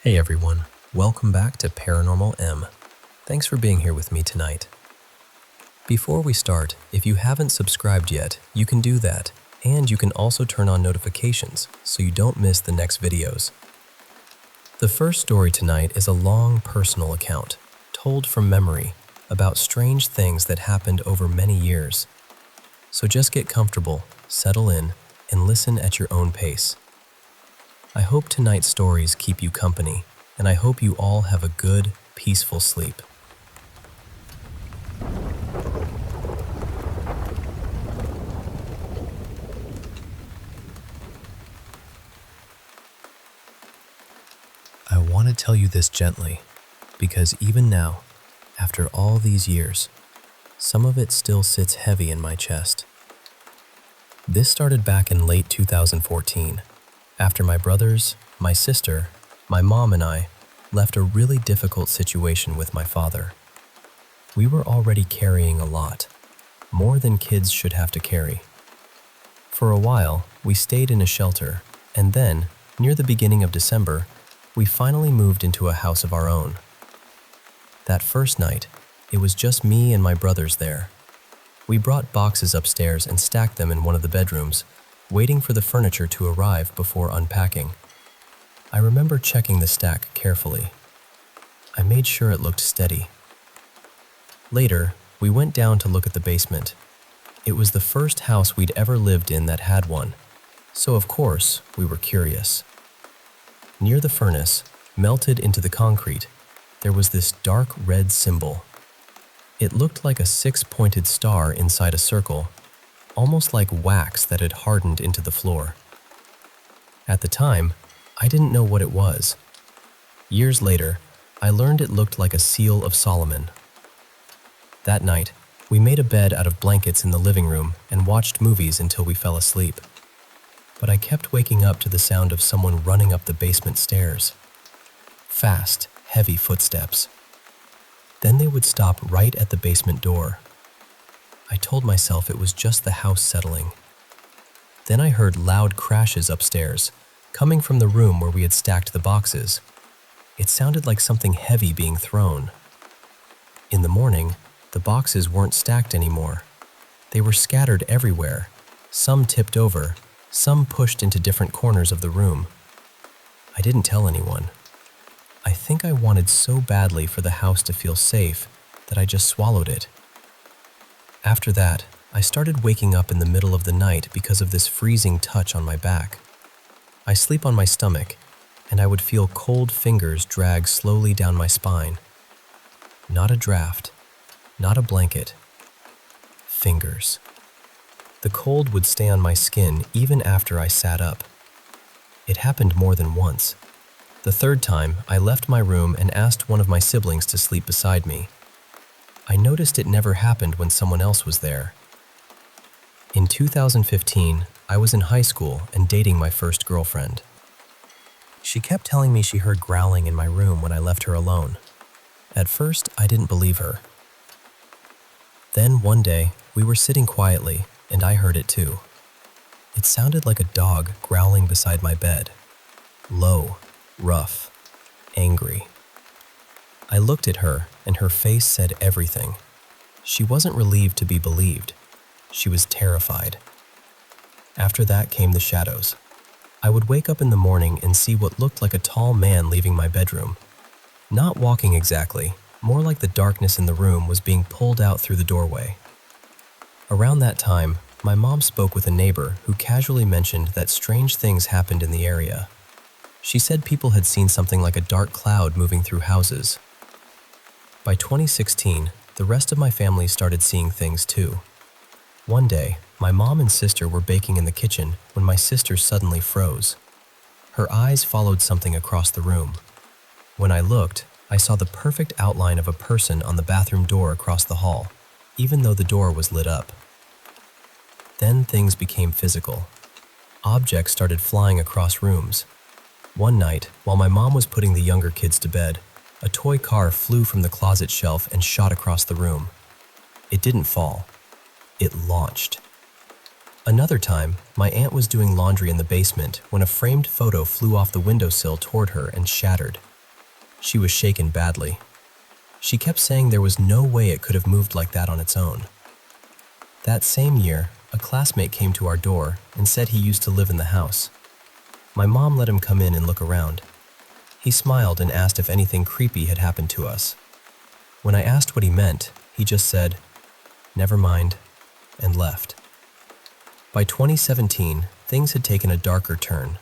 Hey everyone, welcome back to Paranormal M. Thanks for being here with me tonight. Before we start, if you haven't subscribed yet, you can do that, and you can also turn on notifications so you don't miss the next videos. The first story tonight is a long personal account, told from memory, about strange things that happened over many years. So just get comfortable, settle in, and listen at your own pace. I hope tonight's stories keep you company, and I hope you all have a good, peaceful sleep. I want to tell you this gently, because even now, after all these years, some of it still sits heavy in my chest. This started back in late 2014. After my brothers, my sister, my mom and I left a really difficult situation with my father. We were already carrying a lot, more than kids should have to carry. For a while, we stayed in a shelter, and then, near the beginning of December, we finally moved into a house of our own. That first night, it was just me and my brothers there. We brought boxes upstairs and stacked them in one of the bedrooms, waiting for the furniture to arrive before unpacking. I remember checking the stack carefully. I made sure it looked steady. Later, we went down to look at the basement. It was the first house we'd ever lived in that had one, so of course, we were curious. Near the furnace, melted into the concrete, there was this dark red symbol. It looked like a six-pointed star inside a circle, almost like wax that had hardened into the floor. At the time, I didn't know what it was. Years later, I learned it looked like a seal of Solomon. That night, we made a bed out of blankets in the living room and watched movies until we fell asleep. But I kept waking up to the sound of someone running up the basement stairs. Fast, heavy footsteps. Then they would stop right at the basement door. I told myself it was just the house settling. Then I heard loud crashes upstairs, coming from the room where we had stacked the boxes. It sounded like something heavy being thrown. In the morning, the boxes weren't stacked anymore. They were scattered everywhere, some tipped over, some pushed into different corners of the room. I didn't tell anyone. I think I wanted so badly for the house to feel safe that I just swallowed it. After that, I started waking up in the middle of the night because of this freezing touch on my back. I sleep on my stomach, and I would feel cold fingers drag slowly down my spine. Not a draft, not a blanket. Fingers. The cold would stay on my skin even after I sat up. It happened more than once. The third time, I left my room and asked one of my siblings to sleep beside me. I noticed it never happened when someone else was there. In 2015, I was in high school and dating my first girlfriend. She kept telling me she heard growling in my room when I left her alone. At first, I didn't believe her. Then one day, we were sitting quietly, and I heard it too. It sounded like a dog growling beside my bed. Low, rough, angry. I looked at her, and her face said everything. She wasn't relieved to be believed. She was terrified. After that came the shadows. I would wake up in the morning and see what looked like a tall man leaving my bedroom. Not walking exactly, more like the darkness in the room was being pulled out through the doorway. Around that time, my mom spoke with a neighbor who casually mentioned that strange things happened in the area. She said people had seen something like a dark cloud moving through houses. By 2016, the rest of my family started seeing things too. One day, my mom and sister were baking in the kitchen when my sister suddenly froze. Her eyes followed something across the room. When I looked, I saw the perfect outline of a person on the bathroom door across the hall, even though the door was lit up. Then things became physical. Objects started flying across rooms. One night, while my mom was putting the younger kids to bed, a toy car flew from the closet shelf and shot across the room. It didn't fall. It launched. Another time, my aunt was doing laundry in the basement when a framed photo flew off the windowsill toward her and shattered. She was shaken badly. She kept saying there was no way it could have moved like that on its own. That same year, a classmate came to our door and said he used to live in the house. My mom let him come in and look around. He smiled and asked if anything creepy had happened to us. When I asked what he meant, he just said, "Never mind," and left. By 2017, things had taken a darker turn.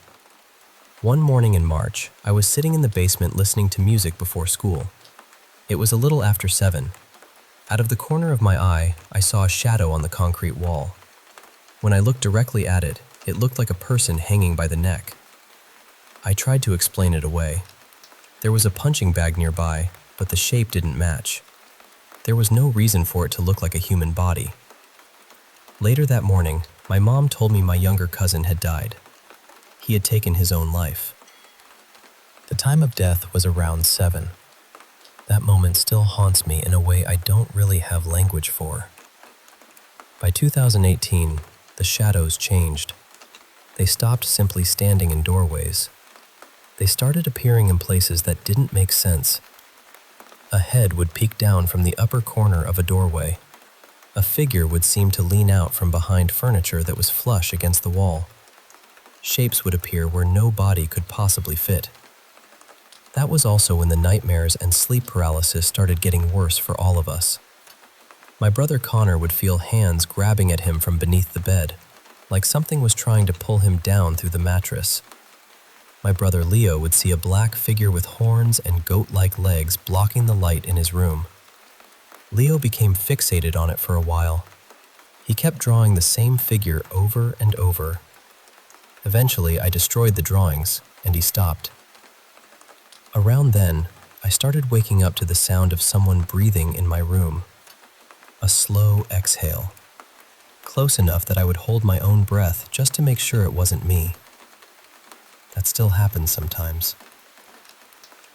One morning in March, I was sitting in the basement listening to music before school. It was a little after 7. Out of the corner of my eye, I saw a shadow on the concrete wall. When I looked directly at it, it looked like a person hanging by the neck. I tried to explain it away. There was a punching bag nearby, but the shape didn't match. There was no reason for it to look like a human body. Later that morning, my mom told me my younger cousin had died. He had taken his own life. The time of death was around 7. That moment still haunts me in a way I don't really have language for. By 2018, the shadows changed. They stopped simply standing in doorways. They started appearing in places that didn't make sense. A head would peek down from the upper corner of a doorway. A figure would seem to lean out from behind furniture that was flush against the wall. Shapes would appear where no body could possibly fit. That was also when the nightmares and sleep paralysis started getting worse for all of us. My brother Connor would feel hands grabbing at him from beneath the bed, like something was trying to pull him down through the mattress. My brother Leo would see a black figure with horns and goat-like legs blocking the light in his room. Leo became fixated on it for a while. He kept drawing the same figure over and over. Eventually, I destroyed the drawings, and he stopped. Around then, I started waking up to the sound of someone breathing in my room. A slow exhale. Close enough that I would hold my own breath just to make sure it wasn't me. That still happens sometimes.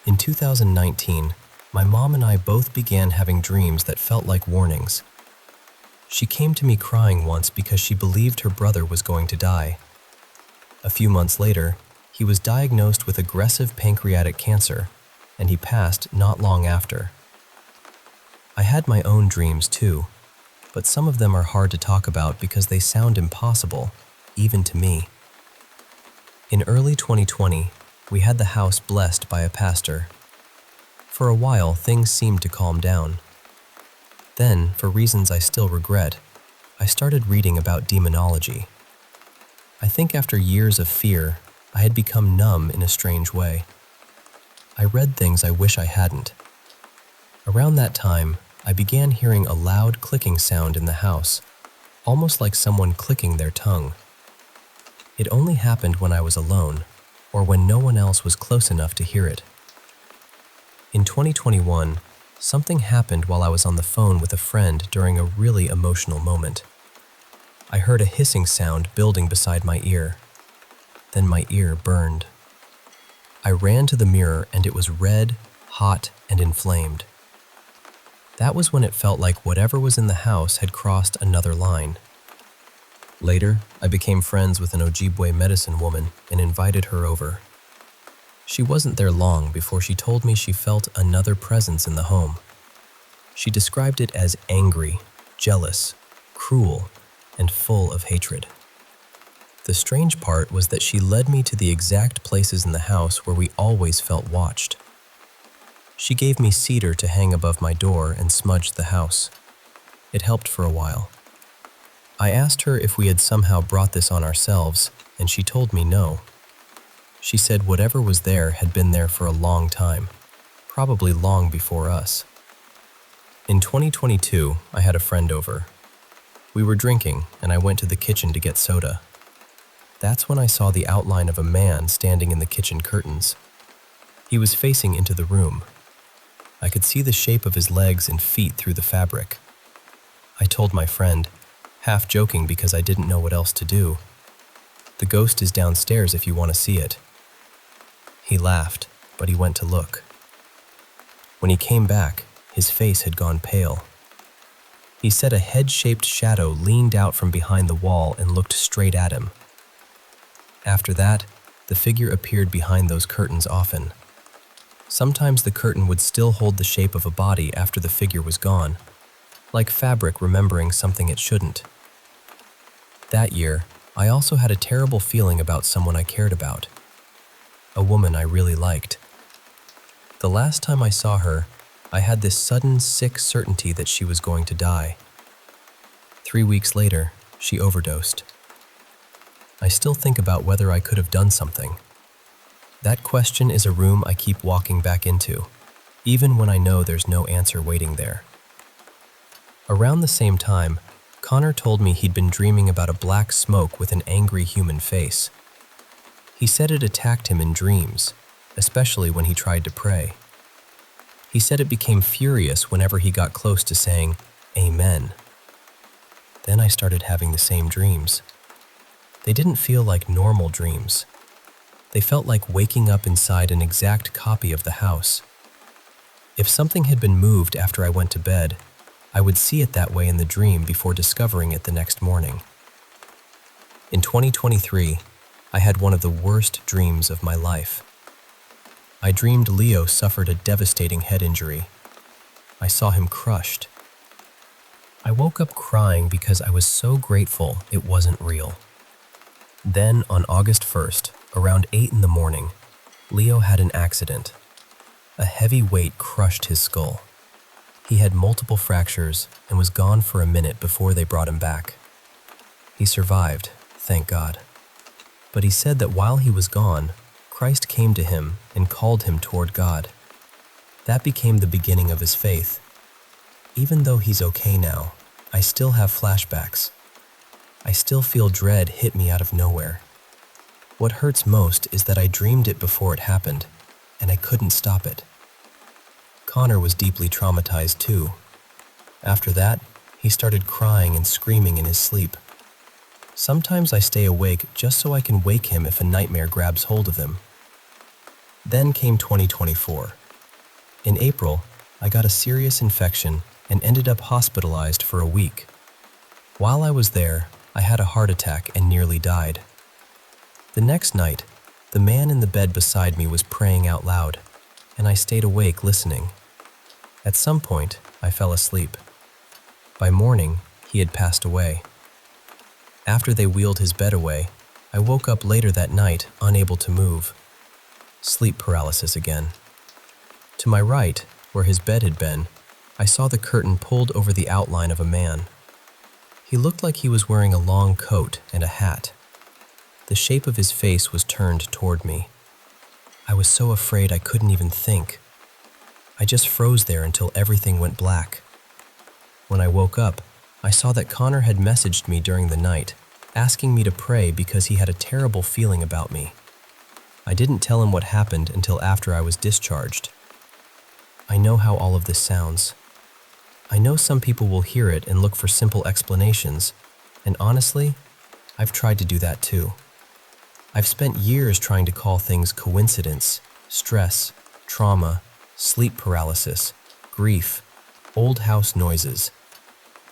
In 2019, my mom and I both began having dreams that felt like warnings. She came to me crying once because she believed her brother was going to die. A few months later, he was diagnosed with aggressive pancreatic cancer, and he passed not long after. I had my own dreams too, but some of them are hard to talk about because they sound impossible, even to me. In early 2020, we had the house blessed by a pastor. For a while, things seemed to calm down. Then, for reasons I still regret, I started reading about demonology. I think after years of fear, I had become numb in a strange way. I read things I wish I hadn't. Around that time, I began hearing a loud clicking sound in the house, almost like someone clicking their tongue. It only happened when I was alone, or when no one else was close enough to hear it. In 2021, something happened while I was on the phone with a friend during a really emotional moment. I heard a hissing sound building beside my ear. Then my ear burned. I ran to the mirror and it was red, hot, and inflamed. That was when it felt like whatever was in the house had crossed another line. Later, I became friends with an Ojibwe medicine woman and invited her over. She wasn't there long before she told me she felt another presence in the home. She described it as angry, jealous, cruel, and full of hatred. The strange part was that she led me to the exact places in the house where we always felt watched. She gave me cedar to hang above my door and smudged the house. It helped for a while. I asked her if we had somehow brought this on ourselves, and she told me no. She said whatever was there had been there for a long time, probably long before us. In 2022, I had a friend over. We were drinking, and I went to the kitchen to get soda. That's when I saw the outline of a man standing in the kitchen curtains. He was facing into the room. I could see the shape of his legs and feet through the fabric. I told my friend, half joking because I didn't know what else to do, "The ghost is downstairs if you want to see it." He laughed, but he went to look. When he came back, his face had gone pale. He said a head-shaped shadow leaned out from behind the wall and looked straight at him. After that, the figure appeared behind those curtains often. Sometimes the curtain would still hold the shape of a body after the figure was gone, like fabric remembering something it shouldn't. That year, I also had a terrible feeling about someone I cared about, a woman I really liked. The last time I saw her, I had this sudden, sick certainty that she was going to die. 3 weeks later, she overdosed. I still think about whether I could have done something. That question is a room I keep walking back into, even when I know there's no answer waiting there. Around the same time, Connor told me he'd been dreaming about a black smoke with an angry human face. He said it attacked him in dreams, especially when he tried to pray. He said it became furious whenever he got close to saying, "Amen." Then I started having the same dreams. They didn't feel like normal dreams. They felt like waking up inside an exact copy of the house. If something had been moved after I went to bed, I would see it that way in the dream before discovering it the next morning. In 2023, I had one of the worst dreams of my life. I dreamed Leo suffered a devastating head injury. I saw him crushed. I woke up crying because I was so grateful it wasn't real. Then, on August 1st, around 8 in the morning, Leo had an accident. A heavy weight crushed his skull. He had multiple fractures and was gone for a minute before they brought him back. He survived, thank God. But he said that while he was gone, Christ came to him and called him toward God. That became the beginning of his faith. Even though he's okay now, I still have flashbacks. I still feel dread hit me out of nowhere. What hurts most is that I dreamed it before it happened, and I couldn't stop it. Connor was deeply traumatized too. After that, he started crying and screaming in his sleep. Sometimes I stay awake just so I can wake him if a nightmare grabs hold of him. Then came 2024. In April, I got a serious infection and ended up hospitalized for a week. While I was there, I had a heart attack and nearly died. The next night, the man in the bed beside me was praying out loud, and I stayed awake listening. At some point, I fell asleep. By morning, he had passed away. After they wheeled his bed away, I woke up later that night, unable to move. Sleep paralysis again. To my right, where his bed had been, I saw the curtain pulled over the outline of a man. He looked like he was wearing a long coat and a hat. The shape of his face was turned toward me. I was so afraid I couldn't even think. I just froze there until everything went black. When I woke up, I saw that Connor had messaged me during the night, asking me to pray because he had a terrible feeling about me. I didn't tell him what happened until after I was discharged. I know how all of this sounds. I know some people will hear it and look for simple explanations, and honestly, I've tried to do that too. I've spent years trying to call things coincidence, stress, trauma, sleep paralysis, grief, old house noises,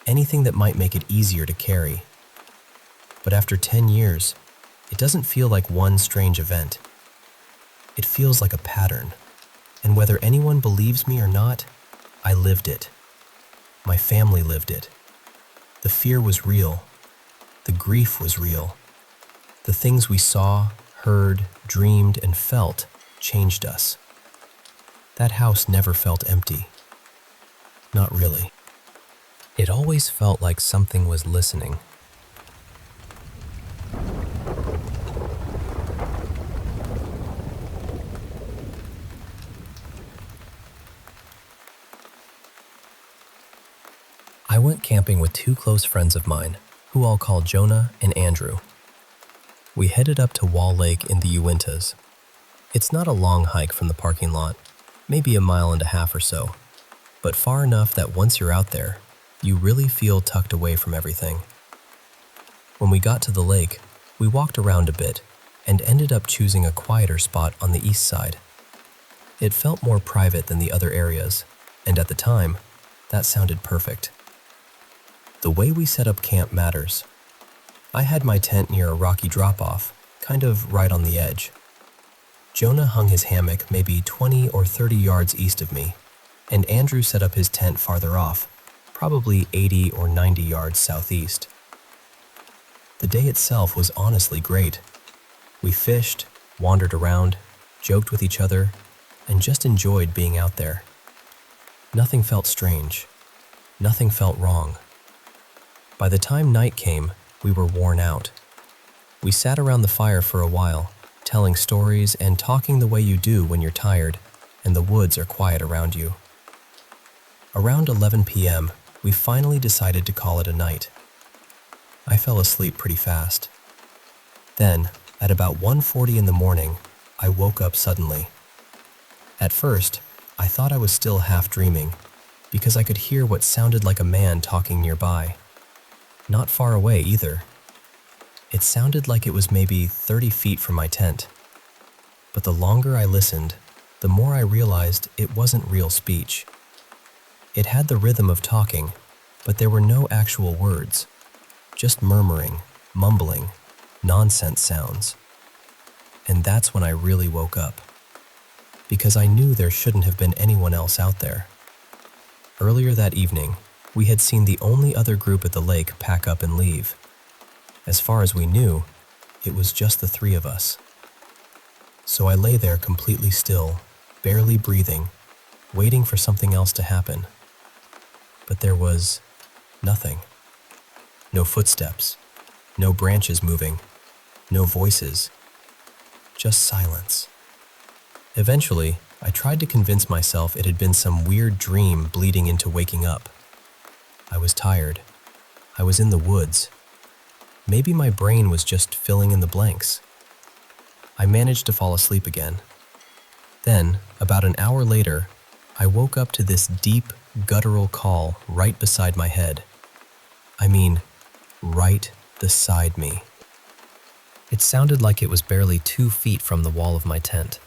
anything that might make it easier to carry. But after 10 years, it doesn't feel like one strange event. It feels like a pattern, and whether anyone believes me or not, I lived it. My family lived it. The fear was real. The grief was real. The things we saw, heard, dreamed, and felt changed us. That house never felt empty. Not really. It always felt like something was listening. I went camping with two close friends of mine, who I'll call Jonah and Andrew. We headed up to Wall Lake in the Uintas. It's not a long hike from the parking lot, maybe a mile and a half or so, but far enough that once you're out there, you really feel tucked away from everything. When we got to the lake, we walked around a bit and ended up choosing a quieter spot on the east side. It felt more private than the other areas, and at the time, that sounded perfect. The way we set up camp matters. I had my tent near a rocky drop-off, kind of right on the edge. Jonah hung his hammock maybe 20 or 30 yards east of me, and Andrew set up his tent farther off, probably 80 or 90 yards southeast. The day itself was honestly great. We fished, wandered around, joked with each other, and just enjoyed being out there. Nothing felt strange. Nothing felt wrong. By the time night came, we were worn out. We sat around the fire for a while, telling stories and talking the way you do when you're tired and the woods are quiet around you. Around 11 p.m., we finally decided to call it a night. I fell asleep pretty fast. Then, at about 1:40 in the morning, I woke up suddenly. At first, I thought I was still half dreaming because I could hear what sounded like a man talking nearby. Not far away either. It sounded like it was maybe 30 feet from my tent. But the longer I listened, the more I realized it wasn't real speech. It had the rhythm of talking, but there were no actual words, just murmuring, mumbling, nonsense sounds. And that's when I really woke up, because I knew there shouldn't have been anyone else out there. Earlier that evening, we had seen the only other group at the lake pack up and leave. As far as we knew, it was just the three of us. So I lay there completely still, barely breathing, waiting for something else to happen. But there was nothing. No footsteps, no branches moving, no voices, just silence. Eventually, I tried to convince myself it had been some weird dream bleeding into waking up. I was tired. I was in the woods. Maybe my brain was just filling in the blanks. I managed to fall asleep again. Then, about an hour later, I woke up to this deep, guttural call right beside my head. I mean, right beside me. It sounded like it was barely 2 feet from the wall of my tent.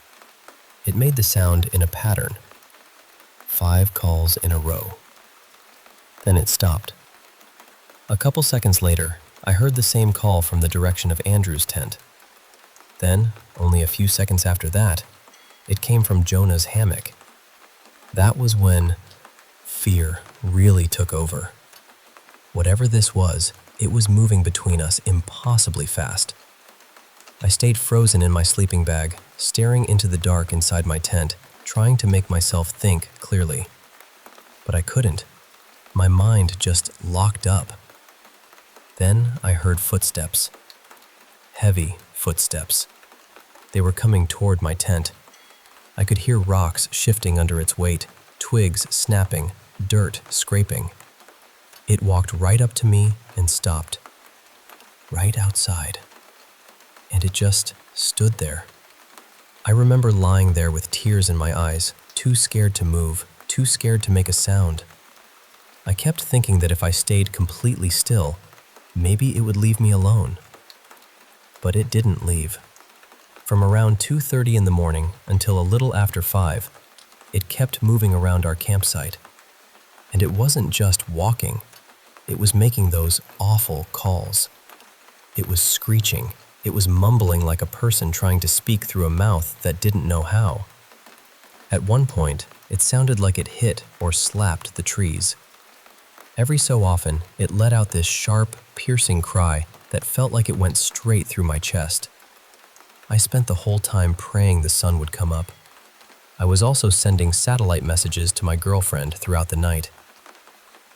It made the sound in a pattern. 5 calls in a row. Then it stopped. A couple seconds later, I heard the same call from the direction of Andrew's tent. Then, only a few seconds after that, it came from Jonah's hammock. That was when fear really took over. Whatever this was, it was moving between us impossibly fast. I stayed frozen in my sleeping bag, staring into the dark inside my tent, trying to make myself think clearly. But I couldn't. My mind just locked up. Then I heard footsteps. Heavy footsteps. They were coming toward my tent. I could hear rocks shifting under its weight, twigs snapping, dirt scraping. It walked right up to me and stopped. Right outside. And it just stood there. I remember lying there with tears in my eyes, too scared to move, too scared to make a sound. I kept thinking that if I stayed completely still, maybe it would leave me alone. But it didn't leave. From around 2:30 in the morning until a little after 5, it kept moving around our campsite. And it wasn't just walking. It was making those awful calls. It was screeching. It was mumbling like a person trying to speak through a mouth that didn't know how. At one point, it sounded like it hit or slapped the trees. Every so often, it let out this sharp, piercing cry that felt like it went straight through my chest. I spent the whole time praying the sun would come up. I was also sending satellite messages to my girlfriend throughout the night.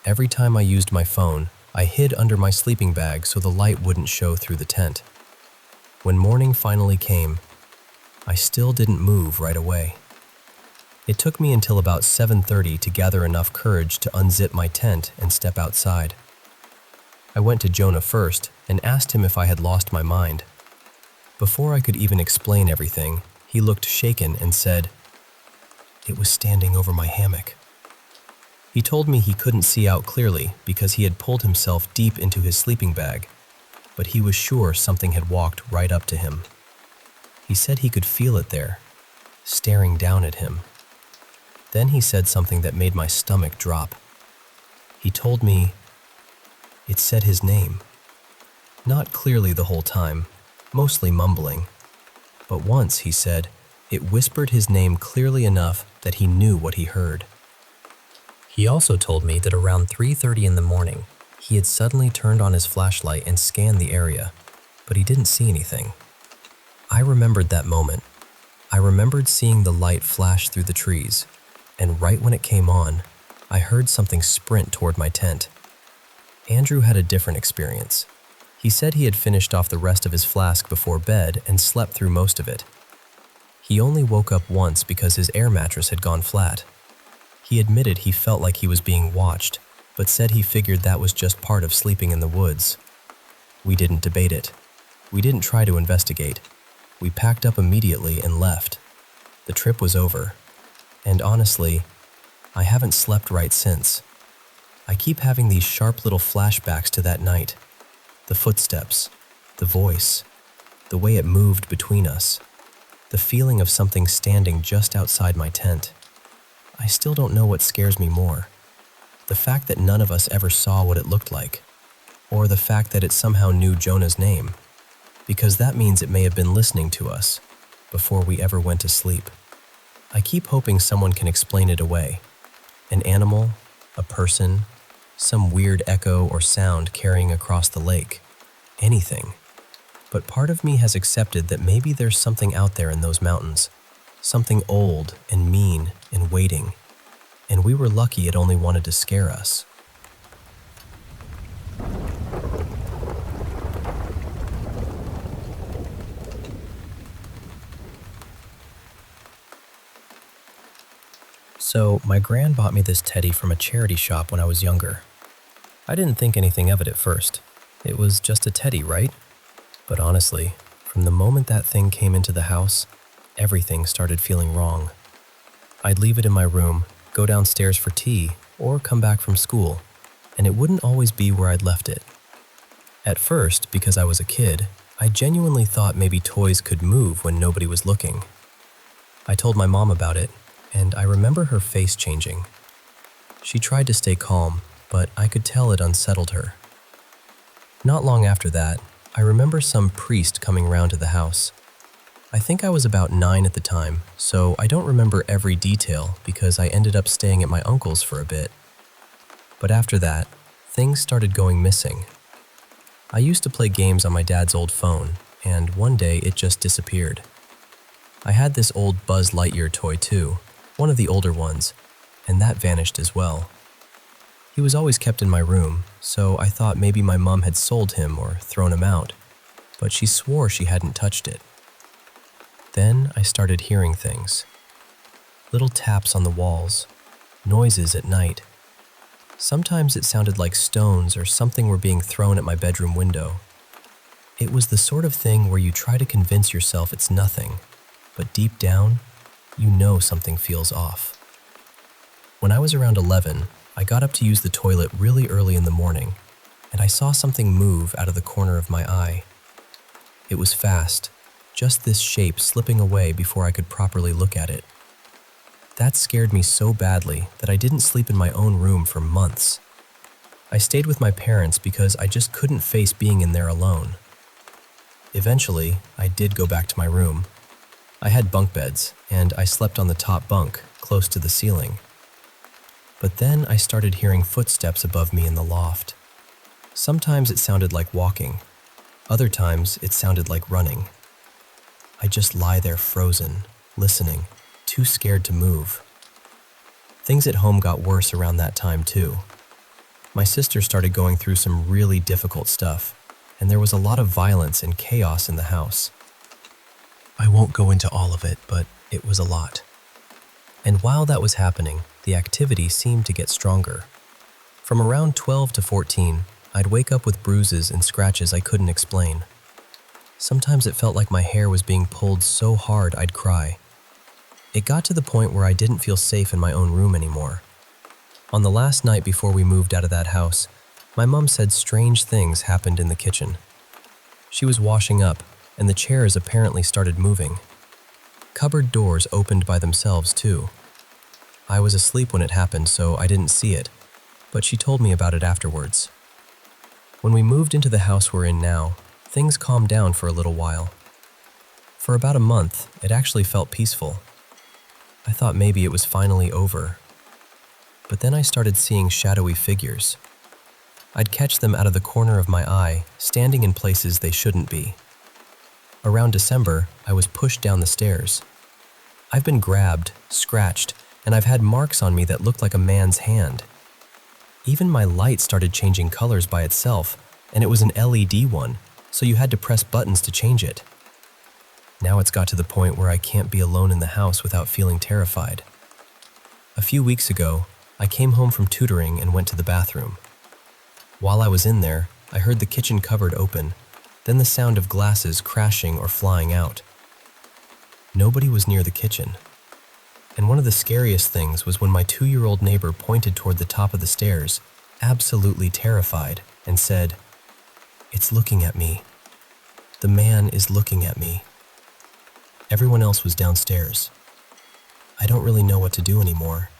Every time I used my phone, I hid under my sleeping bag so the light wouldn't show through the tent. When morning finally came, I still didn't move right away. It took me until about 7:30 to gather enough courage to unzip my tent and step outside. I went to Jonah first and asked him if I had lost my mind. Before I could even explain everything, he looked shaken and said, "It was standing over my hammock." He told me he couldn't see out clearly because he had pulled himself deep into his sleeping bag, but he was sure something had walked right up to him. He said he could feel it there, staring down at him. Then he said something that made my stomach drop. He told me it said his name. Not clearly the whole time, mostly mumbling. But once he said, It whispered his name clearly enough that he knew what he heard. He also told me that around 3:30 in the morning, he had suddenly turned on his flashlight and scanned the area, but he didn't see anything. I remembered that moment. I remembered seeing the light flash through the trees, and right when it came on, I heard something sprint toward my tent. Andrew had a different experience. He said he had finished off the rest of his flask before bed and slept through most of it. He only woke up once because his air mattress had gone flat. He admitted he felt like he was being watched, but said he figured that was just part of sleeping in the woods. We didn't debate it. We didn't try to investigate. We packed up immediately and left. The trip was over. And honestly, I haven't slept right since. I keep having these sharp little flashbacks to that night. The footsteps, the voice, the way it moved between us, the feeling of something standing just outside my tent. I still don't know what scares me more. The fact that none of us ever saw what it looked like, or the fact that it somehow knew Jonah's name, because that means it may have been listening to us before we ever went to sleep. I keep hoping someone can explain it away. An animal, a person, some weird echo or sound carrying across the lake. Anything. But part of me has accepted that maybe there's something out there in those mountains. Something old and mean and waiting. And we were lucky it only wanted to scare us. So, my gran bought me this teddy from a charity shop when I was younger. I didn't think anything of it at first. It was just a teddy, right? But honestly, from the moment that thing came into the house, everything started feeling wrong. I'd leave it in my room, go downstairs for tea, or come back from school, and it wouldn't always be where I'd left it. At first, because I was a kid, I genuinely thought maybe toys could move when nobody was looking. I told my mom about it, and I remember her face changing. She tried to stay calm, but I could tell it unsettled her. Not long after that, I remember some priest coming round to the house. I think I was about 9 at the time, so I don't remember every detail because I ended up staying at my uncle's for a bit. But after that, things started going missing. I used to play games on my dad's old phone, and one day it just disappeared. I had this old Buzz Lightyear toy too, one of the older ones, and that vanished as well. He was always kept in my room, so I thought maybe my mom had sold him or thrown him out, but she swore she hadn't touched it. Then I started hearing things. Little taps on the walls, noises at night. Sometimes it sounded like stones or something were being thrown at my bedroom window. It was the sort of thing where you try to convince yourself it's nothing, but deep down, you know something feels off. When I was around 11, I got up to use the toilet really early in the morning, and I saw something move out of the corner of my eye. It was fast, just this shape slipping away before I could properly look at it. That scared me so badly that I didn't sleep in my own room for months. I stayed with my parents because I just couldn't face being in there alone. Eventually, I did go back to my room. I had bunk beds, and I slept on the top bunk, close to the ceiling. But then I started hearing footsteps above me in the loft. Sometimes it sounded like walking. Other times it sounded like running. I just lie there frozen, listening, too scared to move. Things at home got worse around that time too. My sister started going through some really difficult stuff, and there was a lot of violence and chaos in the house. I won't go into all of it, but it was a lot. And while that was happening, the activity seemed to get stronger. From around 12 to 14, I'd wake up with bruises and scratches I couldn't explain. Sometimes it felt like my hair was being pulled so hard I'd cry. It got to the point where I didn't feel safe in my own room anymore. On the last night before we moved out of that house, my mom said strange things happened in the kitchen. She was washing up, and the chairs apparently started moving. Cupboard doors opened by themselves too. I was asleep when it happened, so I didn't see it, but she told me about it afterwards. When we moved into the house we're in now, things calmed down for a little while. For about a month, it actually felt peaceful. I thought maybe it was finally over. But then I started seeing shadowy figures. I'd catch them out of the corner of my eye, standing in places they shouldn't be. Around December, I was pushed down the stairs. I've been grabbed, scratched, and I've had marks on me that looked like a man's hand. Even my light started changing colors by itself, and it was an LED one, so you had to press buttons to change it. Now it's got to the point where I can't be alone in the house without feeling terrified. A few weeks ago, I came home from tutoring and went to the bathroom. While I was in there, I heard the kitchen cupboard open, then the sound of glasses crashing or flying out. Nobody was near the kitchen. And one of the scariest things was when my 2-year-old neighbor pointed toward the top of the stairs, absolutely terrified, and said, "It's looking at me. The man is looking at me." Everyone else was downstairs. I don't really know what to do anymore.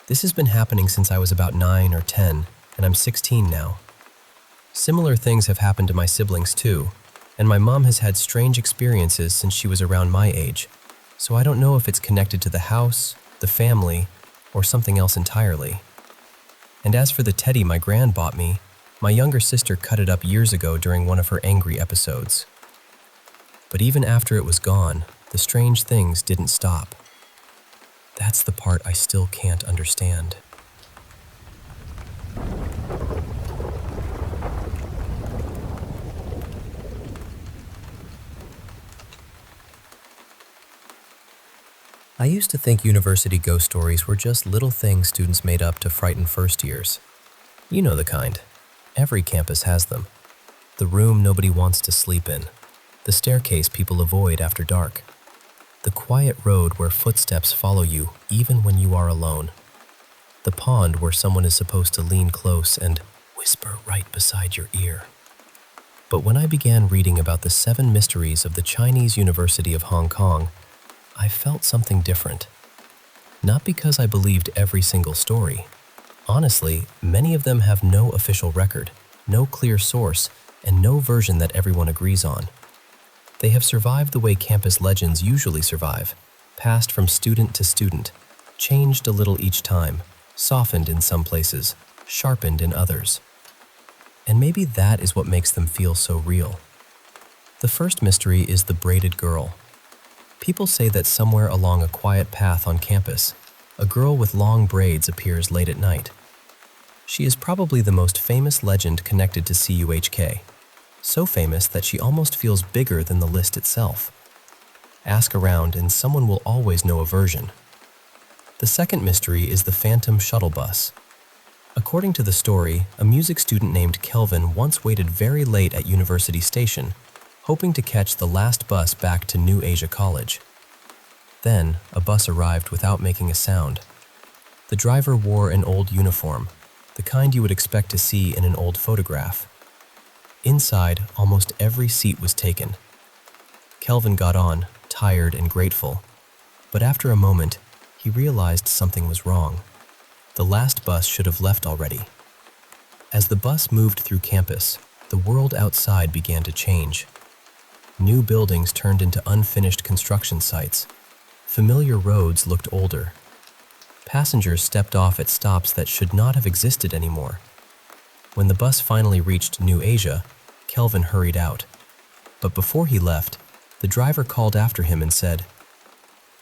This has been happening since I was about 9 or 10, and I'm 16 now. Similar things have happened to my siblings too, and my mom has had strange experiences since she was around my age, so I don't know if it's connected to the house, the family, or something else entirely. And as for the teddy my gran bought me, my younger sister cut it up years ago during one of her angry episodes. But even after it was gone, the strange things didn't stop. That's the part I still can't understand. I used to think university ghost stories were just little things students made up to frighten first years. You know the kind. Every campus has them. The room nobody wants to sleep in. The staircase people avoid after dark. The quiet road where footsteps follow you even when you are alone. The pond where someone is supposed to lean close and whisper right beside your ear. But when I began reading about the 7 mysteries of the Chinese University of Hong Kong, I felt something different. Not because I believed every single story. Honestly, many of them have no official record, no clear source, and no version that everyone agrees on. They have survived the way campus legends usually survive, passed from student to student, changed a little each time, softened in some places, sharpened in others. And maybe that is what makes them feel so real. The first mystery is the braided girl. People say that somewhere along a quiet path on campus, a girl with long braids appears late at night. She is probably the most famous legend connected to CUHK. So famous that she almost feels bigger than the list itself. Ask around and someone will always know a version. The second mystery is the phantom shuttle bus. According to the story, a music student named Kelvin once waited very late at University Station, hoping to catch the last bus back to New Asia College. Then, a bus arrived without making a sound. The driver wore an old uniform, the kind you would expect to see in an old photograph. Inside, almost every seat was taken. Kelvin got on, tired and grateful. But after a moment, he realized something was wrong. The last bus should have left already. As the bus moved through campus, the world outside began to change. New buildings turned into unfinished construction sites. Familiar roads looked older. Passengers stepped off at stops that should not have existed anymore. When the bus finally reached New Asia, Kelvin hurried out. But before he left, the driver called after him and said,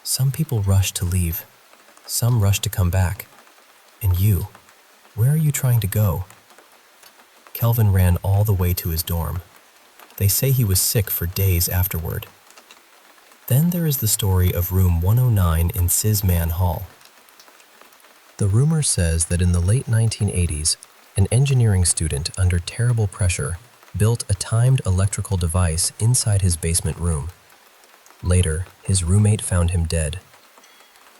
"Some people rush to leave. Some rush to come back. And you, where are you trying to go?" Kelvin ran all the way to his dorm. They say he was sick for days afterward. Then there is the story of room 109 in Sisman Hall. The rumor says that in the late 1980s, an engineering student under terrible pressure built a timed electrical device inside his basement room. Later, his roommate found him dead.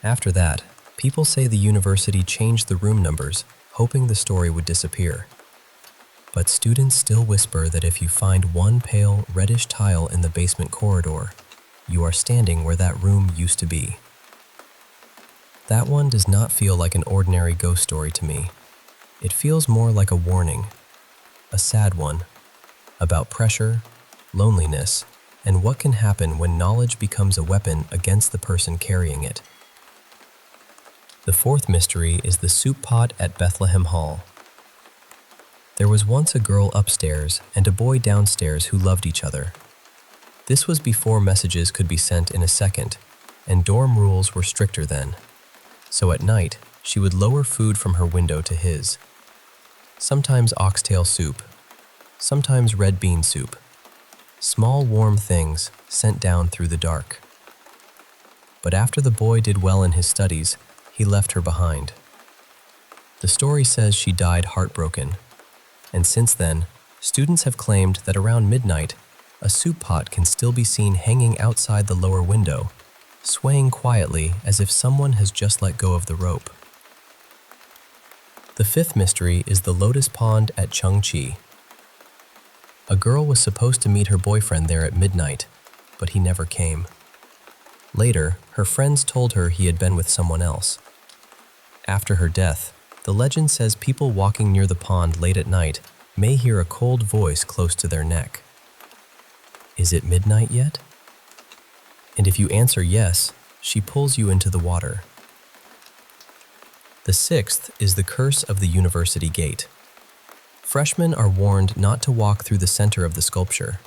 After that, people say the university changed the room numbers, hoping the story would disappear. But students still whisper that if you find one pale, reddish tile in the basement corridor, you are standing where that room used to be. That one does not feel like an ordinary ghost story to me. It feels more like a warning, a sad one, about pressure, loneliness, and what can happen when knowledge becomes a weapon against the person carrying it. The fourth mystery is the soup pot at Bethlehem Hall. There was once a girl upstairs and a boy downstairs who loved each other. This was before messages could be sent in a second, and dorm rules were stricter then. So at night, she would lower food from her window to his. Sometimes oxtail soup, sometimes red bean soup. Small warm things sent down through the dark. But after the boy did well in his studies, he left her behind. The story says she died heartbroken, and since then, students have claimed that around midnight, a soup pot can still be seen hanging outside the lower window, swaying quietly as if someone has just let go of the rope. The fifth mystery is the lotus pond at Chungchi. A girl was supposed to meet her boyfriend there at midnight, but he never came. Later, her friends told her he had been with someone else. After her death, the legend says people walking near the pond late at night may hear a cold voice close to their neck. Is it midnight yet? And if you answer yes, she pulls you into the water. The sixth is the curse of the university gate. Freshmen are warned not to walk through the center of the sculpture.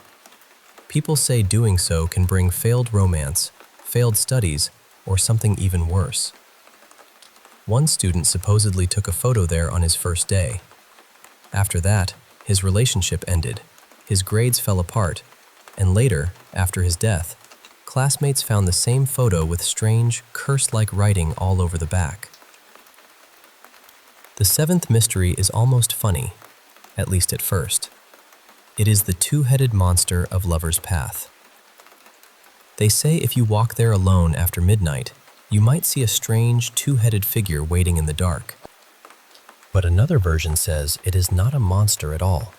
People say doing so can bring failed romance, failed studies, or something even worse. One student supposedly took a photo there on his first day. After that, his relationship ended, his grades fell apart, and later, after his death, classmates found the same photo with strange, curse-like writing all over the back. The seventh mystery is almost funny, at least at first. It is the two-headed monster of Lover's Path. They say if you walk there alone after midnight, you might see a strange two-headed figure waiting in the dark. But another version says it is not a monster at all.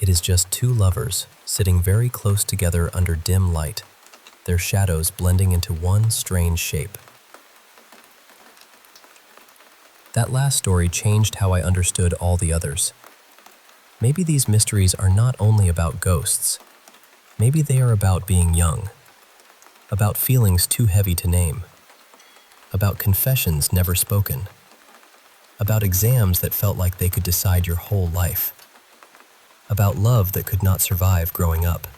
It is just two lovers sitting very close together under dim light, their shadows blending into one strange shape. That last story changed how I understood all the others. Maybe these mysteries are not only about ghosts. Maybe they are about being young, about feelings too heavy to name, about confessions never spoken, about exams that felt like they could decide your whole life, about love that could not survive growing up,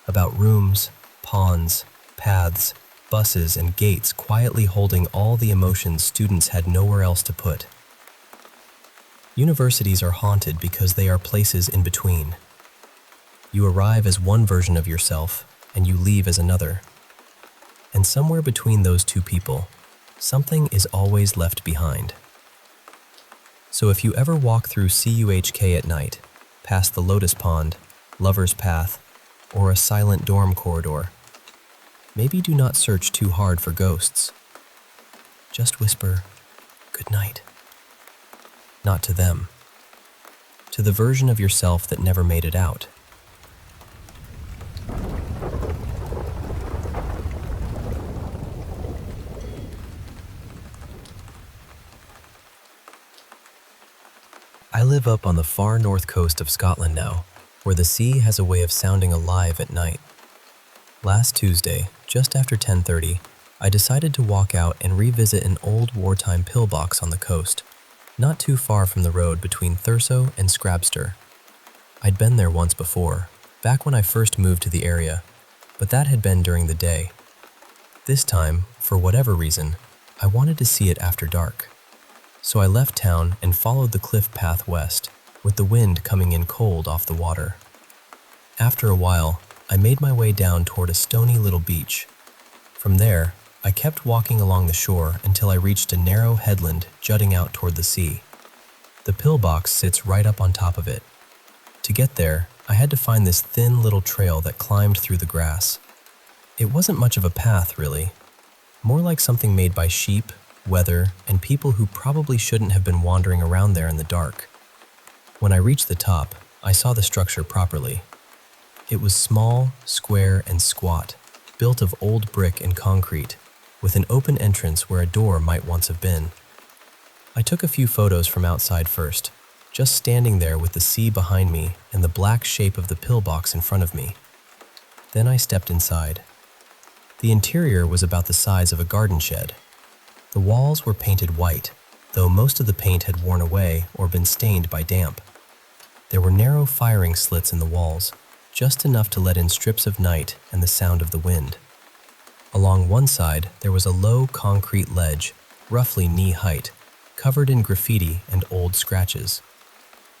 about rooms, ponds, paths, buses, and gates quietly holding all the emotions students had nowhere else to put. Universities are haunted because they are places in between. You arrive as one version of yourself, and you leave as another. And somewhere between those two people, something is always left behind. So if you ever walk through CUHK at night, past the Lotus Pond, Lover's Path, or a silent dorm corridor, maybe do not search too hard for ghosts. Just whisper, "Good night." Not to them, to the version of yourself that never made it out. I live up on the far north coast of Scotland now, where the sea has a way of sounding alive at night. Last Tuesday, just after 10:30, I decided to walk out and revisit an old wartime pillbox on the coast, not too far from the road between Thurso and Scrabster. I'd been there once before, back when I first moved to the area, but that had been during the day. This time, for whatever reason, I wanted to see it after dark. So I left town and followed the cliff path west, with the wind coming in cold off the water. After a while, I made my way down toward a stony little beach. From there, I kept walking along the shore until I reached a narrow headland jutting out toward the sea. The pillbox sits right up on top of it. To get there, I had to find this thin little trail that climbed through the grass. It wasn't much of a path, really. More like something made by sheep, weather, and people who probably shouldn't have been wandering around there in the dark. When I reached the top, I saw the structure properly. It was small, square, and squat, built of old brick and concrete, with an open entrance where a door might once have been. I took a few photos from outside first, just standing there with the sea behind me and the black shape of the pillbox in front of me. Then I stepped inside. The interior was about the size of a garden shed. The walls were painted white, though most of the paint had worn away or been stained by damp. There were narrow firing slits in the walls, just enough to let in strips of night and the sound of the wind. Along one side, there was a low concrete ledge, roughly knee-height, covered in graffiti and old scratches.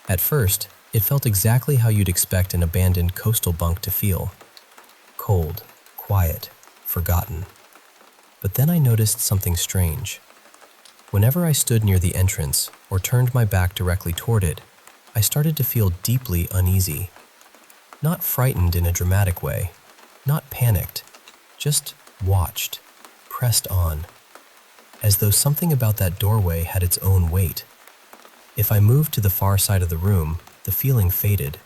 At first, it felt exactly how you'd expect an abandoned coastal bunk to feel. Cold, quiet, forgotten. But then I noticed something strange. Whenever I stood near the entrance or turned my back directly toward it, I started to feel deeply uneasy. Not frightened in a dramatic way, not panicked, just watched, pressed on, as though something about that doorway had its own weight. If I moved to the far side of the room, the feeling faded.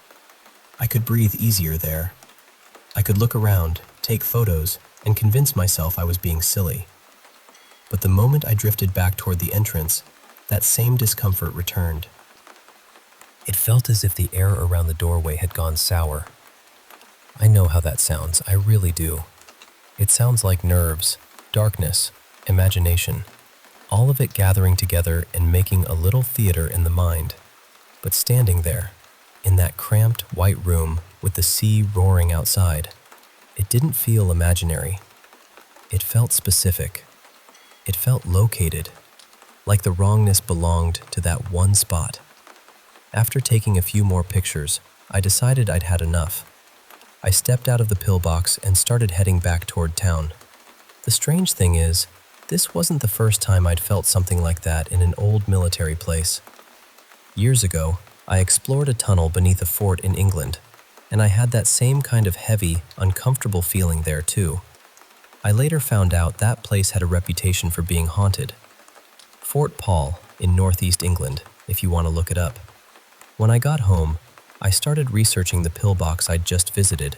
I could breathe easier there. I could look around, take photos, and convince myself I was being silly. But the moment I drifted back toward the entrance, that same discomfort returned. It felt as if the air around the doorway had gone sour. I know how that sounds, I really do. It sounds like nerves, darkness, imagination, all of it gathering together and making a little theater in the mind. But standing there, in that cramped white room with the sea roaring outside, it didn't feel imaginary. It felt specific. It felt located, like the wrongness belonged to that one spot. After taking a few more pictures, I decided I'd had enough. I stepped out of the pillbox and started heading back toward town. The strange thing is, this wasn't the first time I'd felt something like that in an old military place. Years ago, I explored a tunnel beneath a fort in England, and I had that same kind of heavy, uncomfortable feeling there too. I later found out that place had a reputation for being haunted. Fort Paul in northeast England, if you want to look it up. When I got home, I started researching the pillbox I'd just visited.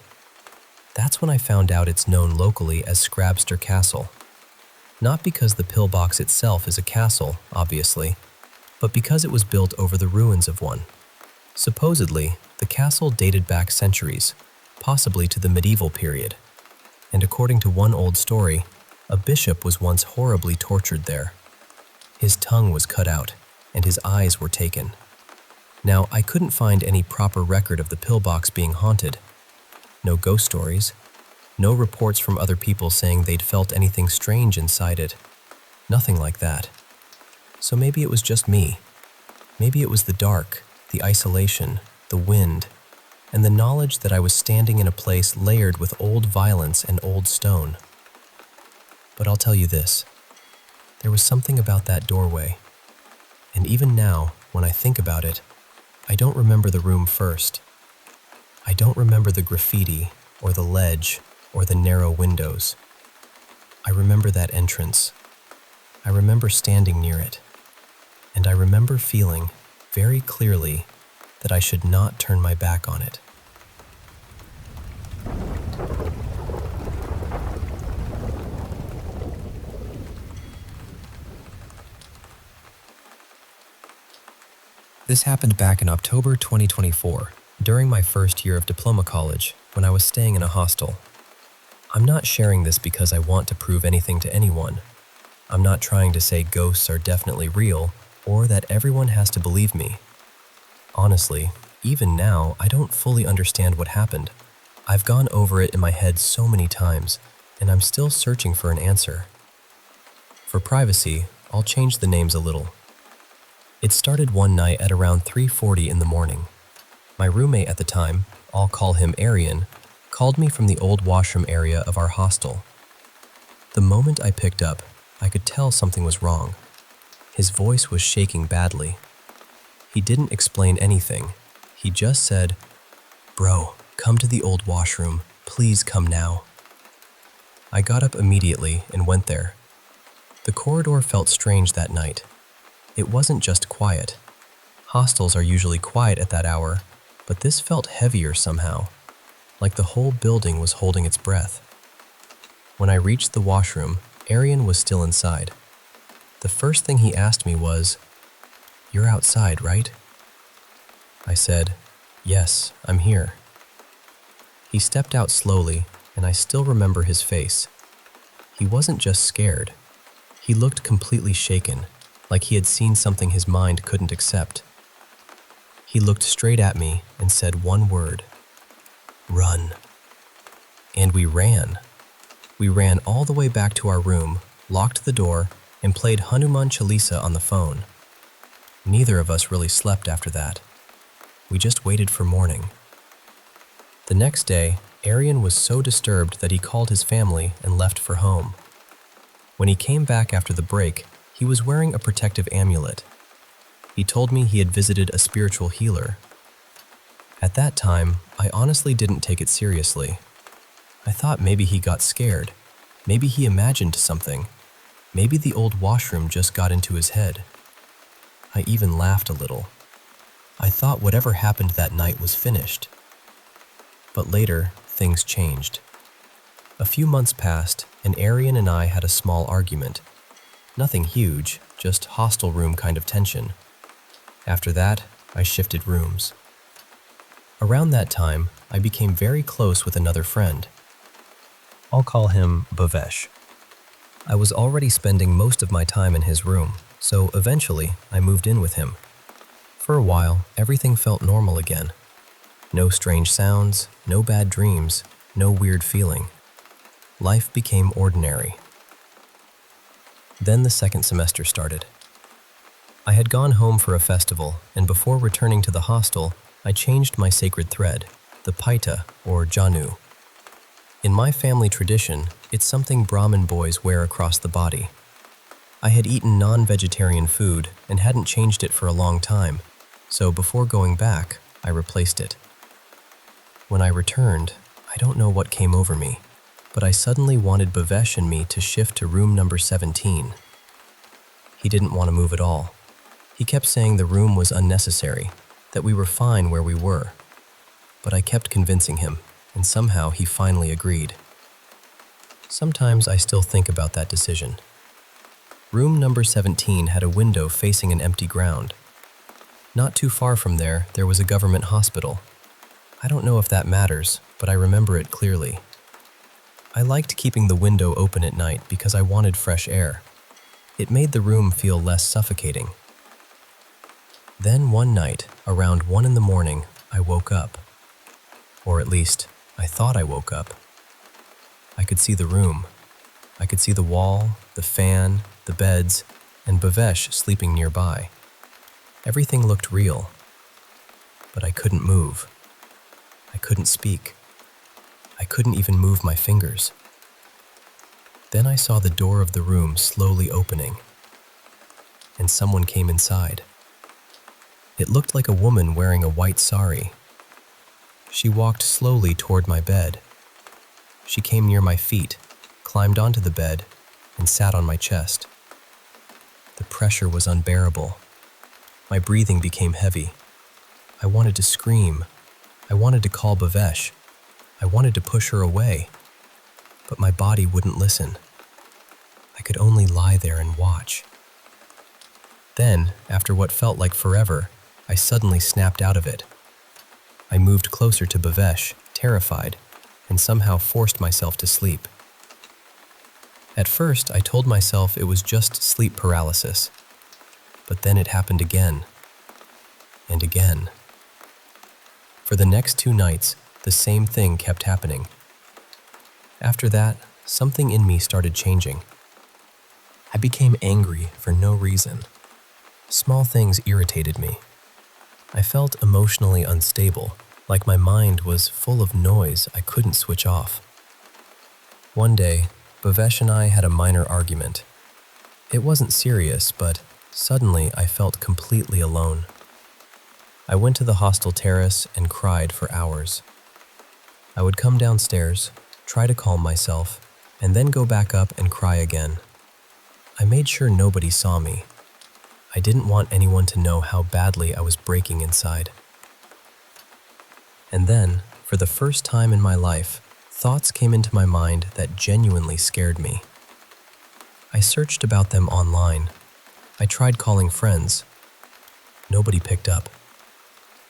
That's when I found out it's known locally as Scrabster Castle. Not because the pillbox itself is a castle, obviously, but because it was built over the ruins of one. Supposedly, the castle dated back centuries, possibly to the medieval period. And according to one old story, a bishop was once horribly tortured there. His tongue was cut out, and his eyes were taken. Now, I couldn't find any proper record of the pillbox being haunted. No ghost stories. No reports from other people saying they'd felt anything strange inside it. Nothing like that. So maybe it was just me. Maybe it was the dark, the isolation, the wind, and the knowledge that I was standing in a place layered with old violence and old stone. But I'll tell you this. There was something about that doorway. And even now, when I think about it, I don't remember the room first. I don't remember the graffiti, or the ledge, or the narrow windows. I remember that entrance. I remember standing near it. And I remember feeling, very clearly, that I should not turn my back on it. This happened back in October 2024, during my first year of diploma college, when I was staying in a hostel. I'm not sharing this because I want to prove anything to anyone. I'm not trying to say ghosts are definitely real, or that everyone has to believe me. Honestly, even now, I don't fully understand what happened. I've gone over it in my head so many times, and I'm still searching for an answer. For privacy, I'll change the names a little. It started one night at around 3:40 in the morning. My roommate at the time, I'll call him Arian, called me from the old washroom area of our hostel. The moment I picked up, I could tell something was wrong. His voice was shaking badly. He didn't explain anything. He just said, "Bro, come to the old washroom. Please come now." I got up immediately and went there. The corridor felt strange that night. It wasn't just quiet. Hostels are usually quiet at that hour, but this felt heavier somehow, like the whole building was holding its breath. When I reached the washroom, Arian was still inside. The first thing he asked me was, "You're outside, right?" I said, "Yes, I'm here." He stepped out slowly, and I still remember his face. He wasn't just scared. He looked completely shaken, like he had seen something his mind couldn't accept. He looked straight at me and said one word: "Run." And we ran. We ran all the way back to our room, locked the door, and played Hanuman Chalisa on the phone. Neither of us really slept after that. We just waited for morning. The next day, Arian was so disturbed that he called his family and left for home. When he came back after the break, he was wearing a protective amulet. He told me he had visited a spiritual healer. At that time, I honestly didn't take it seriously. I thought maybe he got scared. Maybe he imagined something. Maybe the old washroom just got into his head. I even laughed a little. I thought whatever happened that night was finished. But later, things changed. A few months passed, and Arian and I had a small argument. Nothing huge, just hostel room kind of tension. After that, I shifted rooms. Around that time, I became very close with another friend. I'll call him Bhavesh. I was already spending most of my time in his room, so eventually I moved in with him. For a while, everything felt normal again. No strange sounds, no bad dreams, no weird feeling. Life became ordinary. Then the second semester started. I had gone home for a festival, and before returning to the hostel, I changed my sacred thread, the paita, or janu. In my family tradition, it's something Brahmin boys wear across the body. I had eaten non-vegetarian food and hadn't changed it for a long time, so before going back, I replaced it. When I returned, I don't know what came over me, but I suddenly wanted Bhavesh and me to shift to room number 17. He didn't want to move at all. He kept saying the room was unnecessary, that we were fine where we were. But I kept convincing him, and somehow he finally agreed. Sometimes I still think about that decision. Room number 17 had a window facing an empty ground. Not too far from there was a government hospital. I don't know if that matters, but I remember it clearly. I liked keeping the window open at night because I wanted fresh air. It made the room feel less suffocating. Then one night, around 1 a.m, I woke up. Or at least, I thought I woke up. I could see the room. I could see the wall, the fan, the beds, and Bhavesh sleeping nearby. Everything looked real. But I couldn't move. I couldn't speak. I couldn't even move my fingers. Then I saw the door of the room slowly opening, and someone came inside. It looked like a woman wearing a white sari. She walked slowly toward my bed. She came near my feet, climbed onto the bed, and sat on my chest. The pressure was unbearable. My breathing became heavy. I wanted to scream. I wanted to call Bhavesh. I wanted to push her away. But my body wouldn't listen. I could only lie there and watch. Then, after what felt like forever, I suddenly snapped out of it. I moved closer to Bhavesh, terrified, and somehow forced myself to sleep. At first, I told myself it was just sleep paralysis. But then it happened again. And again. For the next 2 nights, the same thing kept happening. After that, something in me started changing. I became angry for no reason. Small things irritated me. I felt emotionally unstable, like my mind was full of noise I couldn't switch off. One day, Bhavesh and I had a minor argument. It wasn't serious, but suddenly I felt completely alone. I went to the hostel terrace and cried for hours. I would come downstairs, try to calm myself, and then go back up and cry again. I made sure nobody saw me. I didn't want anyone to know how badly I was breaking inside. And then, for the first time in my life, thoughts came into my mind that genuinely scared me. I searched about them online. I tried calling friends. Nobody picked up.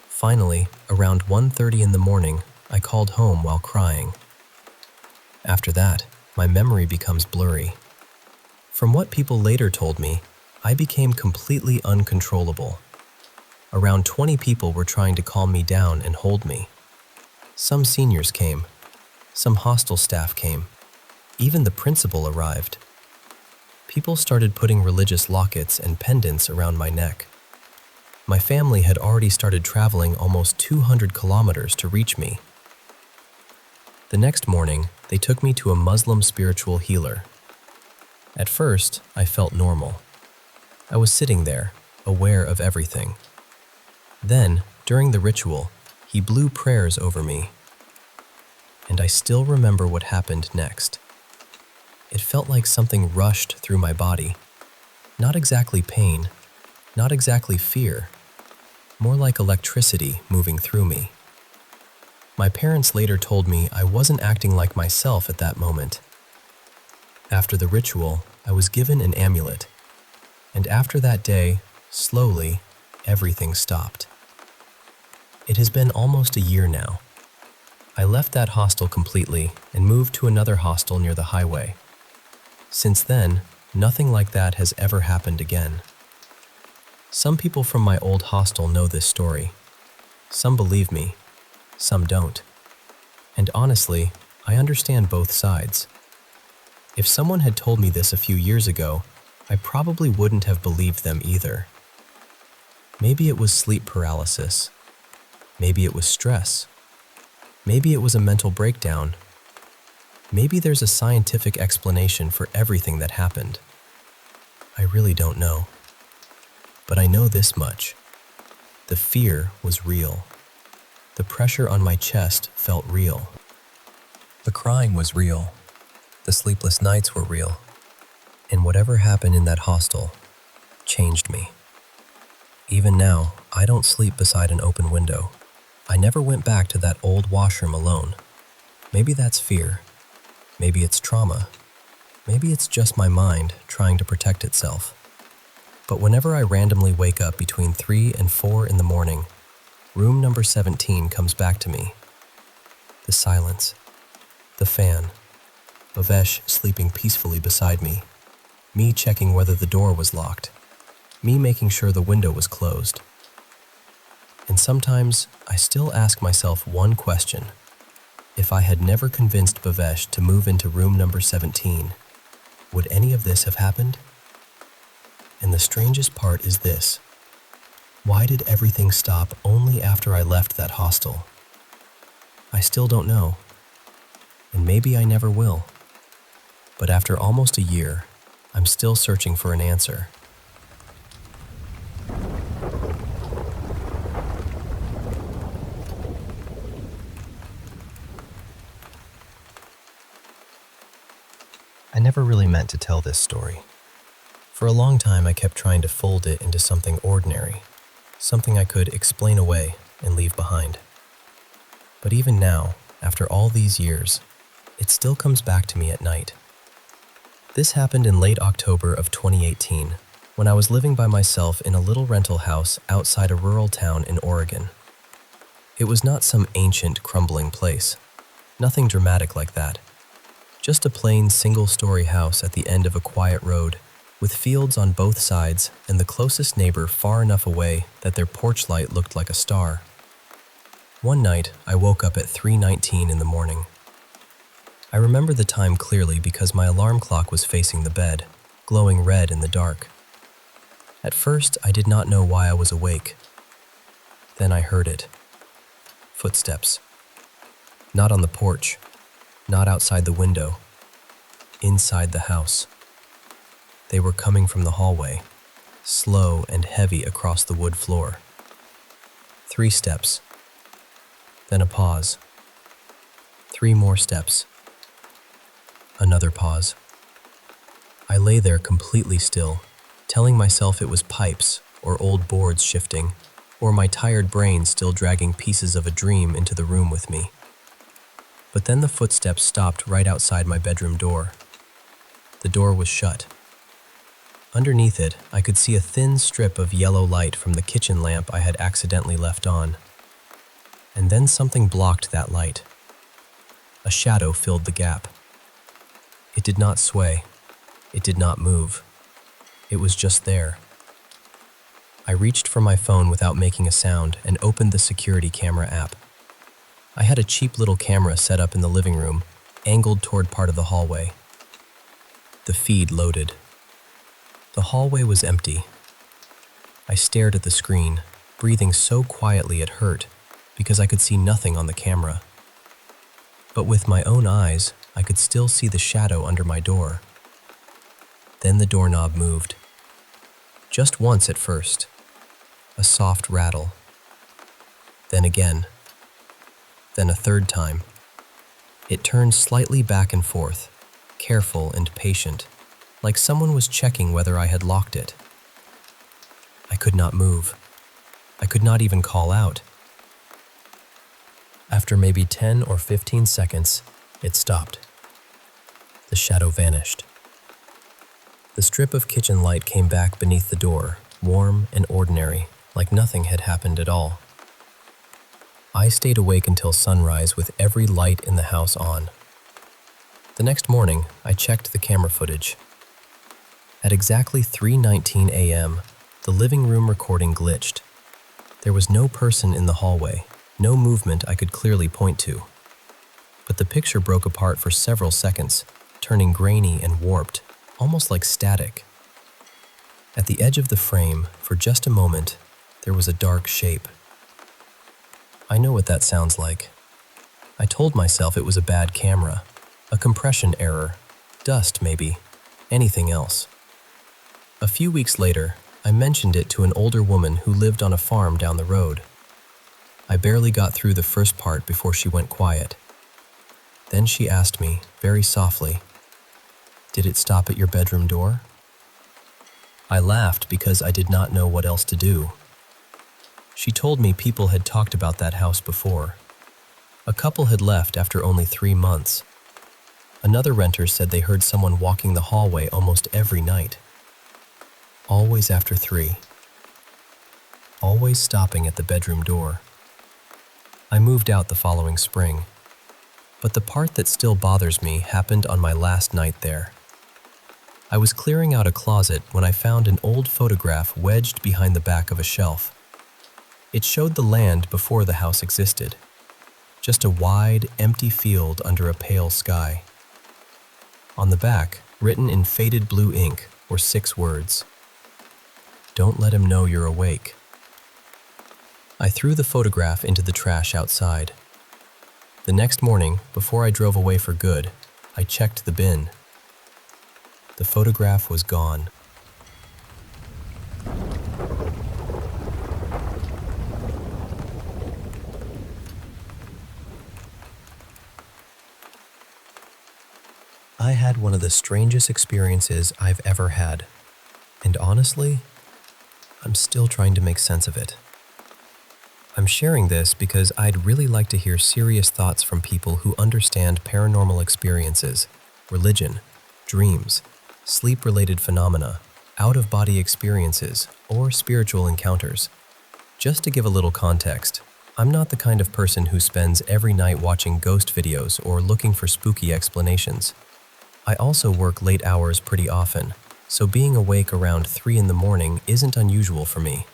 Finally, around 1:30 in the morning, I called home while crying. After that, my memory becomes blurry. From what people later told me, I became completely uncontrollable. Around 20 people were trying to calm me down and hold me. Some seniors came. Some hostel staff came. Even the principal arrived. People started putting religious lockets and pendants around my neck. My family had already started traveling almost 200 kilometers to reach me. The next morning, they took me to a Muslim spiritual healer. At first, I felt normal. I was sitting there, aware of everything. Then, during the ritual, he blew prayers over me. And I still remember what happened next. It felt like something rushed through my body. Not exactly pain, not exactly fear, more like electricity moving through me. My parents later told me I wasn't acting like myself at that moment. After the ritual, I was given an amulet. And after that day, slowly, everything stopped. It has been almost a year now. I left that hostel completely and moved to another hostel near the highway. Since then, nothing like that has ever happened again. Some people from my old hostel know this story. Some believe me, some don't. And honestly, I understand both sides. If someone had told me this a few years ago, I probably wouldn't have believed them either. Maybe it was sleep paralysis. Maybe it was stress. Maybe it was a mental breakdown. Maybe there's a scientific explanation for everything that happened. I really don't know. But I know this much. The fear was real. The pressure on my chest felt real. The crying was real. The sleepless nights were real. And whatever happened in that hostel changed me. Even now, I don't sleep beside an open window. I never went back to that old washroom alone. Maybe that's fear. Maybe it's trauma. Maybe it's just my mind trying to protect itself. But whenever I randomly wake up between 3 and 4 in the morning, room number 17 comes back to me. The silence. The fan. Bhavesh sleeping peacefully beside me. Me checking whether the door was locked. Me making sure the window was closed. And sometimes I still ask myself one question. If I had never convinced Bhavesh to move into room number 17, would any of this have happened? And the strangest part is this. Why did everything stop only after I left that hostel? I still don't know. And maybe I never will. But after almost a year, I'm still searching for an answer. I never really meant to tell this story. For a long time, I kept trying to fold it into something ordinary, something I could explain away and leave behind. But even now, after all these years, it still comes back to me at night. This happened in late October of 2018, when I was living by myself in a little rental house outside a rural town in Oregon. It was not some ancient, crumbling place. Nothing dramatic like that. Just a plain single-story house at the end of a quiet road, with fields on both sides and the closest neighbor far enough away that their porch light looked like a star. One night, I woke up at 3:19 in the morning. I remember the time clearly because my alarm clock was facing the bed, glowing red in the dark. At first, I did not know why I was awake. Then I heard it. Footsteps. Not on the porch. Not outside the window. Inside the house. They were coming from the hallway, slow and heavy across the wood floor. 3 steps. Then a pause. 3 more steps. Another pause. I lay there completely still, telling myself it was pipes or old boards shifting, or my tired brain still dragging pieces of a dream into the room with me. But then the footsteps stopped right outside my bedroom door. The door was shut. Underneath it, I could see a thin strip of yellow light from the kitchen lamp I had accidentally left on. And then something blocked that light. A shadow filled the gap. It did not sway. It did not move. It was just there. I reached for my phone without making a sound and opened the security camera app. I had a cheap little camera set up in the living room, angled toward part of the hallway. The feed loaded. The hallway was empty. I stared at the screen, breathing so quietly it hurt, because I could see nothing on the camera. But with my own eyes, I could still see the shadow under my door. Then the doorknob moved. Just once at first. A soft rattle. Then again. Then a third time. It turned slightly back and forth, careful and patient, like someone was checking whether I had locked it. I could not move. I could not even call out. After maybe 10 or 15 seconds, it stopped. The shadow vanished. The strip of kitchen light came back beneath the door, warm and ordinary, like nothing had happened at all. I stayed awake until sunrise with every light in the house on. The next morning, I checked the camera footage. At exactly 3:19 a.m., the living room recording glitched. There was no person in the hallway, no movement I could clearly point to. But the picture broke apart for several seconds, turning grainy and warped, almost like static. At the edge of the frame, for just a moment, there was a dark shape. I know what that sounds like. I told myself it was a bad camera, a compression error, dust maybe, anything else. A few weeks later, I mentioned it to an older woman who lived on a farm down the road. I barely got through the first part before she went quiet. Then she asked me, very softly, "Did it stop at your bedroom door?" I laughed because I did not know what else to do. She told me people had talked about that house before. A couple had left after only 3 months. Another renter said they heard someone walking the hallway almost every night. Always after 3. Always stopping at the bedroom door. I moved out the following spring. But the part that still bothers me happened on my last night there. I was clearing out a closet when I found an old photograph wedged behind the back of a shelf. It showed the land before the house existed. Just a wide, empty field under a pale sky. On the back, written in faded blue ink, were 6 words. "Don't let him know you're awake." I threw the photograph into the trash outside. The next morning, before I drove away for good, I checked the bin. The photograph was gone. I had one of the strangest experiences I've ever had, and honestly, I'm still trying to make sense of it. I'm sharing this because I'd really like to hear serious thoughts from people who understand paranormal experiences, religion, dreams, sleep-related phenomena, out-of-body experiences, or spiritual encounters. Just to give a little context, I'm not the kind of person who spends every night watching ghost videos or looking for spooky explanations. I also work late hours pretty often, so being awake around 3 in the morning isn't unusual for me.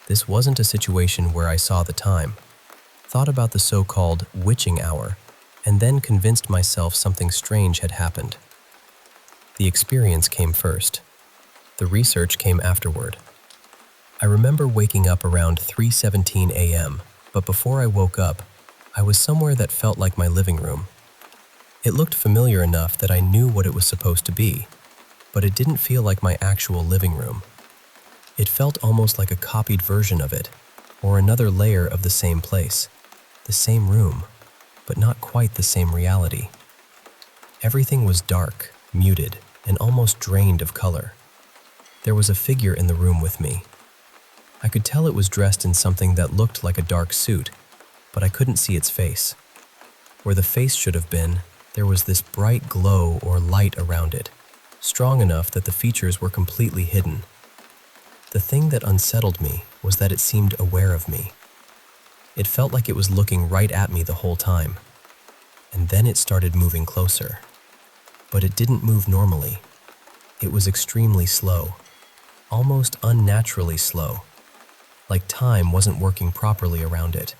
This wasn't a situation where I saw the time, thought about the so-called witching hour, and then convinced myself something strange had happened. The experience came first. The research came afterward. I remember waking up around 3:17 a.m., but before I woke up, I was somewhere that felt like my living room. It looked familiar enough that I knew what it was supposed to be, but it didn't feel like my actual living room. It felt almost like a copied version of it, or another layer of the same place, the same room, but not quite the same reality. Everything was dark, muted, and almost drained of color. There was a figure in the room with me. I could tell it was dressed in something that looked like a dark suit, but I couldn't see its face. Where the face should have been, there was this bright glow or light around it, strong enough that the features were completely hidden. The thing that unsettled me was that it seemed aware of me. It felt like it was looking right at me the whole time. And then it started moving closer. but it didn't move normally. It was extremely slow, almost unnaturally slow, like time wasn't working properly around it.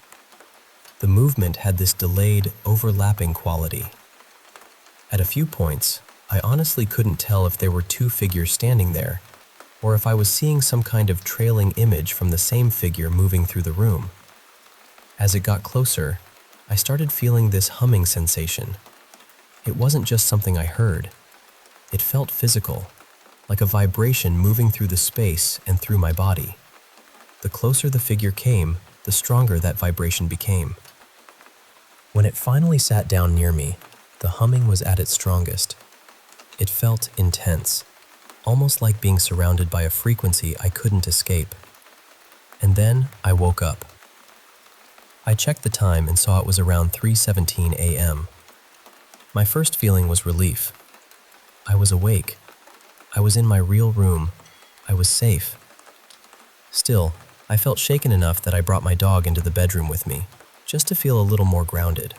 The movement had this delayed, overlapping quality. At a few points, I honestly couldn't tell if there were two figures standing there, or if I was seeing some kind of trailing image from the same figure moving through the room. As it got closer, I started feeling this humming sensation. It wasn't just something I heard. It felt physical, like a vibration moving through the space and through my body. The closer the figure came, the stronger that vibration became. When it finally sat down near me, the humming was at its strongest. It felt intense, almost like being surrounded by a frequency I couldn't escape. And then I woke up. I checked the time and saw it was around 3:17 a.m. My first feeling was relief. I was awake. I was in my real room. I was safe. Still, I felt shaken enough that I brought my dog into the bedroom with me, just to feel a little more grounded.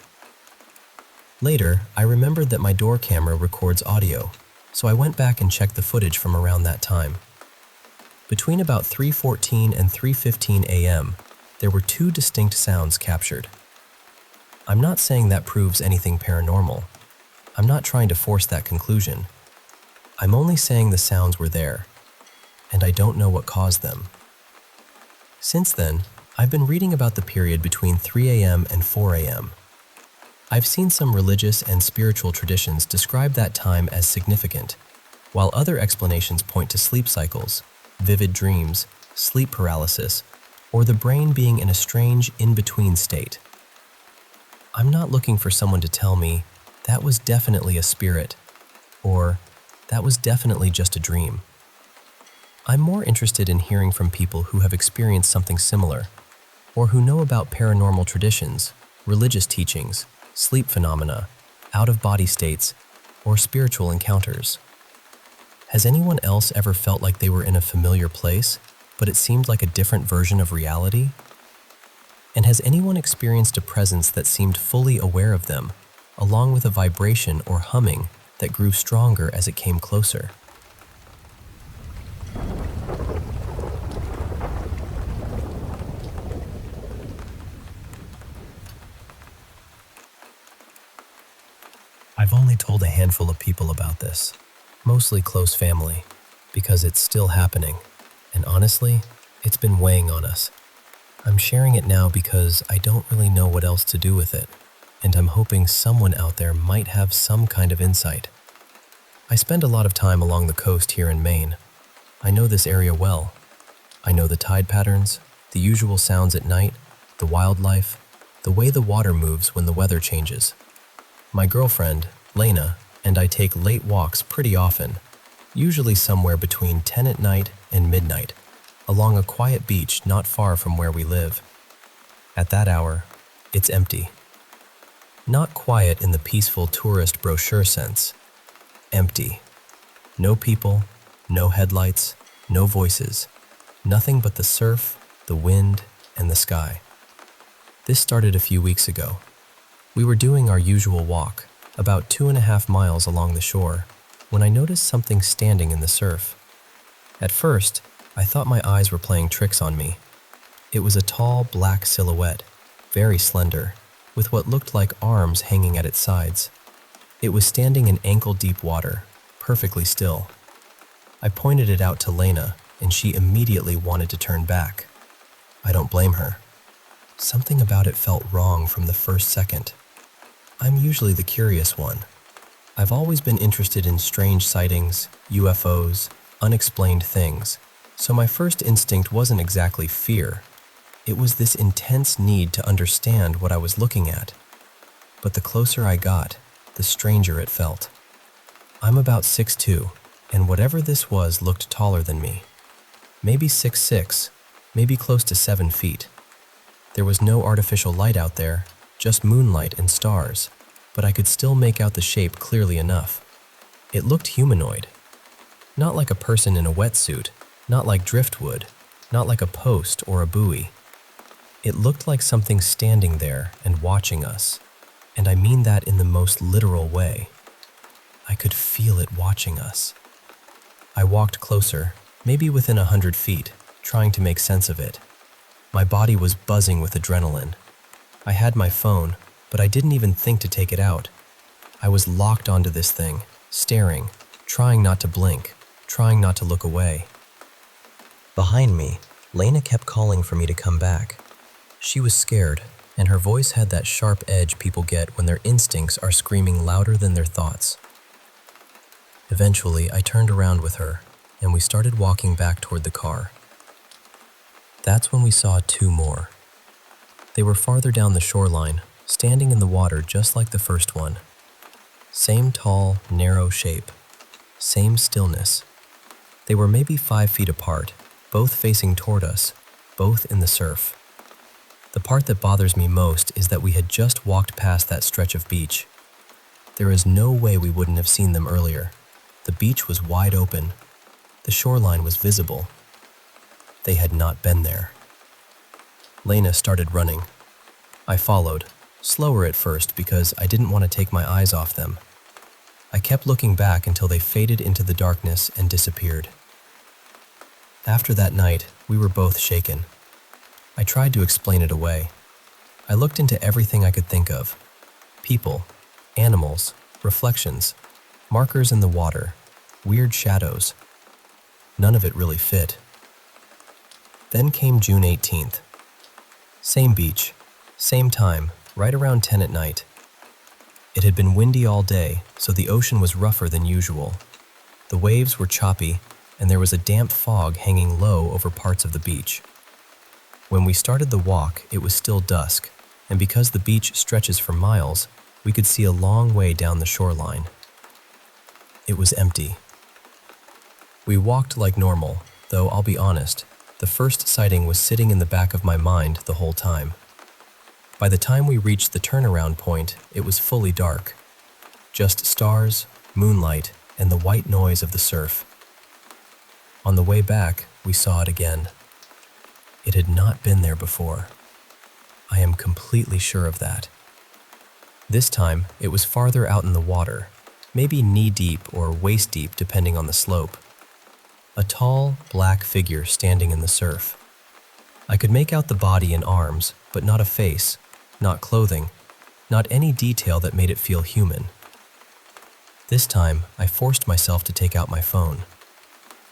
Later, I remembered that my door camera records audio, so I went back and checked the footage from around that time. Between about 3:14 and 3:15 a.m., there were two distinct sounds captured. I'm not saying that proves anything paranormal. I'm not trying to force that conclusion. I'm only saying the sounds were there, and I don't know what caused them. Since then, I've been reading about the period between 3 a.m. and 4 a.m. I've seen some religious and spiritual traditions describe that time as significant, while other explanations point to sleep cycles, vivid dreams, sleep paralysis, or the brain being in a strange in-between state. I'm not looking for someone to tell me, that was definitely a spirit, or that was definitely just a dream. I'm more interested in hearing from people who have experienced something similar, or who know about paranormal traditions, religious teachings, sleep phenomena, out-of-body states, or spiritual encounters. Has anyone else ever felt like they were in a familiar place, but it seemed like a different version of reality? And has anyone experienced a presence that seemed fully aware of them, along with a vibration or humming that grew stronger as it came closer? I've only told a handful of people about this, mostly close family, because it's still happening, and honestly, it's been weighing on us. I'm sharing it now because I don't really know what else to do with it, and I'm hoping someone out there might have some kind of insight. I spend a lot of time along the coast here in Maine. I know this area well. I know the tide patterns, the usual sounds at night, the wildlife, the way the water moves when the weather changes. My girlfriend, Lena, and I take late walks pretty often, usually somewhere between 10 at night and midnight, along a quiet beach not far from where we live. At that hour, it's empty. Not quiet in the peaceful tourist brochure sense. Empty. No people, no headlights, no voices, nothing but the surf, the wind, and the sky. This started a few weeks ago. We were doing our usual walk, about 2.5 miles along the shore, when I noticed something standing in the surf. At first, I thought my eyes were playing tricks on me. It was a tall, black silhouette, very slender, with what looked like arms hanging at its sides. It was standing in ankle-deep water, perfectly still. I pointed it out to Lena, and she immediately wanted to turn back. I don't blame her. Something about it felt wrong from the first second. I'm usually the curious one. I've always been interested in strange sightings, UFOs, unexplained things, so my first instinct wasn't exactly fear. It was this intense need to understand what I was looking at. But the closer I got, the stranger it felt. I'm about 6'2", and whatever this was looked taller than me. Maybe 6'6", maybe close to 7 feet. There was no artificial light out there, just moonlight and stars, but I could still make out the shape clearly enough. It looked humanoid. Not like a person in a wetsuit, not like driftwood, not like a post or a buoy. It looked like something standing there and watching us, and I mean that in the most literal way. I could feel it watching us. I walked closer, maybe within 100 feet, trying to make sense of it. My body was buzzing with adrenaline. I had my phone, but I didn't even think to take it out. I was locked onto this thing, staring, trying not to blink, trying not to look away. Behind me, Lena kept calling for me to come back. She was scared, and her voice had that sharp edge people get when their instincts are screaming louder than their thoughts. Eventually, I turned around with her, and we started walking back toward the car. That's when we saw two more. They were farther down the shoreline, standing in the water just like the first one. Same tall, narrow shape. Same stillness. They were maybe 5 feet apart, both facing toward us, both in the surf. The part that bothers me most is that we had just walked past that stretch of beach. There is no way we wouldn't have seen them earlier. The beach was wide open. The shoreline was visible. They had not been there. Lena started running. I followed, slower at first because I didn't want to take my eyes off them. I kept looking back until they faded into the darkness and disappeared. After that night, we were both shaken. I tried to explain it away. I looked into everything I could think of. People, animals, reflections, markers in the water, weird shadows. None of it really fit. Then came June 18th. Same beach, same time, right around 10 at night. It had been windy all day, so the ocean was rougher than usual. The waves were choppy, and there was a damp fog hanging low over parts of the beach. When we started the walk, it was still dusk, and because the beach stretches for miles, we could see a long way down the shoreline. It was empty. We walked like normal, though I'll be honest, the first sighting was sitting in the back of my mind the whole time. By the time we reached the turnaround point, it was fully dark. Just stars, moonlight, and the white noise of the surf. On the way back, we saw it again. It had not been there before. I am completely sure of that. This time, it was farther out in the water, maybe knee-deep or waist-deep depending on the slope. A tall, black figure standing in the surf. I could make out the body and arms, but not a face, not clothing, not any detail that made it feel human. This time, I forced myself to take out my phone.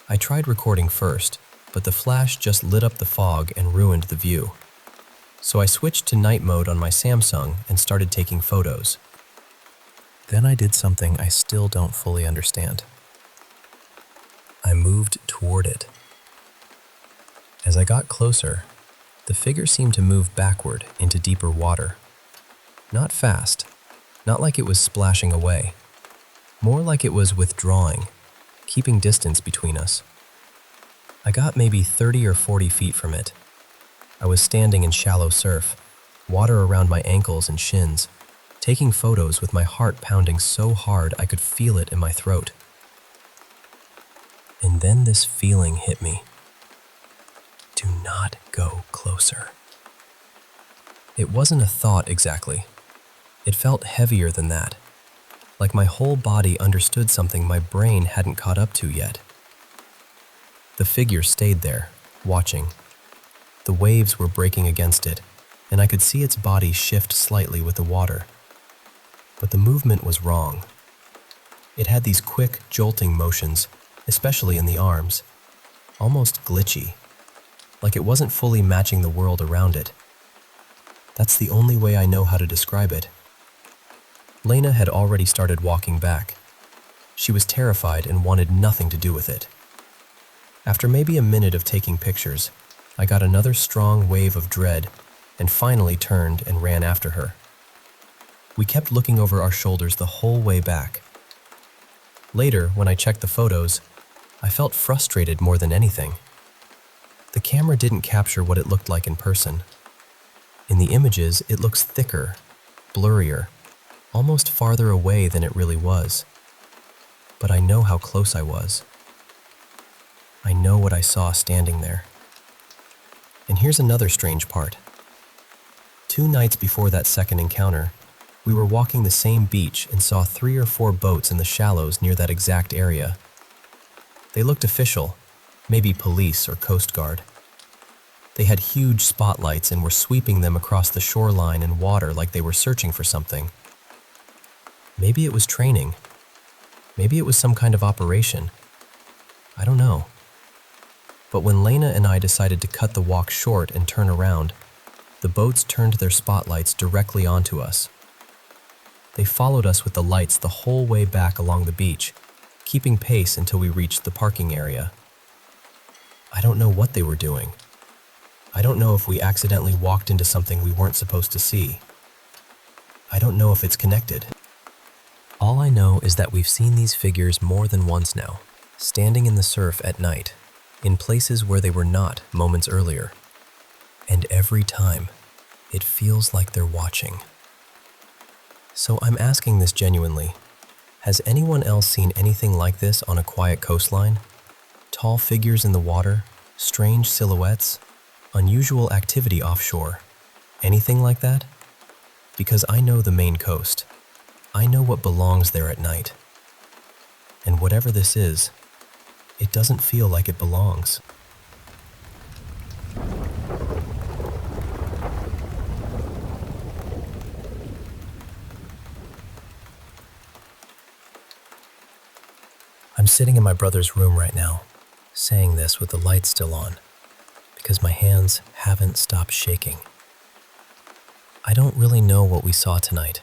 I tried recording first, but the flash just lit up the fog and ruined the view. So I switched to night mode on my Samsung and started taking photos. Then I did something I still don't fully understand. I moved toward it. As I got closer, the figure seemed to move backward into deeper water. Not fast, not like it was splashing away. More like it was withdrawing, keeping distance between us. I got maybe 30 or 40 feet from it. I was standing in shallow surf, water around my ankles and shins, taking photos with my heart pounding so hard I could feel it in my throat. And then this feeling hit me. Do not go closer. It wasn't a thought exactly. It felt heavier than that, like my whole body understood something my brain hadn't caught up to yet. The figure stayed there, watching. The waves were breaking against it, and I could see its body shift slightly with the water. But the movement was wrong. It had these quick, jolting motions, especially in the arms, almost glitchy, like it wasn't fully matching the world around it. That's the only way I know how to describe it. Lena had already started walking back. She was terrified and wanted nothing to do with it. After maybe a minute of taking pictures, I got another strong wave of dread and finally turned and ran after her. We kept looking over our shoulders the whole way back. Later, when I checked the photos, I felt frustrated more than anything. The camera didn't capture what it looked like in person. In the images, it looks thicker, blurrier, almost farther away than it really was. But I know how close I was. I know what I saw standing there. And here's another strange part. 2 nights before that second encounter, we We were walking the same beach and saw 3 or 4 boats in the shallows near that exact area. They looked official, maybe police or Coast Guard. They had huge spotlights and were sweeping them across the shoreline and water like they were searching for something. Maybe it was training. Maybe it was some kind of operation. I don't know. But when Lena and I decided to cut the walk short and turn around, the boats turned their spotlights directly onto us. They followed us with the lights the whole way back along the beach, keeping pace until we reached the parking area. I don't know what they were doing. I don't know if we accidentally walked into something we weren't supposed to see. I don't know if it's connected. All I know is that we've seen these figures more than once now, standing in the surf at night, in places where they were not moments earlier. And every time, it feels like they're watching. So I'm asking this genuinely. Has anyone else seen anything like this on a quiet coastline? Tall figures in the water, strange silhouettes, unusual activity offshore. Anything like that? Because I know the Maine coast. I know what belongs there at night. And whatever this is, it doesn't feel like it belongs. I'm sitting in my brother's room right now, saying this with the lights still on, because my hands haven't stopped shaking. I don't really know what we saw tonight.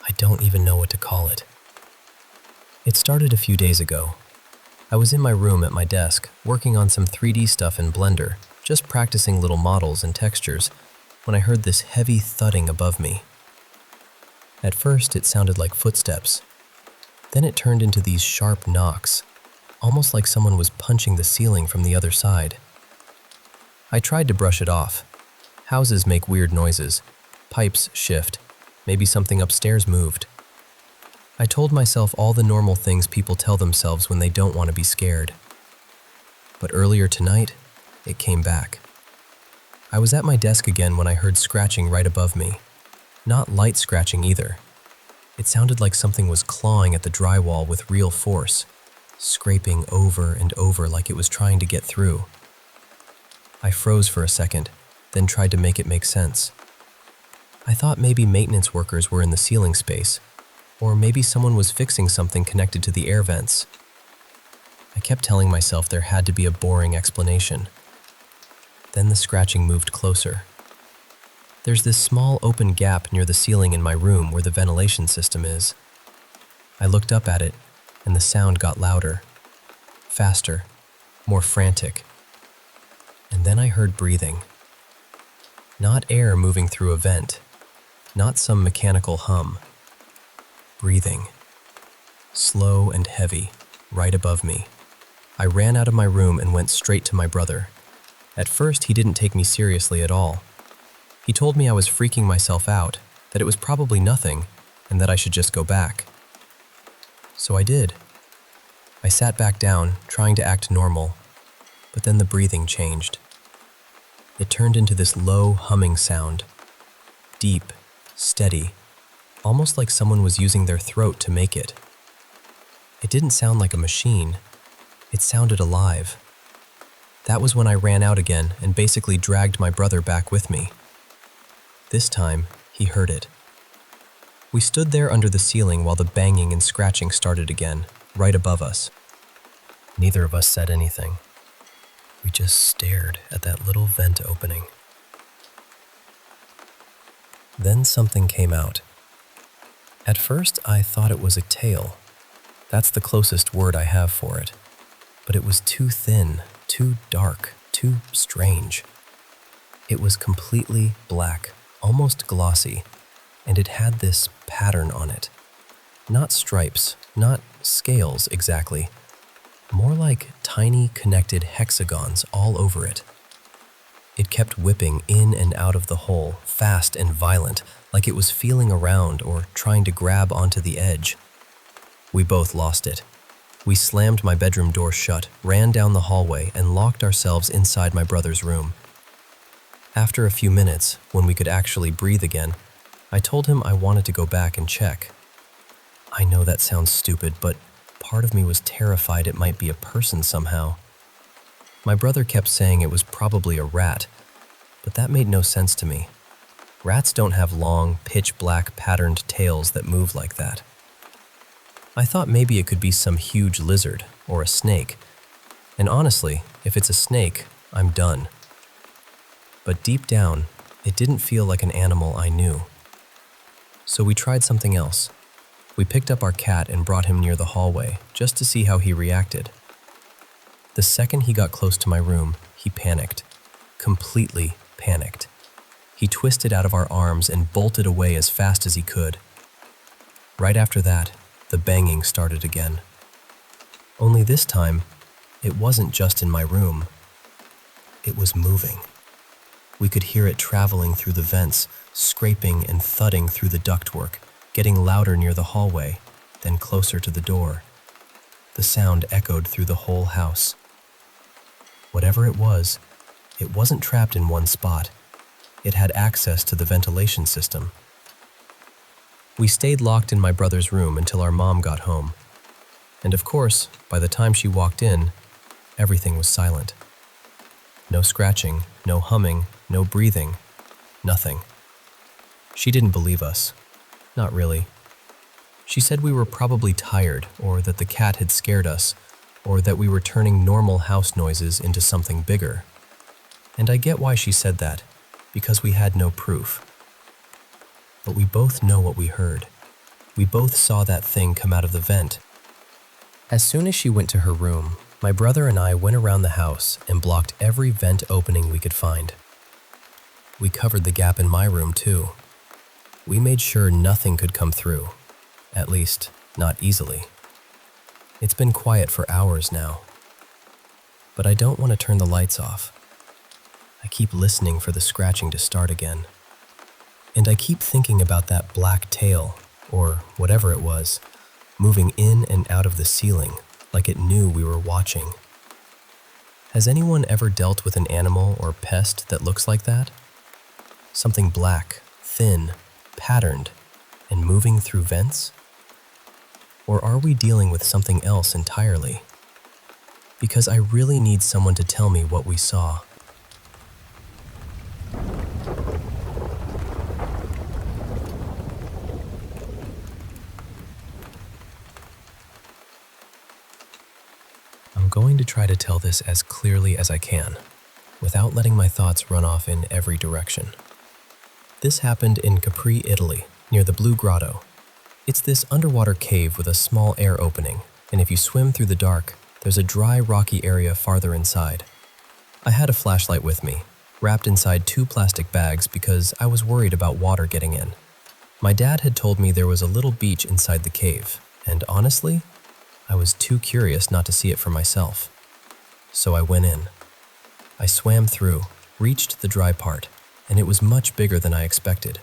I don't even know what to call it. It started a few days ago. I was in my room at my desk, working on some 3D stuff in Blender, just practicing little models and textures, when I heard this heavy thudding above me. At first, it sounded like footsteps. Then it turned into these sharp knocks, almost like someone was punching the ceiling from the other side. I tried to brush it off. Houses make weird noises. Pipes shift. Maybe something upstairs moved. I told myself all the normal things people tell themselves when they don't want to be scared. But earlier tonight, it came back. I was at my desk again when I heard scratching right above me. Not light scratching either. It sounded like something was clawing at the drywall with real force, scraping over and over like it was trying to get through. I froze for a second, then tried to make it make sense. I thought maybe maintenance workers were in the ceiling space, or maybe someone was fixing something connected to the air vents. I kept telling myself there had to be a boring explanation. Then the scratching moved closer. There's this small open gap near the ceiling in my room where the ventilation system is. I looked up at it, and the sound got louder, faster, more frantic. And then I heard breathing. Not air moving through a vent, not some mechanical hum. Breathing. Slow and heavy, right above me. I ran out of my room and went straight to my brother. At first, he didn't take me seriously at all. He told me I was freaking myself out, that it was probably nothing, and that I should just go back. So I did. I sat back down, trying to act normal, but then the breathing changed. It turned into this low humming sound. Deep, steady, almost like someone was using their throat to make it. It didn't sound like a machine. It sounded alive. That was when I ran out again and basically dragged my brother back with me. This time, he heard it. We stood there under the ceiling while the banging and scratching started again, right above us. Neither of us said anything. We just stared at that little vent opening. Then something came out. At first, I thought it was a tail. That's the closest word I have for it. But it was too thin, too dark, too strange. It was completely black, almost glossy, and it had this pattern on it. Not stripes, not scales exactly. More like tiny connected hexagons all over it. It kept whipping in and out of the hole, fast and violent, like it was feeling around or trying to grab onto the edge. We both lost it. We slammed my bedroom door shut, ran down the hallway, and locked ourselves inside my brother's room. After a few minutes, when we could actually breathe again, I told him I wanted to go back and check. I know that sounds stupid, but part of me was terrified it might be a person somehow. My brother kept saying it was probably a rat, but that made no sense to me. Rats don't have long, pitch-black patterned tails that move like that. I thought maybe it could be some huge lizard or a snake, and honestly, if it's a snake, I'm done. But deep down, it didn't feel like an animal I knew. So we tried something else. We picked up our cat and brought him near the hallway just to see how he reacted. The second he got close to my room, he panicked. Completely panicked. He twisted out of our arms and bolted away as fast as he could. Right after that, the banging started again. Only this time, it wasn't just in my room. It was moving. We could hear it traveling through the vents, scraping and thudding through the ductwork, getting louder near the hallway, then closer to the door. The sound echoed through the whole house. Whatever it wasn't trapped in one spot. It had access to the ventilation system. We stayed locked in my brother's room until our mom got home. And of course, by the time she walked in, everything was silent. No scratching, no humming, no breathing, nothing. She didn't believe us. Not really. She said we were probably tired, or that the cat had scared us, or that we were turning normal house noises into something bigger. And I get why she said that, because we had no proof. But we both know what we heard. We both saw that thing come out of the vent. As soon as she went to her room, my brother and I went around the house and blocked every vent opening we could find. We covered the gap in my room too. We made sure nothing could come through, at least not easily. It's been quiet for hours now, but I don't want to turn the lights off. I keep listening for the scratching to start again. And I keep thinking about that black tail, or whatever it was, moving in and out of the ceiling like it knew we were watching. Has anyone ever dealt with an animal or pest that looks like that? Something black, thin, patterned, and moving through vents? Or are we dealing with something else entirely? Because I really need someone to tell me what we saw. I'm going to try to tell this as clearly as I can, without letting my thoughts run off in every direction. This happened in Capri, Italy, near the Blue Grotto. It's this underwater cave with a small air opening, and if you swim through the dark, there's a dry, rocky area farther inside. I had a flashlight with me, wrapped inside 2 plastic bags because I was worried about water getting in. My dad had told me there was a little beach inside the cave, and honestly, I was too curious not to see it for myself. So I went in. I swam through, reached the dry part, and it was much bigger than I expected.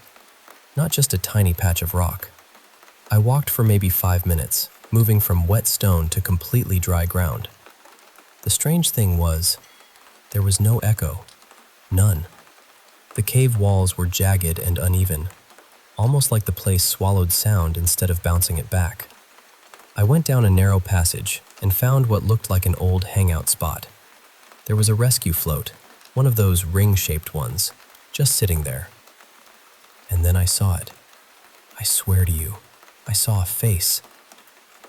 Not just a tiny patch of rock. I walked for maybe 5 minutes, moving from wet stone to completely dry ground. The strange thing was, there was no echo. None. The cave walls were jagged and uneven, almost like the place swallowed sound instead of bouncing it back. I went down a narrow passage and found what looked like an old hangout spot. There was a rescue float, one of those ring-shaped ones, just sitting there. And then I saw it. I swear to you, I saw a face.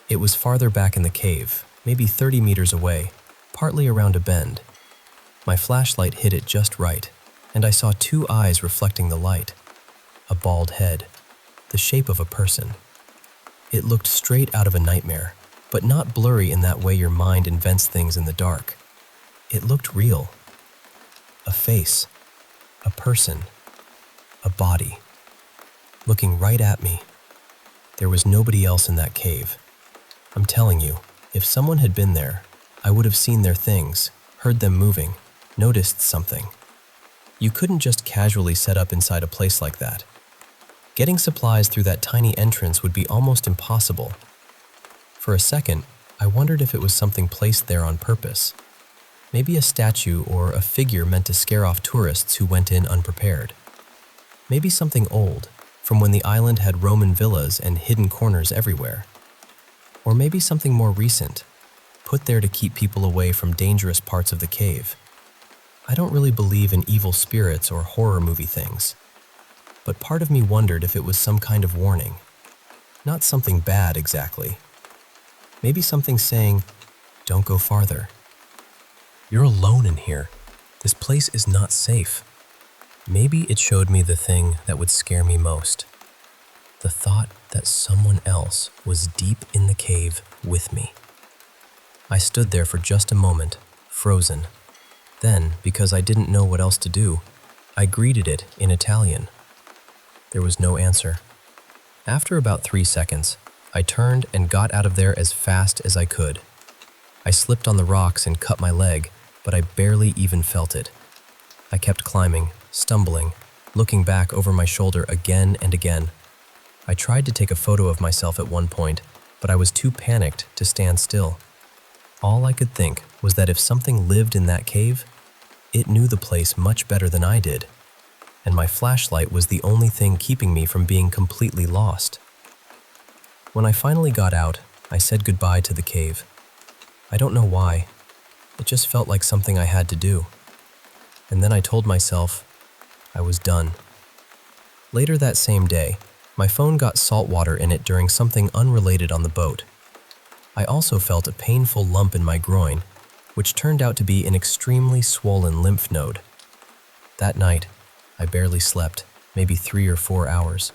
It was farther back in the cave, maybe 30 meters away, partly around a bend. My flashlight hit it just right, and I saw 2 eyes reflecting the light. A bald head, the shape of a person. It looked straight out of a nightmare, but not blurry in that way your mind invents things in the dark. It looked real. A face, a person, a body, looking right at me. There was nobody else in that cave. I'm telling you, if someone had been there, I would have seen their things, heard them moving, noticed something. You couldn't just casually set up inside a place like that. Getting supplies through that tiny entrance would be almost impossible. For a second, I wondered if it was something placed there on purpose. Maybe a statue or a figure meant to scare off tourists who went in unprepared. Maybe something old, from when the island had Roman villas and hidden corners everywhere. Or maybe something more recent, put there to keep people away from dangerous parts of the cave. I don't really believe in evil spirits or horror movie things, but part of me wondered if it was some kind of warning. Not something bad exactly. Maybe something saying, "Don't go farther. You're alone in here. This place is not safe." Maybe it showed me the thing that would scare me most. The thought that someone else was deep in the cave with me. I stood there for just a moment, frozen. Then, because I didn't know what else to do, I greeted it in Italian. There was no answer. After about 3 seconds, I turned and got out of there as fast as I could. I slipped on the rocks and cut my leg, but I barely even felt it. I kept climbing, stumbling, looking back over my shoulder again and again. I tried to take a photo of myself at one point, but I was too panicked to stand still. All I could think was that if something lived in that cave, it knew the place much better than I did, and my flashlight was the only thing keeping me from being completely lost. When I finally got out, I said goodbye to the cave. I don't know why. It just felt like something I had to do. And then I told myself I was done. Later that same day, my phone got salt water in it during something unrelated on the boat. I also felt a painful lump in my groin, which turned out to be an extremely swollen lymph node. That night, I barely slept, maybe 3 or 4 hours.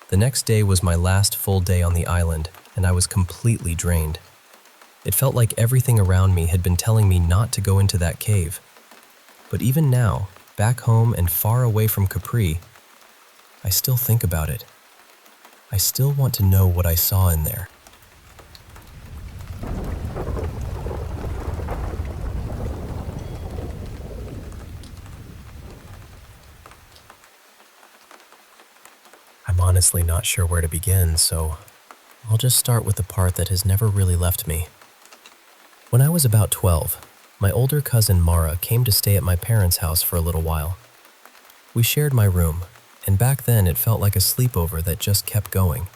The next day was my last full day on the island, and I was completely drained. It felt like everything around me had been telling me not to go into that cave. But even now, back home and far away from Capri, I still think about it. I still want to know what I saw in there. I'm honestly not sure where to begin, so I'll just start with the part that has never really left me. When I was about 12, my older cousin Mara came to stay at my parents' house for a little while. We shared my room, and back then it felt like a sleepover that just kept going.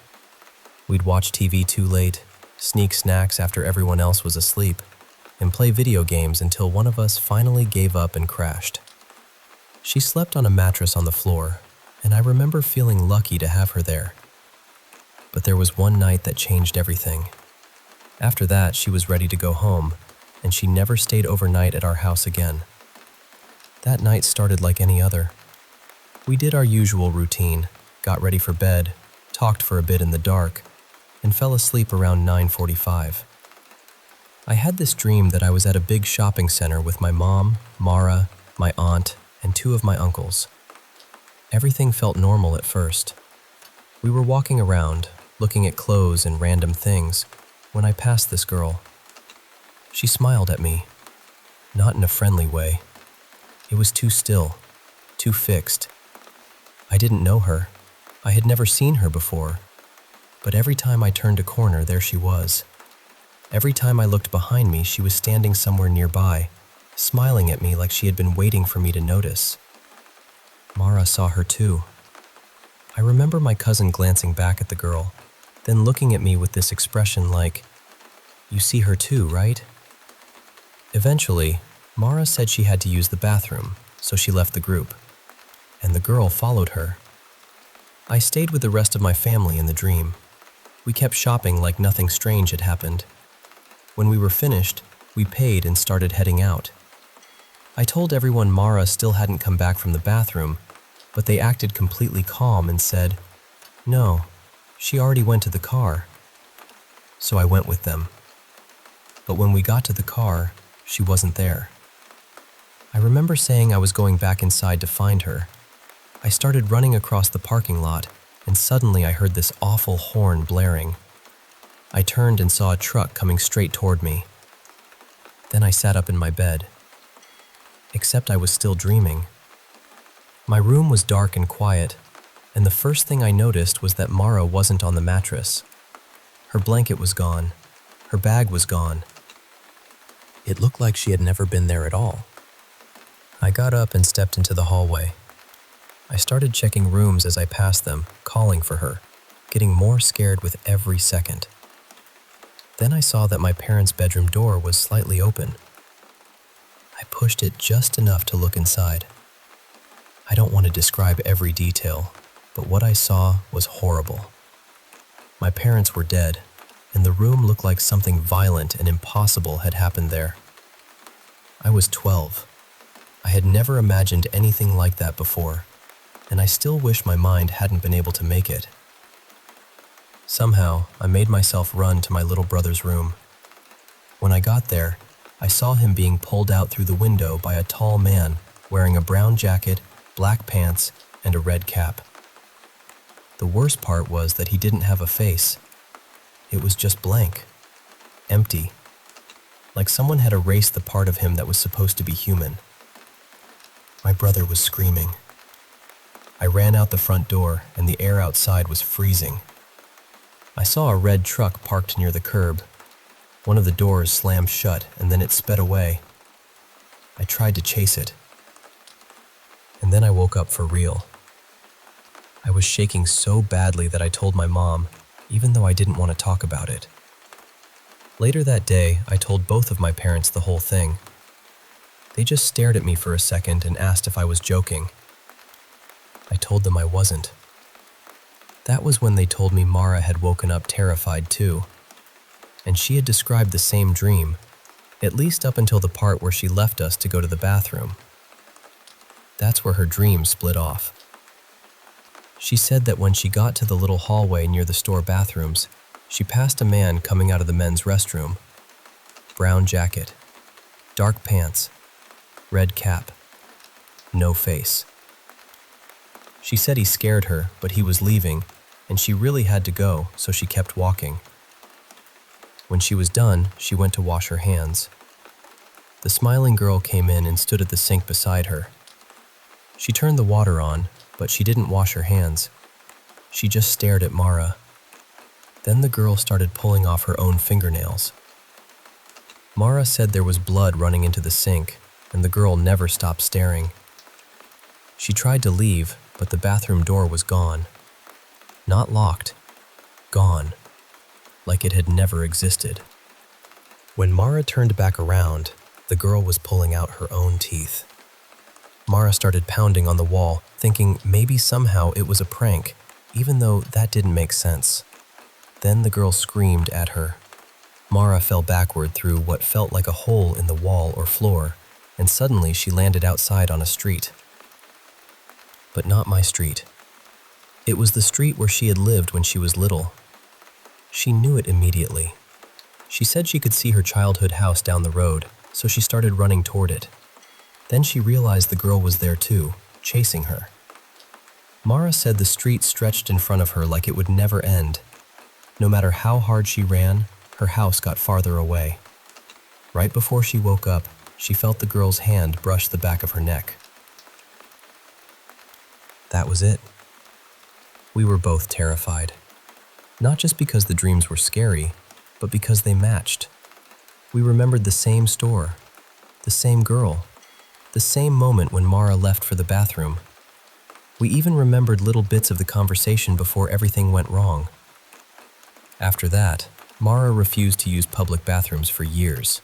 We'd watch TV too late, sneak snacks after everyone else was asleep, and play video games until one of us finally gave up and crashed. She slept on a mattress on the floor, and I remember feeling lucky to have her there. But there was one night that changed everything. After that, she was ready to go home, and she never stayed overnight at our house again. That night started like any other. We did our usual routine, got ready for bed, talked for a bit in the dark, and fell asleep around 9:45. I had this dream that I was at a big shopping center with my mom, Mara, my aunt, and 2 of my uncles. Everything felt normal at first. We were walking around, looking at clothes and random things, when I passed this girl. She smiled at me, not in a friendly way. It was too still, too fixed. I didn't know her. I had never seen her before. But every time I turned a corner, there she was. Every time I looked behind me, she was standing somewhere nearby, smiling at me like she had been waiting for me to notice. Mara saw her too. I remember my cousin glancing back at the girl, then looking at me with this expression like, "You see her too, right?" Eventually, Mara said she had to use the bathroom, so she left the group, and the girl followed her. I stayed with the rest of my family in the dream. We kept shopping like nothing strange had happened. When we were finished, we paid and started heading out. I told everyone Mara still hadn't come back from the bathroom, but they acted completely calm and said, "No, she already went to the car." So I went with them. But when we got to the car, she wasn't there. I remember saying I was going back inside to find her. I started running across the parking lot, and suddenly I heard this awful horn blaring. I turned and saw a truck coming straight toward me. Then I sat up in my bed. Except I was still dreaming. My room was dark and quiet, and the first thing I noticed was that Mara wasn't on the mattress. Her blanket was gone. Her bag was gone. It looked like she had never been there at all. I got up and stepped into the hallway. I started checking rooms as I passed them, calling for her, getting more scared with every second. Then I saw that my parents' bedroom door was slightly open. I pushed it just enough to look inside. I don't want to describe every detail, but what I saw was horrible. My parents were dead, and the room looked like something violent and impossible had happened there. I was 12. I had never imagined anything like that before, and I still wish my mind hadn't been able to make it. Somehow, I made myself run to my little brother's room. When I got there, I saw him being pulled out through the window by a tall man wearing a brown jacket, black pants, and a red cap. The worst part was that he didn't have a face. It was just blank, empty, like someone had erased the part of him that was supposed to be human. My brother was screaming. I ran out the front door, and the air outside was freezing. I saw a red truck parked near the curb. One of the doors slammed shut, and then it sped away. I tried to chase it. And then I woke up for real. I was shaking so badly that I told my mom, even though I didn't want to talk about it. Later that day, I told both of my parents the whole thing. They just stared at me for a second and asked if I was joking. I told them I wasn't. That was when they told me Mara had woken up terrified too, and she had described the same dream, at least up until the part where she left us to go to the bathroom. That's where her dream split off. She said that when she got to the little hallway near the store bathrooms, she passed a man coming out of the men's restroom. Brown jacket, dark pants, red cap, no face. She said he scared her, but he was leaving, and she really had to go, so she kept walking. When she was done, she went to wash her hands. The smiling girl came in and stood at the sink beside her. She turned the water on, but she didn't wash her hands. She just stared at Mara. Then the girl started pulling off her own fingernails. Mara said there was blood running into the sink, and the girl never stopped staring. She tried to leave, but the bathroom door was gone. Not locked, gone, like it had never existed. When Mara turned back around, the girl was pulling out her own teeth. Mara started pounding on the wall, thinking maybe somehow it was a prank, even though that didn't make sense. Then the girl screamed at her. Mara fell backward through what felt like a hole in the wall or floor, and suddenly she landed outside on a street. But not my street. It was the street where she had lived when she was little. She knew it immediately. She said she could see her childhood house down the road, so she started running toward it. Then she realized the girl was there too, chasing her. Mara said the street stretched in front of her like it would never end. No matter how hard she ran, her house got farther away. Right before she woke up, she felt the girl's hand brush the back of her neck. That was it. We were both terrified. Not just because the dreams were scary, but because they matched. We remembered the same store, the same girl, the same moment when Mara left for the bathroom. We even remembered little bits of the conversation before everything went wrong. After that, Mara refused to use public bathrooms for years.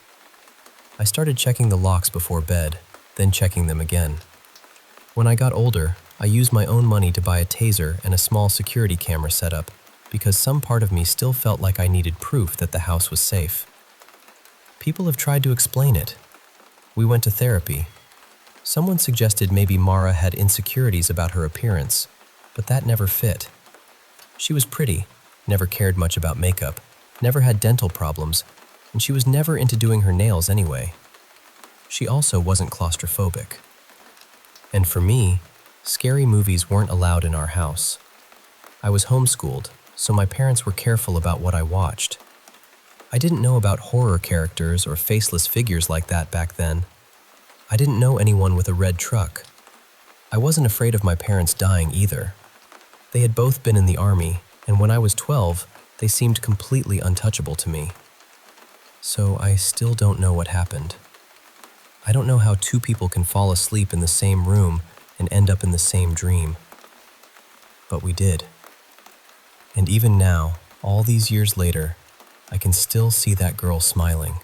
I started checking the locks before bed, then checking them again. When I got older, I used my own money to buy a taser and a small security camera setup because some part of me still felt like I needed proof that the house was safe. People have tried to explain it. We went to therapy. Someone suggested maybe Mara had insecurities about her appearance, but that never fit. She was pretty, never cared much about makeup, never had dental problems, and she was never into doing her nails anyway. She also wasn't claustrophobic. And for me, scary movies weren't allowed in our house. I was homeschooled, so my parents were careful about what I watched. I didn't know about horror characters or faceless figures like that back then. I didn't know anyone with a red truck. I wasn't afraid of my parents dying either. They had both been in the army, and when I was 12, they seemed completely untouchable to me. So I still don't know what happened. I don't know how two people can fall asleep in the same room and end up in the same dream. But we did. And even now, all these years later, I can still see that girl smiling.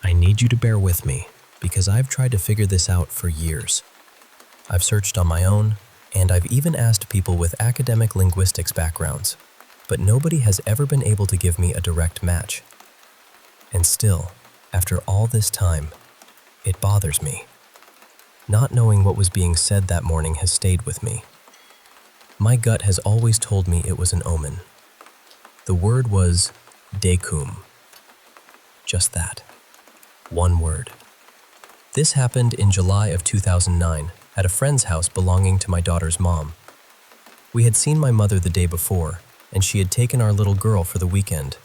I need you to bear with me, because I've tried to figure this out for years. I've searched on my own, and I've even asked people with academic linguistics backgrounds, but nobody has ever been able to give me a direct match. And still, after all this time, it bothers me. Not knowing what was being said that morning has stayed with me. My gut has always told me it was an omen. The word was decum. Just that. One word. This happened in July of 2009 at a friend's house belonging to my daughter's mom. We had seen my mother the day before, and she had taken our little girl for the weekend.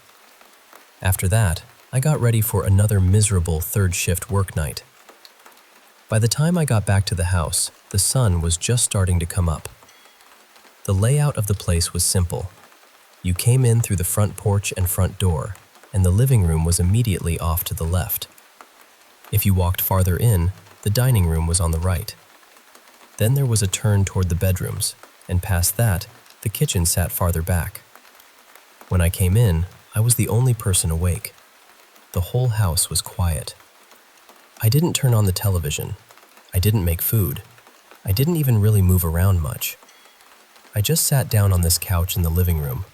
After that, I got ready for another miserable third shift work night. By the time I got back to the house, the sun was just starting to come up. The layout of the place was simple. You came in through the front porch and front door, and the living room was immediately off to the left. If you walked farther in, the dining room was on the right. Then there was a turn toward the bedrooms, and past that, the kitchen sat farther back. When I came in, I was the only person awake. The whole house was quiet. I didn't turn on the television. I didn't make food. I didn't even really move around much. I just sat down on this couch in the living room,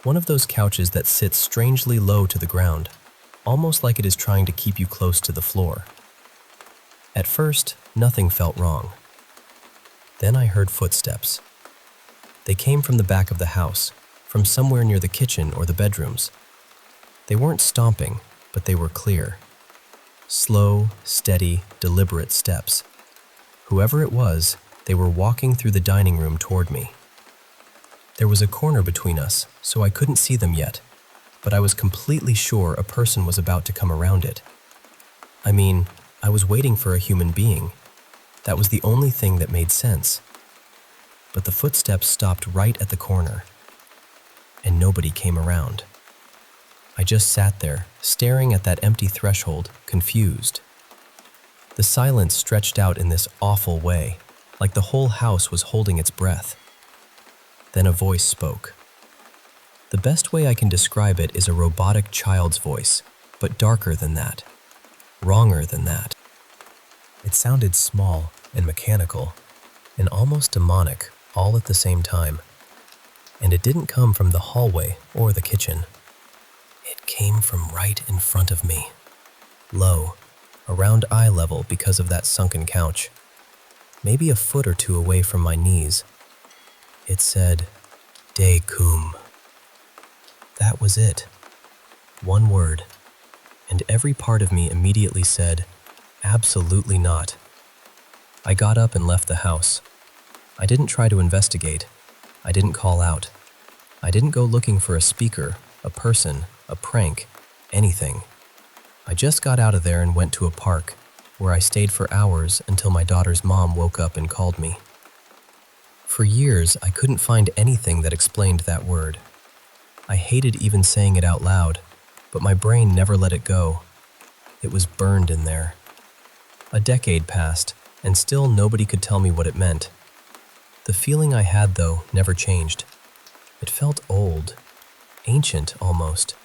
one of those couches that sits strangely low to the ground, almost like it is trying to keep you close to the floor. At first, nothing felt wrong. Then I heard footsteps. They came from the back of the house, from somewhere near the kitchen or the bedrooms. They weren't stomping, but they were clear. Slow, steady, deliberate steps. Whoever it was, they were walking through the dining room toward me. There was a corner between us, so I couldn't see them yet, but I was completely sure a person was about to come around it. I mean, I was waiting for a human being. That was the only thing that made sense. But the footsteps stopped right at the corner, and nobody came around. I just sat there, staring at that empty threshold, confused. The silence stretched out in this awful way, like the whole house was holding its breath. Then a voice spoke. The best way I can describe it is a robotic child's voice, but darker than that, wronger than that. It sounded small and mechanical, and almost demonic, all at the same time. And it didn't come from the hallway or the kitchen. It came from right in front of me, low, around eye level because of that sunken couch, maybe a foot or two away from my knees. It said, "Decum." That was it. One word. And every part of me immediately said, absolutely not. I got up and left the house. I didn't try to investigate. I didn't call out. I didn't go looking for a speaker, a person, a prank, anything. I just got out of there and went to a park, where I stayed for hours until my daughter's mom woke up and called me. For years, I couldn't find anything that explained that word. I hated even saying it out loud, but my brain never let it go. It was burned in there. A decade passed, and still nobody could tell me what it meant. The feeling I had, though, never changed. It felt old, ancient almost,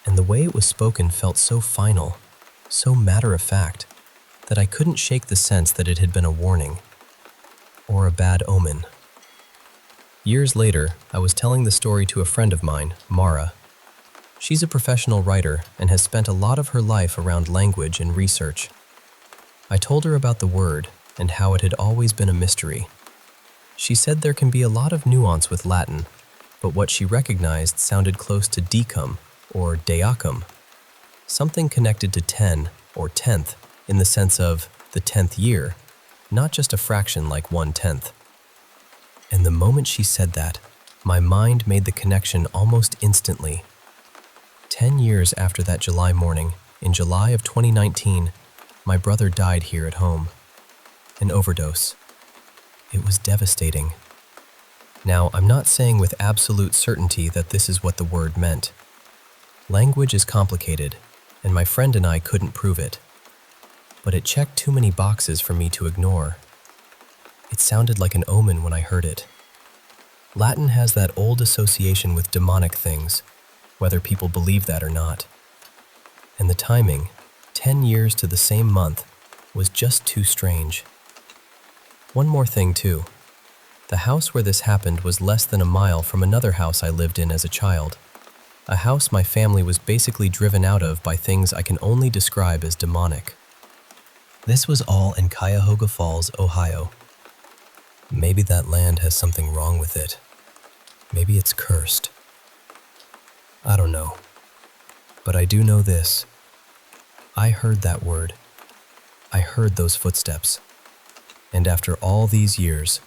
and the way it was spoken felt so final, so matter-of-fact, that I couldn't shake the sense that it had been a warning, or a bad omen. Years later, I was telling the story to a friend of mine, Mara. She's a professional writer and has spent a lot of her life around language and research. I told her about the word and how it had always been a mystery. She said there can be a lot of nuance with Latin, but what she recognized sounded close to decum or deacum, something connected to 10 or 10th in the sense of the 10th year, not just a fraction like 1/10. And the moment she said that, my mind made the connection almost instantly. 10 years after that July morning, in July of 2019, my brother died here at home. An overdose. It was devastating. Now, I'm not saying with absolute certainty that this is what the word meant. Language is complicated, and my friend and I couldn't prove it. But it checked too many boxes for me to ignore. It sounded like an omen when I heard it. Latin has that old association with demonic things, whether people believe that or not. And the timing, 10 years to the same month, was just too strange. One more thing, too. The house where this happened was less than a mile from another house I lived in as a child. A house my family was basically driven out of by things I can only describe as demonic. This was all in Cuyahoga Falls, Ohio. Maybe that land has something wrong with it. Maybe it's cursed. I don't know. But I do know this. I heard that word. I heard those footsteps. And after all these years,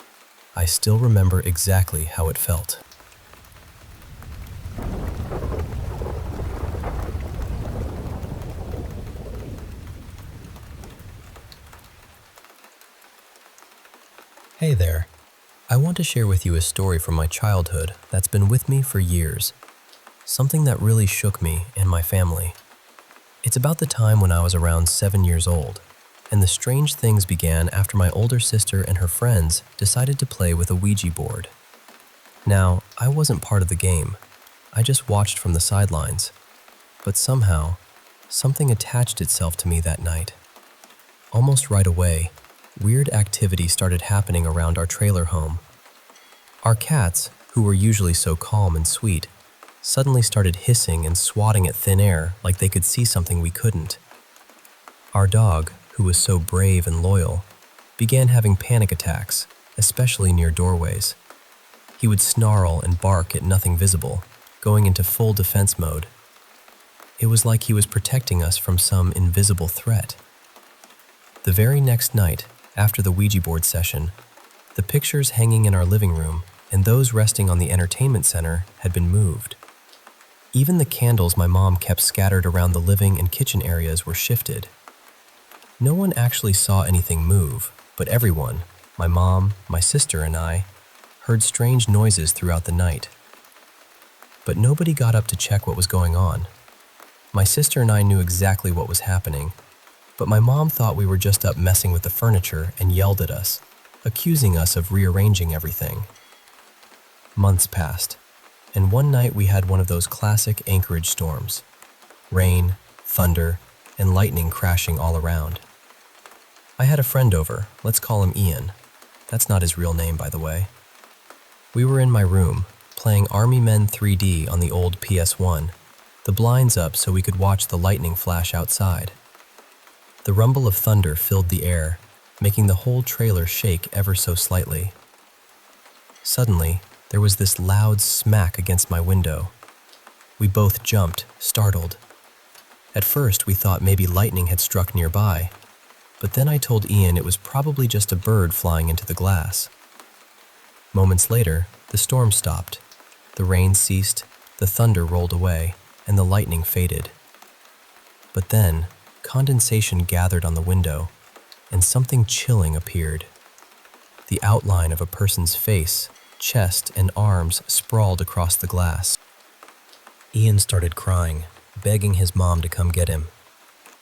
I still remember exactly how it felt. Hey there. I want to share with you a story from my childhood that's been with me for years. Something that really shook me and my family. It's about the time when I was around 7 years old, and the strange things began after my older sister and her friends decided to play with a Ouija board. Now, I wasn't part of the game. I just watched from the sidelines. But somehow, something attached itself to me that night. Almost right away, weird activity started happening around our trailer home. Our cats, who were usually so calm and sweet, suddenly started hissing and swatting at thin air like they could see something we couldn't. Our dog, who was so brave and loyal, began having panic attacks, especially near doorways. He would snarl and bark at nothing visible, going into full defense mode. It was like he was protecting us from some invisible threat. The very next night, after the Ouija board session, the pictures hanging in our living room and those resting on the entertainment center had been moved. Even the candles my mom kept scattered around the living and kitchen areas were shifted. No one actually saw anything move, but everyone, my mom, my sister, and I, heard strange noises throughout the night. But nobody got up to check what was going on. My sister and I knew exactly what was happening, but my mom thought we were just up messing with the furniture and yelled at us, accusing us of rearranging everything. Months passed, and one night we had one of those classic Anchorage storms. Rain, thunder, and lightning crashing all around. I had a friend over, let's call him Ian. That's not his real name, by the way. We were in my room, playing Army Men 3D on the old PS1, the blinds up so we could watch the lightning flash outside. The rumble of thunder filled the air, making the whole trailer shake ever so slightly. Suddenly, there was this loud smack against my window. We both jumped, startled. At first, we thought maybe lightning had struck nearby, but then I told Ian it was probably just a bird flying into the glass. Moments later, the storm stopped. The rain ceased, the thunder rolled away, and the lightning faded. But then, condensation gathered on the window, and something chilling appeared. The outline of a person's face, chest, and arms sprawled across the glass. Ian started crying, begging his mom to come get him.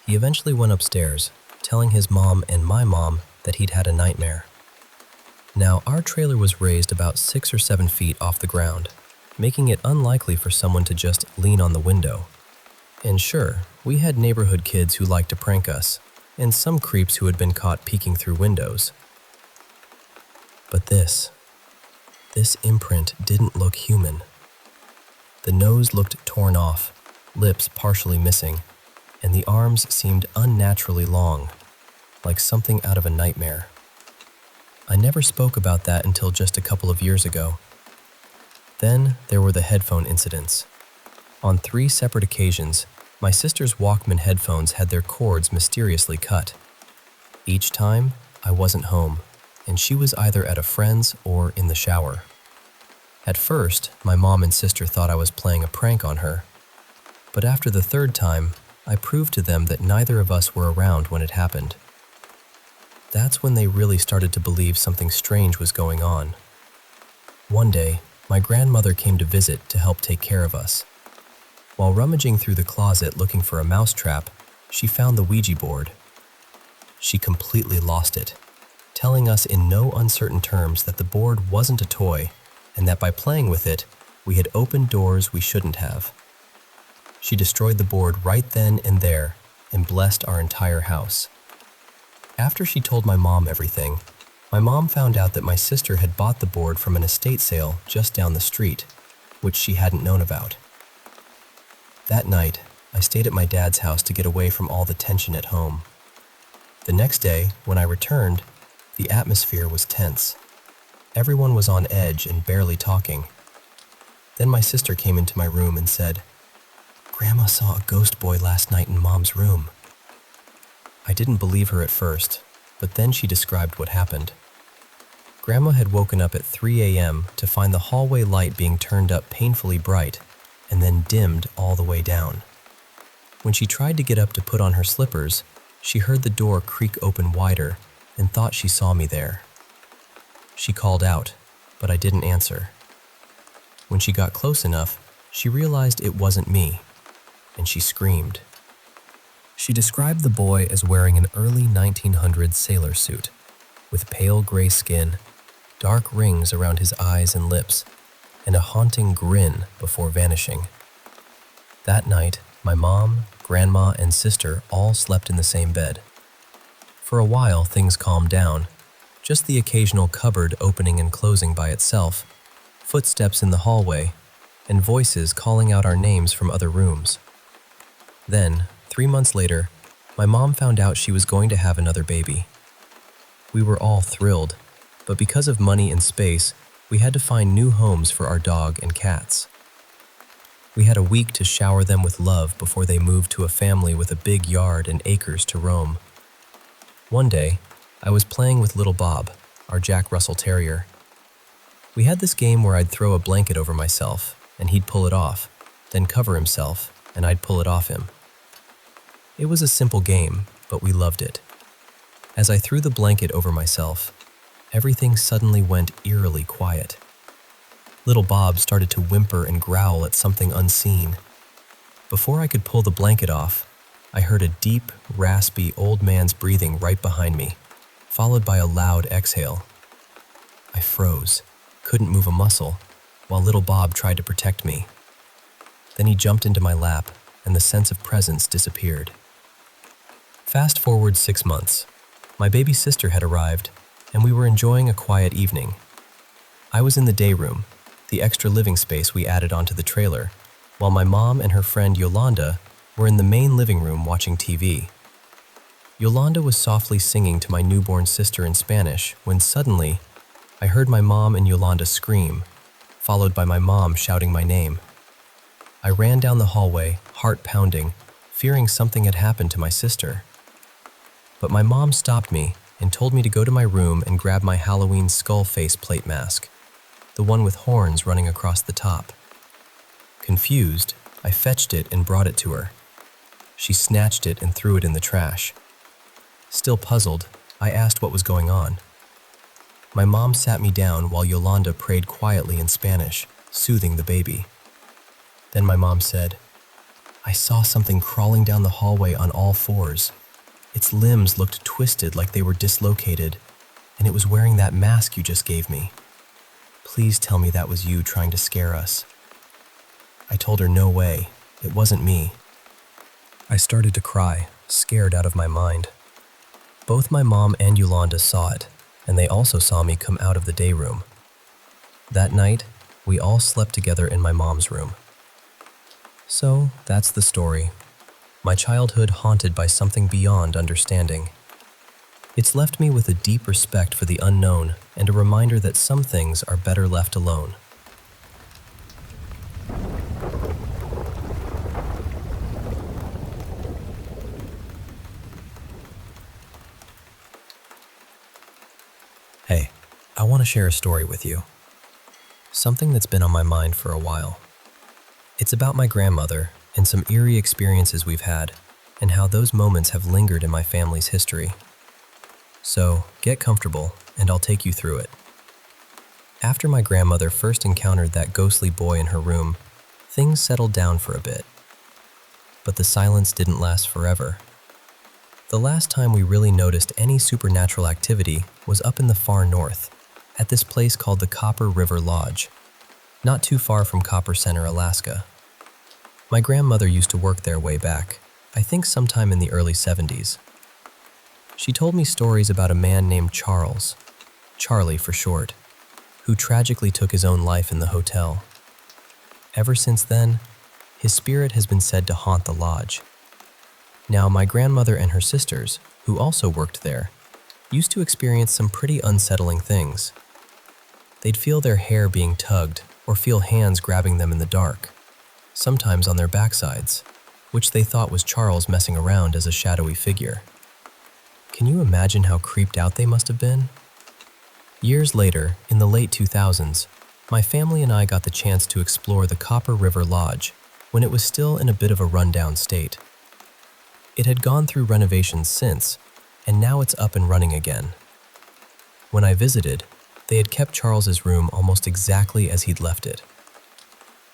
He eventually went upstairs, telling his mom and my mom that he'd had a nightmare. Now, our trailer was raised about 6 or 7 feet off the ground, making it unlikely for someone to just lean on the window. And sure, we had neighborhood kids who liked to prank us, and some creeps who had been caught peeking through windows. But this imprint didn't look human. The nose looked torn off, lips partially missing, and the arms seemed unnaturally long, like something out of a nightmare. I never spoke about that until just a couple of years ago. Then there were the headphone incidents. On 3 separate occasions, my sister's Walkman headphones had their cords mysteriously cut. Each time, I wasn't home, and she was either at a friend's or in the shower. At first, my mom and sister thought I was playing a prank on her. But after the 3rd time, I proved to them that neither of us were around when it happened. That's when they really started to believe something strange was going on. One day, my grandmother came to visit to help take care of us. While rummaging through the closet looking for a mousetrap, she found the Ouija board. She completely lost it, telling us in no uncertain terms that the board wasn't a toy and that by playing with it, we had opened doors we shouldn't have. She destroyed the board right then and there and blessed our entire house. After she told my mom everything, my mom found out that my sister had bought the board from an estate sale just down the street, which she hadn't known about. That night, I stayed at my dad's house to get away from all the tension at home. The next day, when I returned, the atmosphere was tense. Everyone was on edge and barely talking. Then my sister came into my room and said, "Grandma saw a ghost boy last night in Mom's room." I didn't believe her at first, but then she described what happened. Grandma had woken up at 3 a.m. to find the hallway light being turned up painfully bright and then dimmed all the way down. When she tried to get up to put on her slippers, she heard the door creak open wider and thought she saw me there. She called out, but I didn't answer. When she got close enough, she realized it wasn't me, and she screamed. She described the boy as wearing an early 1900s sailor suit, with pale gray skin, dark rings around his eyes and lips, and a haunting grin before vanishing. That night, my mom, grandma, and sister all slept in the same bed. For a while, things calmed down, just the occasional cupboard opening and closing by itself, footsteps in the hallway, and voices calling out our names from other rooms. Then, 3 months later, my mom found out she was going to have another baby. We were all thrilled, but because of money and space, we had to find new homes for our dog and cats. We had a week to shower them with love before they moved to a family with a big yard and acres to roam. One day, I was playing with little Bob, our Jack Russell Terrier. We had this game where I'd throw a blanket over myself, and he'd pull it off, then cover himself, and I'd pull it off him. It was a simple game, but we loved it. As I threw the blanket over myself, everything suddenly went eerily quiet. Little Bob started to whimper and growl at something unseen. Before I could pull the blanket off, I heard a deep, raspy old man's breathing right behind me, followed by a loud exhale. I froze, couldn't move a muscle, while little Bob tried to protect me. Then he jumped into my lap, and the sense of presence disappeared. Fast forward 6 months. My baby sister had arrived, and we were enjoying a quiet evening. I was in the day room, the extra living space we added onto the trailer, while my mom and her friend Yolanda were in the main living room watching TV. Yolanda was softly singing to my newborn sister in Spanish when suddenly, I heard my mom and Yolanda scream, followed by my mom shouting my name. I ran down the hallway, heart pounding, fearing something had happened to my sister. But my mom stopped me and told me to go to my room and grab my Halloween skull face plate mask, the one with horns running across the top. Confused, I fetched it and brought it to her. She snatched it and threw it in the trash. Still puzzled, I asked what was going on. My mom sat me down while Yolanda prayed quietly in Spanish, soothing the baby. Then my mom said, "I saw something crawling down the hallway on all fours. Its limbs looked twisted like they were dislocated, and it was wearing that mask you just gave me. Please tell me that was you trying to scare us." I told her no way, it wasn't me. I started to cry, scared out of my mind. Both my mom and Yolanda saw it, and they also saw me come out of the day room. That night, we all slept together in my mom's room. So, that's the story. My childhood haunted by something beyond understanding. It's left me with a deep respect for the unknown and a reminder that some things are better left alone. Hey, I want to share a story with you. Something that's been on my mind for a while. It's about my grandmother and some eerie experiences we've had, and how those moments have lingered in my family's history. So, get comfortable, and I'll take you through it. After my grandmother first encountered that ghostly boy in her room, things settled down for a bit. But the silence didn't last forever. The last time we really noticed any supernatural activity was up in the far north, at this place called the Copper River Lodge, not too far from Copper Center, Alaska. My grandmother used to work there way back, I think sometime in the early 70s. She told me stories about a man named Charles, Charlie for short, who tragically took his own life in the hotel. Ever since then, his spirit has been said to haunt the lodge. Now, my grandmother and her sisters, who also worked there, used to experience some pretty unsettling things. They'd feel their hair being tugged or feel hands grabbing them in the dark, sometimes on their backsides, which they thought was Charles messing around as a shadowy figure. Can you imagine how creeped out they must have been? Years later, in the late 2000s, my family and I got the chance to explore the Copper River Lodge when it was still in a bit of a rundown state. It had gone through renovations since, and now it's up and running again. When I visited, they had kept Charles's room almost exactly as he'd left it.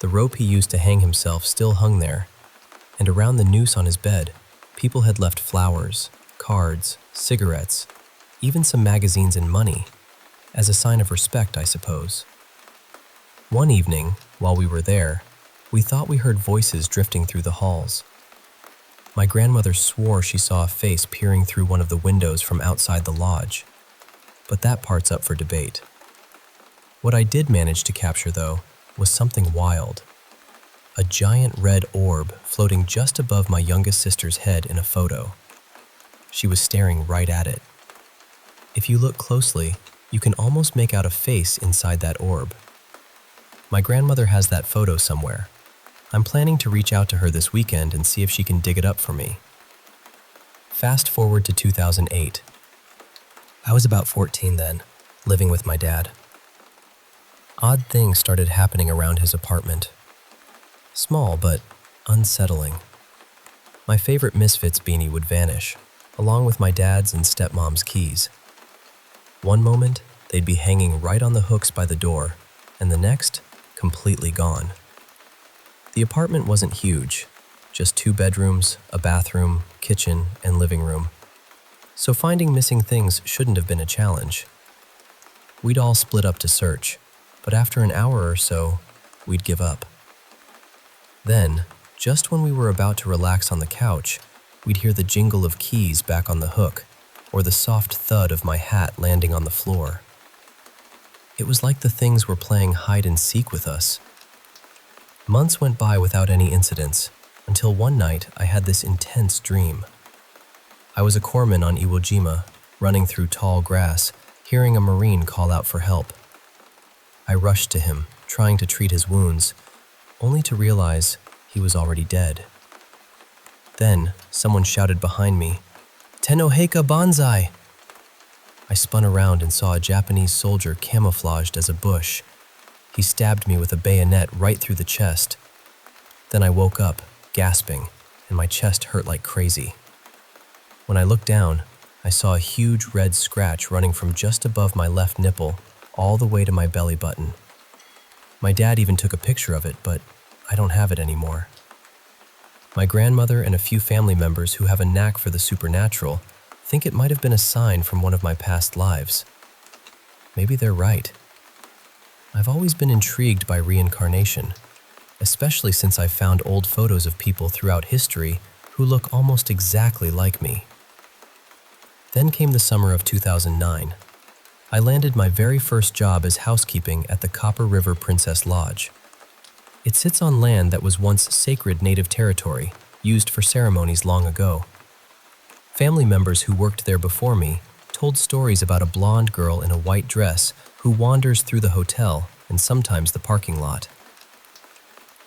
The rope he used to hang himself still hung there, and around the noose on his bed, people had left flowers, cards, cigarettes, even some magazines and money, as a sign of respect, I suppose. One evening, while we were there, we thought we heard voices drifting through the halls. My grandmother swore she saw a face peering through one of the windows from outside the lodge, but that part's up for debate. What I did manage to capture, though, was something wild. A giant red orb floating just above my youngest sister's head in a photo. She was staring right at it. If you look closely, you can almost make out a face inside that orb. My grandmother has that photo somewhere. I'm planning to reach out to her this weekend and see if she can dig it up for me. Fast forward to 2008. I was about 14 then, living with my dad. Odd things started happening around his apartment. Small, but unsettling. My favorite Misfits beanie would vanish, along with my dad's and stepmom's keys. One moment, they'd be hanging right on the hooks by the door, and the next, completely gone. The apartment wasn't huge, just 2 bedrooms, a bathroom, kitchen, and living room. So finding missing things shouldn't have been a challenge. We'd all split up to search, but after an hour or so, we'd give up. Then, just when we were about to relax on the couch, we'd hear the jingle of keys back on the hook, or the soft thud of my hat landing on the floor. It was like the things were playing hide and seek with us. Months went by without any incidents, until one night I had this intense dream. I was a corpsman on Iwo Jima, running through tall grass, hearing a Marine call out for help. I rushed to him, trying to treat his wounds, only to realize he was already dead. Then, someone shouted behind me, "Tenoheika Banzai!" I spun around and saw a Japanese soldier camouflaged as a bush. He stabbed me with a bayonet right through the chest. Then I woke up, gasping, and my chest hurt like crazy. When I looked down, I saw a huge red scratch running from just above my left nipple all the way to my belly button. My dad even took a picture of it, but I don't have it anymore. My grandmother and a few family members who have a knack for the supernatural think it might have been a sign from one of my past lives. Maybe they're right. I've always been intrigued by reincarnation, especially since I've found old photos of people throughout history who look almost exactly like me. Then came the summer of 2009. I landed my very first job as housekeeping at the Copper River Princess Lodge. It sits on land that was once sacred native territory, used for ceremonies long ago. Family members who worked there before me told stories about a blonde girl in a white dress who wanders through the hotel and sometimes the parking lot.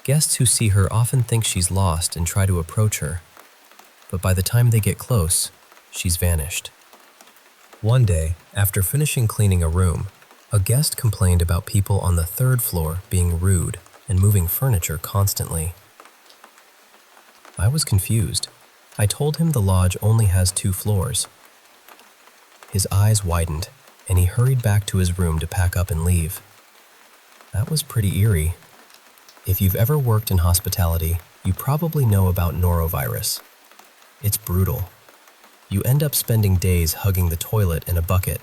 Guests who see her often think she's lost and try to approach her, but by the time they get close, she's vanished. One day, after finishing cleaning a room, a guest complained about people on the 3rd floor being rude and moving furniture constantly. I was confused. I told him the lodge only has 2 floors. His eyes widened, and he hurried back to his room to pack up and leave. That was pretty eerie. If you've ever worked in hospitality, you probably know about norovirus. It's brutal. You end up spending days hugging the toilet in a bucket.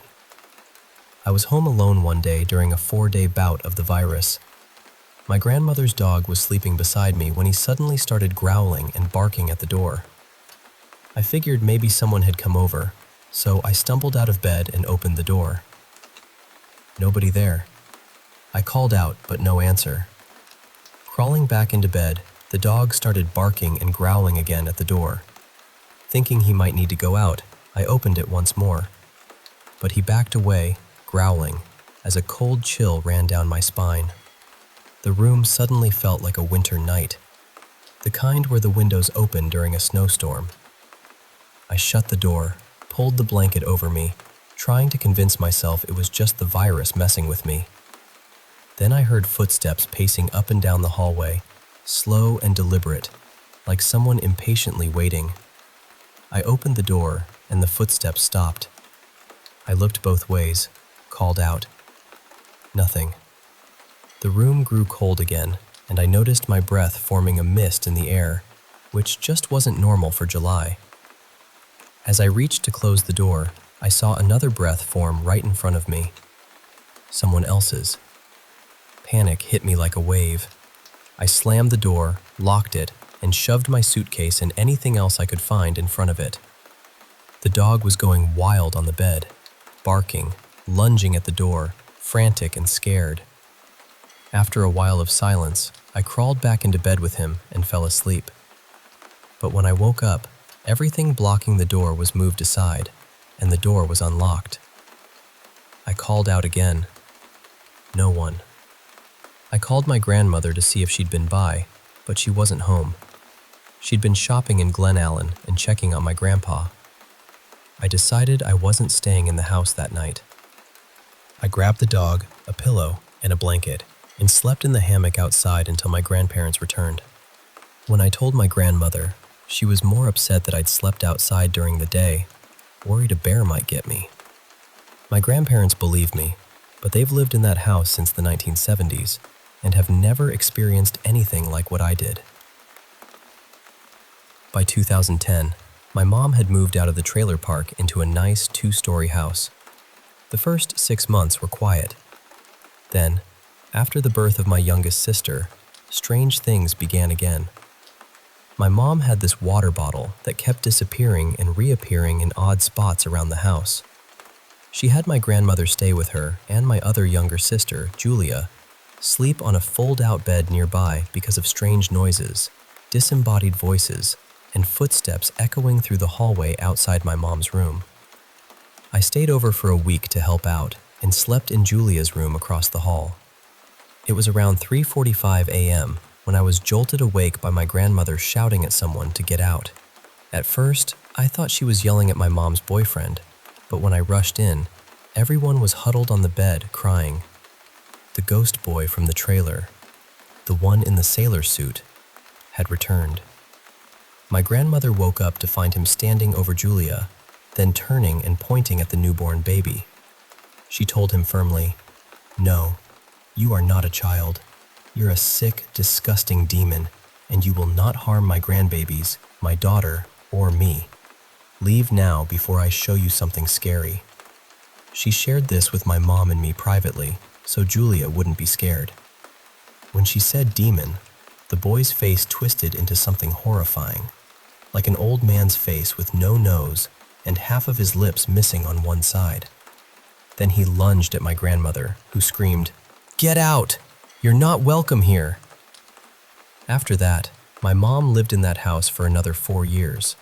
I was home alone one day during a 4-day bout of the virus. My grandmother's dog was sleeping beside me when he suddenly started growling and barking at the door. I figured maybe someone had come over, so I stumbled out of bed and opened the door. Nobody there. I called out, but no answer. Crawling back into bed, the dog started barking and growling again at the door. Thinking he might need to go out, I opened it once more. But he backed away, growling, as a cold chill ran down my spine. The room suddenly felt like a winter night, the kind where the windows open during a snowstorm. I shut the door, pulled the blanket over me, trying to convince myself it was just the virus messing with me. Then I heard footsteps pacing up and down the hallway, slow and deliberate, like someone impatiently waiting. I opened the door, and the footsteps stopped. I looked both ways, called out. Nothing. The room grew cold again, and I noticed my breath forming a mist in the air, which just wasn't normal for July. As I reached to close the door, I saw another breath form right in front of me. Someone else's. Panic hit me like a wave. I slammed the door, locked it, and shoved my suitcase and anything else I could find in front of it. The dog was going wild on the bed, barking, lunging at the door, frantic and scared. After a while of silence, I crawled back into bed with him and fell asleep. But when I woke up, everything blocking the door was moved aside, and the door was unlocked. I called out again. No one. I called my grandmother to see if she'd been by, but she wasn't home. She'd been shopping in Glen Allen and checking on my grandpa. I decided I wasn't staying in the house that night. I grabbed the dog, a pillow, and a blanket, and slept in the hammock outside until my grandparents returned. When I told my grandmother, she was more upset that I'd slept outside during the day, worried a bear might get me. My grandparents believe me, but they've lived in that house since the 1970s and have never experienced anything like what I did. By 2010, my mom had moved out of the trailer park into a nice 2-story house. The first 6 months were quiet. Then, after the birth of my youngest sister, strange things began again. My mom had this water bottle that kept disappearing and reappearing in odd spots around the house. She had my grandmother stay with her and my other younger sister, Julia, sleep on a fold-out bed nearby because of strange noises, disembodied voices, and footsteps echoing through the hallway outside my mom's room. I stayed over for a week to help out and slept in Julia's room across the hall. It was around 3:45 a.m. when I was jolted awake by my grandmother shouting at someone to get out. At first, I thought she was yelling at my mom's boyfriend, but when I rushed in, everyone was huddled on the bed crying. The ghost boy from the trailer, the one in the sailor suit, had returned. My grandmother woke up to find him standing over Julia, then turning and pointing at the newborn baby. She told him firmly, "No, you are not a child. You're a sick, disgusting demon, and you will not harm my grandbabies, my daughter, or me. Leave now before I show you something scary." She shared this with my mom and me privately, so Julia wouldn't be scared. When she said demon, the boy's face twisted into something horrifying, like an old man's face with no nose and half of his lips missing on one side. Then he lunged at my grandmother, who screamed, "Get out! You're not welcome here!" After that, my mom lived in that house for another 4 years.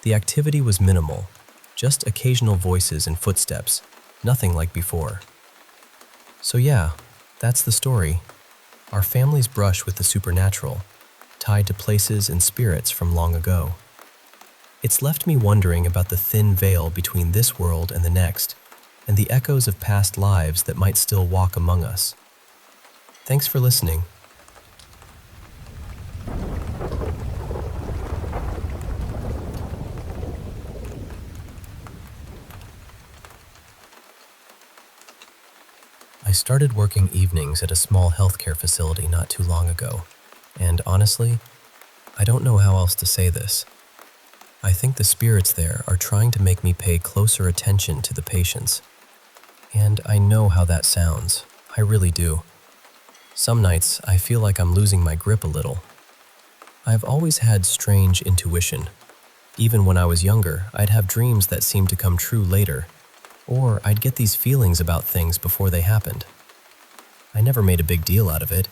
The activity was minimal, just occasional voices and footsteps, nothing like before. So yeah, that's the story. Our family's brush with the supernatural, tied to places and spirits from long ago. It's left me wondering about the thin veil between this world and the next, and the echoes of past lives that might still walk among us. Thanks for listening. I started working evenings at a small healthcare facility not too long ago, and honestly, I don't know how else to say this. I think the spirits there are trying to make me pay closer attention to the patients. And I know how that sounds. I really do. Some nights, I feel like I'm losing my grip a little. I've always had strange intuition. Even when I was younger, I'd have dreams that seemed to come true later, or I'd get these feelings about things before they happened. I never made a big deal out of it.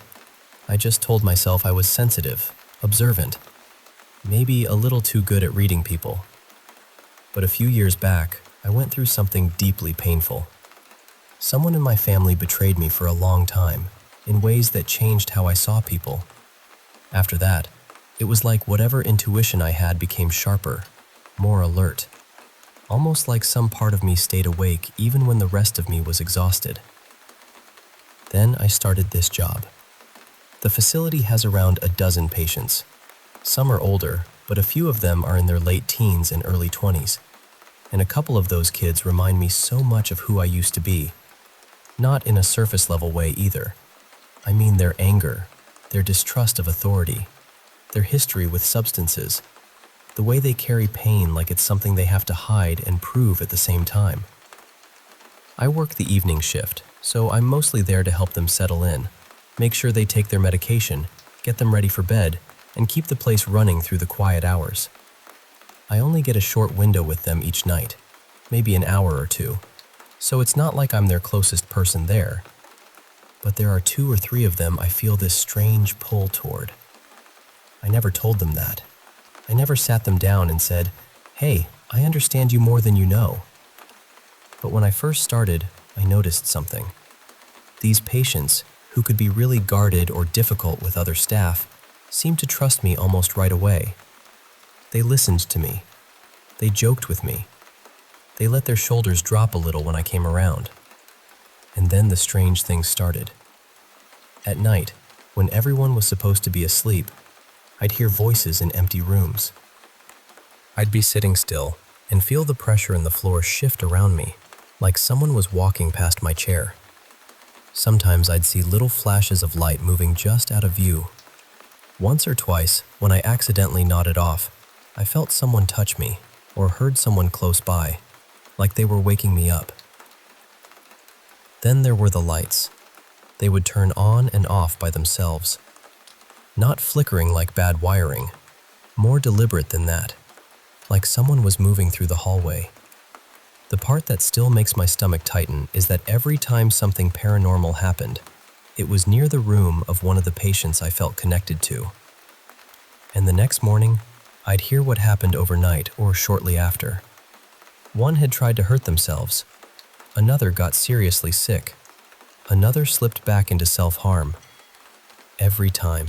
I just told myself I was sensitive, observant, maybe a little too good at reading people. But a few years back, I went through something deeply painful. Someone in my family betrayed me for a long time, in ways that changed how I saw people. After that, it was like whatever intuition I had became sharper, more alert. Almost like some part of me stayed awake even when the rest of me was exhausted. Then I started this job. The facility has around a dozen patients. Some are older, but a few of them are in their late teens and early 20s. And a couple of those kids remind me so much of who I used to be. Not in a surface-level way either. I mean their anger, their distrust of authority, their history with substances, the way they carry pain like it's something they have to hide and prove at the same time. I work the evening shift, so I'm mostly there to help them settle in, make sure they take their medication, get them ready for bed, and keep the place running through the quiet hours. I only get a short window with them each night, maybe an hour or two, so it's not like I'm their closest person there. But there are 2 or 3 of them I feel this strange pull toward. I never told them that. I never sat them down and said, "Hey, I understand you more than you know." But when I first started, I noticed something. These patients, who could be really guarded or difficult with other staff, seemed to trust me almost right away. They listened to me. They joked with me. They let their shoulders drop a little when I came around. And then the strange thing started. At night, when everyone was supposed to be asleep, I'd hear voices in empty rooms. I'd be sitting still and feel the pressure in the floor shift around me, like someone was walking past my chair. Sometimes I'd see little flashes of light moving just out of view. Once or twice, when I accidentally nodded off, I felt someone touch me or heard someone close by, like they were waking me up. Then there were the lights. They would turn on and off by themselves. Not flickering like bad wiring, more deliberate than that, like someone was moving through the hallway. The part that still makes my stomach tighten is that every time something paranormal happened, it was near the room of one of the patients I felt connected to. And the next morning, I'd hear what happened overnight or shortly after. One had tried to hurt themselves. Another got seriously sick. Another slipped back into self-harm. Every time.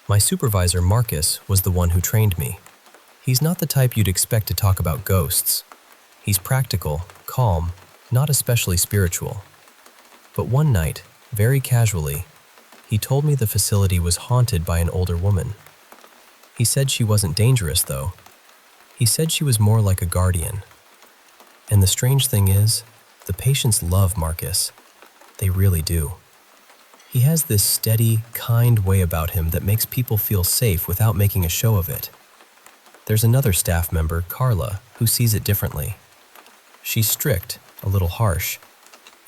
My supervisor, Marcus, was the one who trained me. He's not the type you'd expect to talk about ghosts. He's practical, calm, not especially spiritual. But one night, very casually, he told me the facility was haunted by an older woman. He said she wasn't dangerous, though. He said she was more like a guardian. And the strange thing is, the patients love Marcus. They really do. He has this steady, kind way about him that makes people feel safe without making a show of it. There's another staff member, Carla, who sees it differently. She's strict, a little harsh,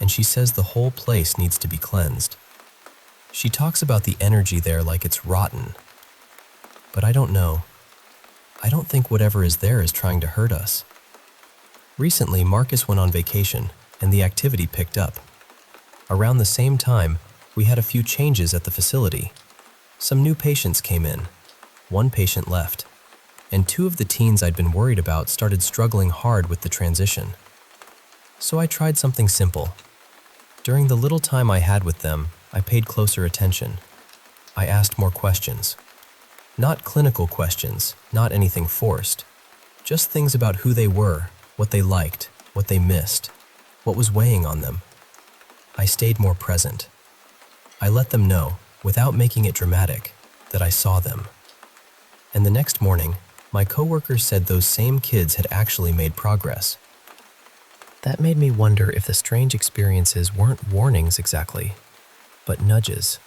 and she says the whole place needs to be cleansed. She talks about the energy there like it's rotten. But I don't know. I don't think whatever is there is trying to hurt us. Recently, Marcus went on vacation, and the activity picked up. Around the same time, we had a few changes at the facility. Some new patients came in. One patient left, and 2 of the teens I'd been worried about started struggling hard with the transition. So I tried something simple. During the little time I had with them, I paid closer attention. I asked more questions. Not clinical questions, not anything forced. Just things about who they were, what they liked, what they missed, what was weighing on them. I stayed more present. I let them know, without making it dramatic, that I saw them. And the next morning, my coworkers said those same kids had actually made progress. That made me wonder if the strange experiences weren't warnings exactly, but nudges.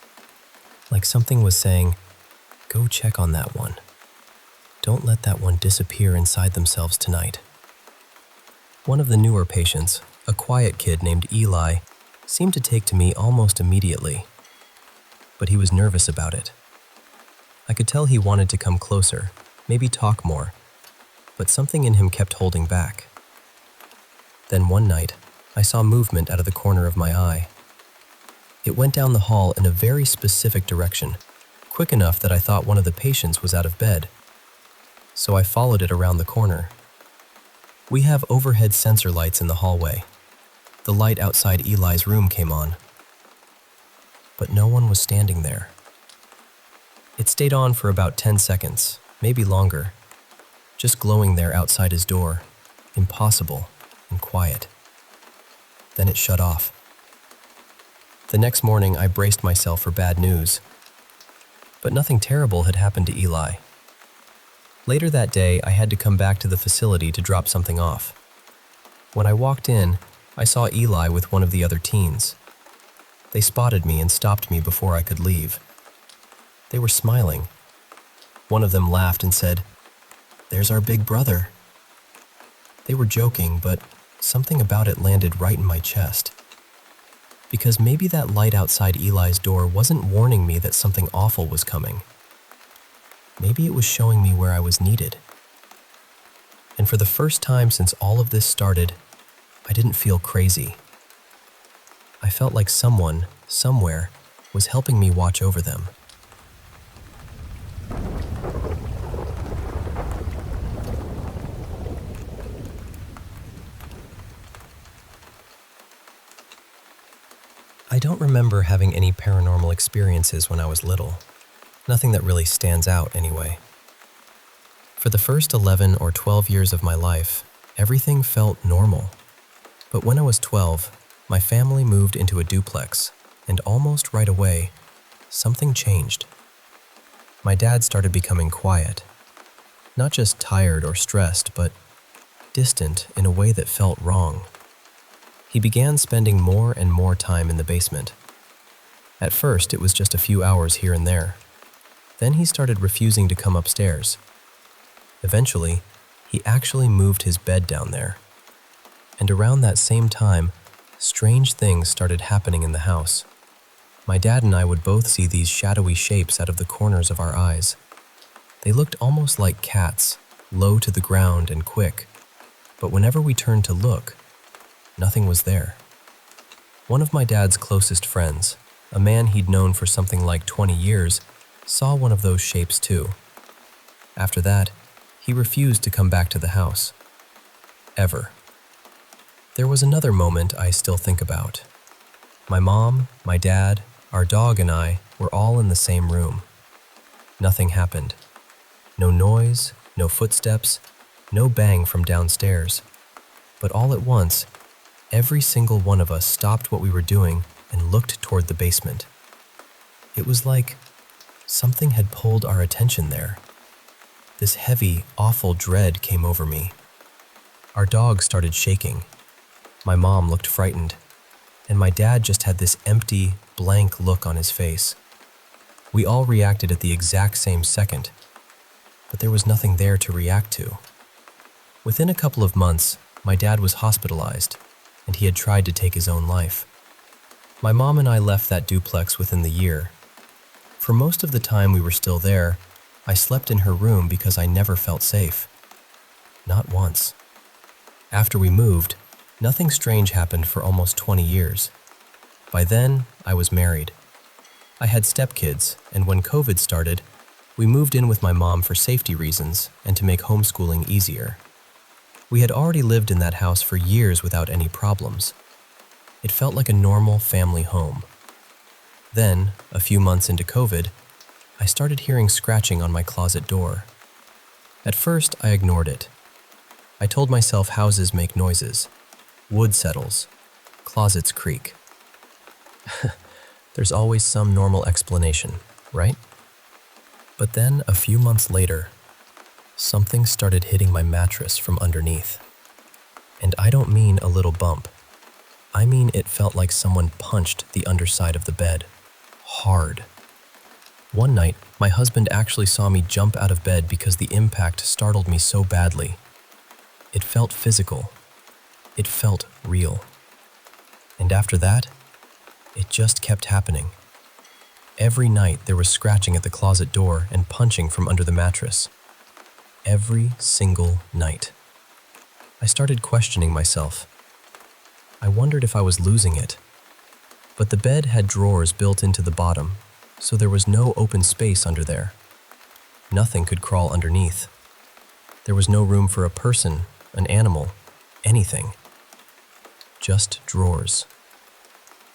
Like something was saying, go check on that one. Don't let that one disappear inside themselves tonight. One of the newer patients, a quiet kid named Eli, seemed to take to me almost immediately, but he was nervous about it. I could tell he wanted to come closer, maybe talk more, but something in him kept holding back. Then one night, I saw movement out of the corner of my eye. It went down the hall in a very specific direction, quick enough that I thought one of the patients was out of bed. So I followed it around the corner. We have overhead sensor lights in the hallway. The light outside Eli's room came on, but no one was standing there. It stayed on for about 10 seconds, maybe longer, just glowing there outside his door, impossible and quiet. Then it shut off. The next morning, I braced myself for bad news, but nothing terrible had happened to Eli. Later that day, I had to come back to the facility to drop something off. When I walked in, I saw Eli with one of the other teens. They spotted me and stopped me before I could leave. They were smiling. One of them laughed and said, "There's our big brother." They were joking, but something about it landed right in my chest. Because maybe that light outside Eli's door wasn't warning me that something awful was coming. Maybe it was showing me where I was needed. And for the first time since all of this started, I didn't feel crazy. I felt like someone, somewhere, was helping me watch over them. I don't remember having any paranormal experiences when I was little. Nothing that really stands out, anyway. For the first 11 or 12 years of my life, everything felt normal. But when I was 12, my family moved into a duplex, and almost right away, something changed. My dad started becoming quiet. Not just tired or stressed, but distant in a way that felt wrong. He began spending more and more time in the basement. At first, it was just a few hours here and there. Then he started refusing to come upstairs. Eventually, he actually moved his bed down there. And around that same time, strange things started happening in the house. My dad and I would both see these shadowy shapes out of the corners of our eyes. They looked almost like cats, low to the ground and quick. But whenever we turned to look, nothing was there. One of my dad's closest friends, a man he'd known for something like 20 years, saw one of those shapes too. After that, he refused to come back to the house. Ever. There was another moment I still think about. My mom, my dad, our dog and I were all in the same room. Nothing happened. No noise, no footsteps, no bang from downstairs. But all at once, every single one of us stopped what we were doing and looked toward the basement. It was like something had pulled our attention there. This heavy, awful dread came over me. Our dog started shaking. My mom looked frightened, and my dad just had this empty, blank look on his face. We all reacted at the exact same second, but there was nothing there to react to. Within a couple of months, my dad was hospitalized, and he had tried to take his own life. My mom and I left that duplex within the year. For most of the time we were still there, I slept in her room because I never felt safe. Not once. After we moved, nothing strange happened for almost 20 years. By then, I was married. I had stepkids, and when COVID started, we moved in with my mom for safety reasons and to make homeschooling easier. We had already lived in that house for years without any problems. It felt like a normal family home. Then, a few months into COVID, I started hearing scratching on my closet door. At first, I ignored it. I told myself houses make noises. Wood settles. Closets creak. There's always some normal explanation, right? But then, a few months later, something started hitting my mattress from underneath. And I don't mean a little bump. I mean it felt like someone punched the underside of the bed. Hard. One night, my husband actually saw me jump out of bed because the impact startled me so badly. It felt physical. It felt real. And after that, it just kept happening. Every night there was scratching at the closet door and punching from under the mattress. Every single night. I started questioning myself. I wondered if I was losing it. But the bed had drawers built into the bottom, so there was no open space under there. Nothing could crawl underneath. There was no room for a person, an animal, anything. Just drawers.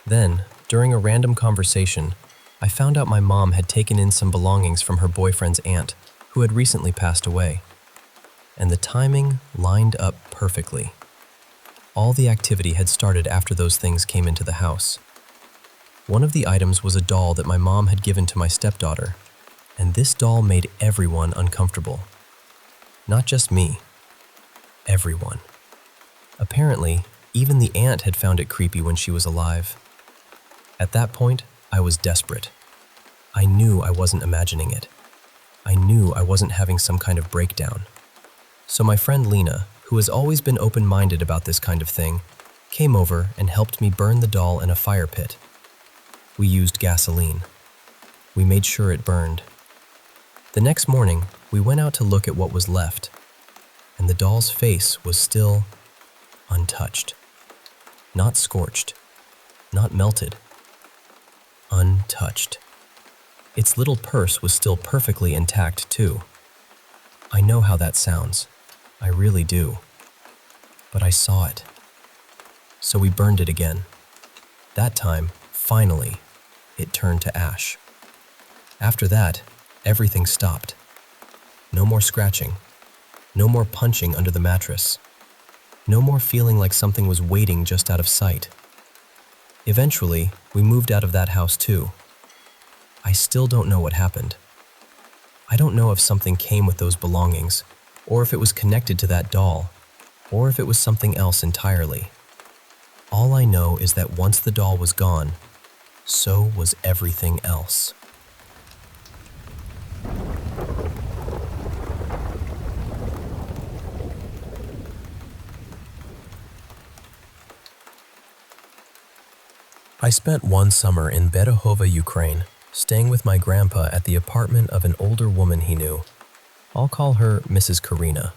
Then, during a random conversation, I found out my mom had taken in some belongings from her boyfriend's aunt, who had recently passed away. And the timing lined up perfectly. All the activity had started after those things came into the house. One of the items was a doll that my mom had given to my stepdaughter, and this doll made everyone uncomfortable. Not just me. Everyone. Apparently, even the aunt had found it creepy when she was alive. At that point, I was desperate. I knew I wasn't imagining it. I knew I wasn't having some kind of breakdown. So my friend Lena, who has always been open-minded about this kind of thing, came over and helped me burn the doll in a fire pit. We used gasoline. We made sure it burned. The next morning, we went out to look at what was left, and the doll's face was still untouched. Not scorched. Not melted. Untouched. Its little purse was still perfectly intact, too. I know how that sounds. I really do. But I saw it. So we burned it again. That time, finally, it turned to ash. After that, everything stopped. No more scratching. No more punching under the mattress. No more feeling like something was waiting just out of sight. Eventually, we moved out of that house too. I still don't know what happened. I don't know if something came with those belongings, or if it was connected to that doll, or if it was something else entirely. All I know is that once the doll was gone, so was everything else. I spent one summer in Berehova, Ukraine, staying with my grandpa at the apartment of an older woman he knew. I'll call her Mrs. Karina.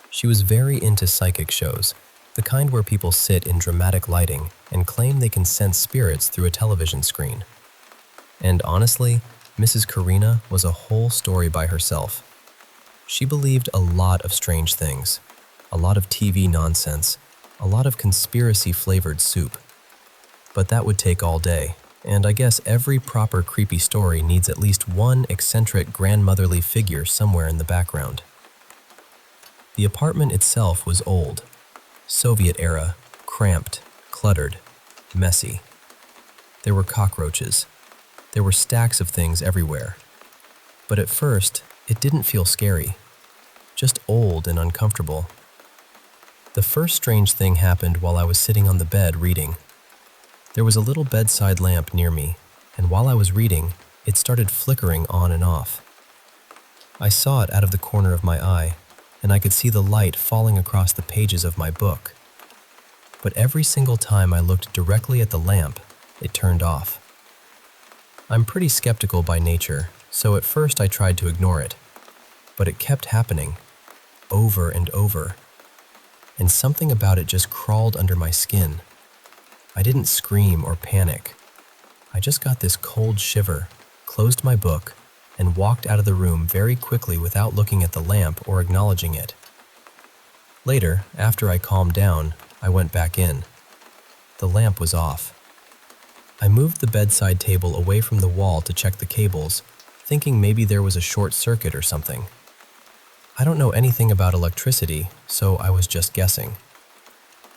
She was very into psychic shows, the kind where people sit in dramatic lighting and claim they can sense spirits through a television screen. And honestly, Mrs. Karina was a whole story by herself. She believed a lot of strange things, a lot of TV nonsense, a lot of conspiracy-flavored soup. But that would take all day, and I guess every proper creepy story needs at least one eccentric grandmotherly figure somewhere in the background. The apartment itself was old, Soviet era, cramped, cluttered, messy. There were cockroaches. There were stacks of things everywhere. But at first, it didn't feel scary, just old and uncomfortable. The first strange thing happened while I was sitting on the bed reading. There was a little bedside lamp near me, and while I was reading, it started flickering on and off. I saw it out of the corner of my eye, and I could see the light falling across the pages of my book. But every single time I looked directly at the lamp, it turned off. I'm pretty skeptical by nature, so at first I tried to ignore it. But it kept happening, over and over. And something about it just crawled under my skin. I didn't scream or panic. I just got this cold shiver, closed my book, and walked out of the room very quickly without looking at the lamp or acknowledging it. Later, after I calmed down, I went back in. The lamp was off. I moved the bedside table away from the wall to check the cables, thinking maybe there was a short circuit or something. I don't know anything about electricity, so I was just guessing.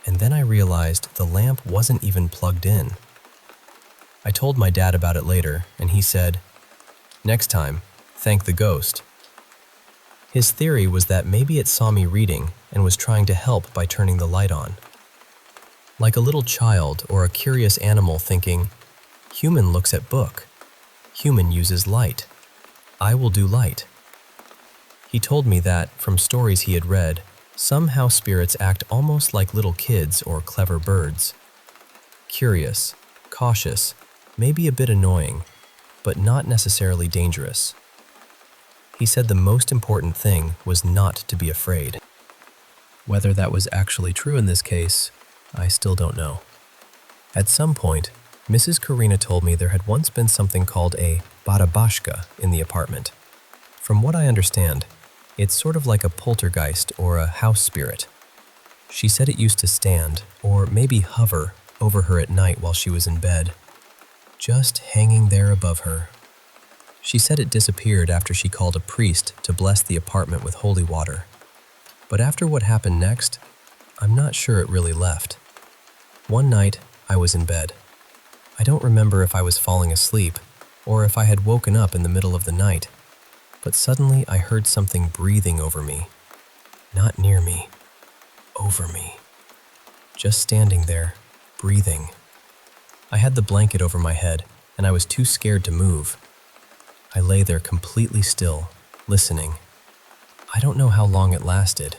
And then I realized the lamp wasn't even plugged in. I told my dad about it later, and he said, "Next time, thank the ghost." His theory was that maybe it saw me reading and was trying to help by turning the light on. Like a little child or a curious animal thinking, human looks at book, human uses light, I will do light. He told me that, from stories he had read, some house spirits act almost like little kids or clever birds. Curious, cautious, maybe a bit annoying, but not necessarily dangerous. He said the most important thing was not to be afraid. Whether that was actually true in this case, I still don't know. At some point, Mrs. Karina told me there had once been something called a barabashka in the apartment. From what I understand, it's sort of like a poltergeist or a house spirit. She said it used to stand, or maybe hover, over her at night while she was in bed, just hanging there above her. She said it disappeared after she called a priest to bless the apartment with holy water. But after what happened next, I'm not sure it really left. One night, I was in bed. I don't remember if I was falling asleep or if I had woken up in the middle of the night, but suddenly I heard something breathing over me. Not near me, over me. Just standing there, breathing. I had the blanket over my head and I was too scared to move. I lay there completely still, listening. I don't know how long it lasted.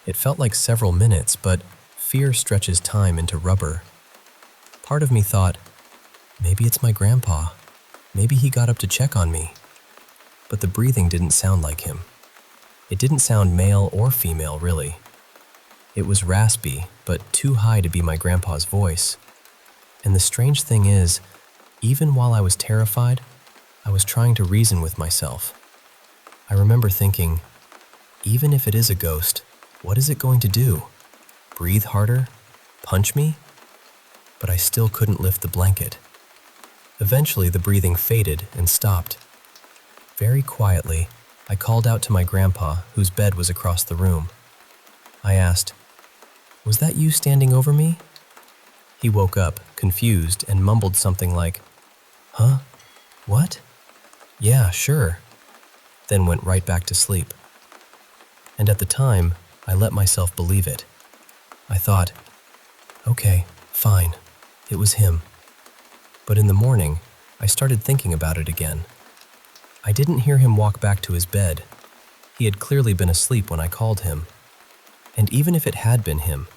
It felt like several minutes, but fear stretches time into rubber. Part of me thought, maybe it's my grandpa. Maybe he got up to check on me. But the breathing didn't sound like him. It didn't sound male or female, really. It was raspy, but too high to be my grandpa's voice. And the strange thing is, even while I was terrified, I was trying to reason with myself. I remember thinking, even if it is a ghost, what is it going to do? Breathe harder? Punch me? But I still couldn't lift the blanket. Eventually, the breathing faded and stopped. Very quietly, I called out to my grandpa, whose bed was across the room. I asked, "Was that you standing over me?" He woke up, confused, and mumbled something like, "Huh? What? Yeah, sure," then went right back to sleep. And at the time, I let myself believe it. I thought, okay, fine, it was him. But in the morning, I started thinking about it again. I didn't hear him walk back to his bed. He had clearly been asleep when I called him. And even if it had been him,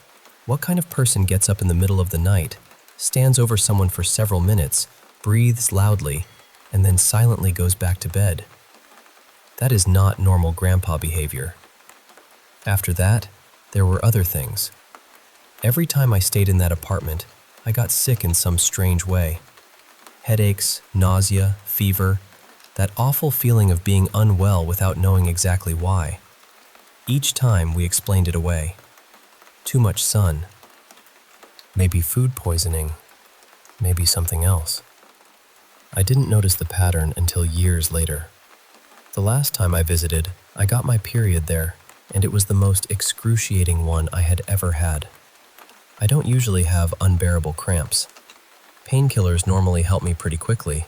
what kind of person gets up in the middle of the night, stands over someone for several minutes, breathes loudly, and then silently goes back to bed? That is not normal grandpa behavior. After that, there were other things. Every time I stayed in that apartment, I got sick in some strange way. Headaches, nausea, fever, that awful feeling of being unwell without knowing exactly why. Each time we explained it away. Too much sun. Maybe food poisoning. Maybe something else. I didn't notice the pattern until years later. The last time I visited, I got my period there, and it was the most excruciating one I had ever had. I don't usually have unbearable cramps. Painkillers normally help me pretty quickly,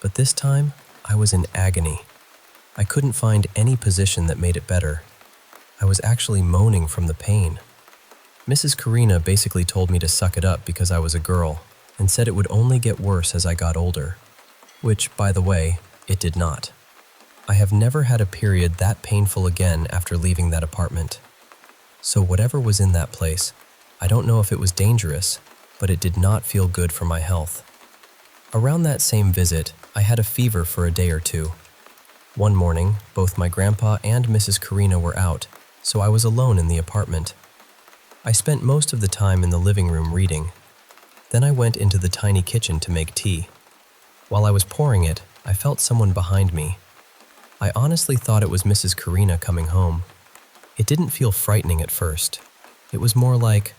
but this time, I was in agony. I couldn't find any position that made it better. I was actually moaning from the pain. Mrs. Karina basically told me to suck it up because I was a girl, and said it would only get worse as I got older. Which, by the way, it did not. I have never had a period that painful again after leaving that apartment. So whatever was in that place, I don't know if it was dangerous, but it did not feel good for my health. Around that same visit, I had a fever for a day or two. One morning, both my grandpa and Mrs. Karina were out, so I was alone in the apartment. I spent most of the time in the living room reading. Then I went into the tiny kitchen to make tea. While I was pouring it, I felt someone behind me. I honestly thought it was Mrs. Karina coming home. It didn't feel frightening at first. It was more like,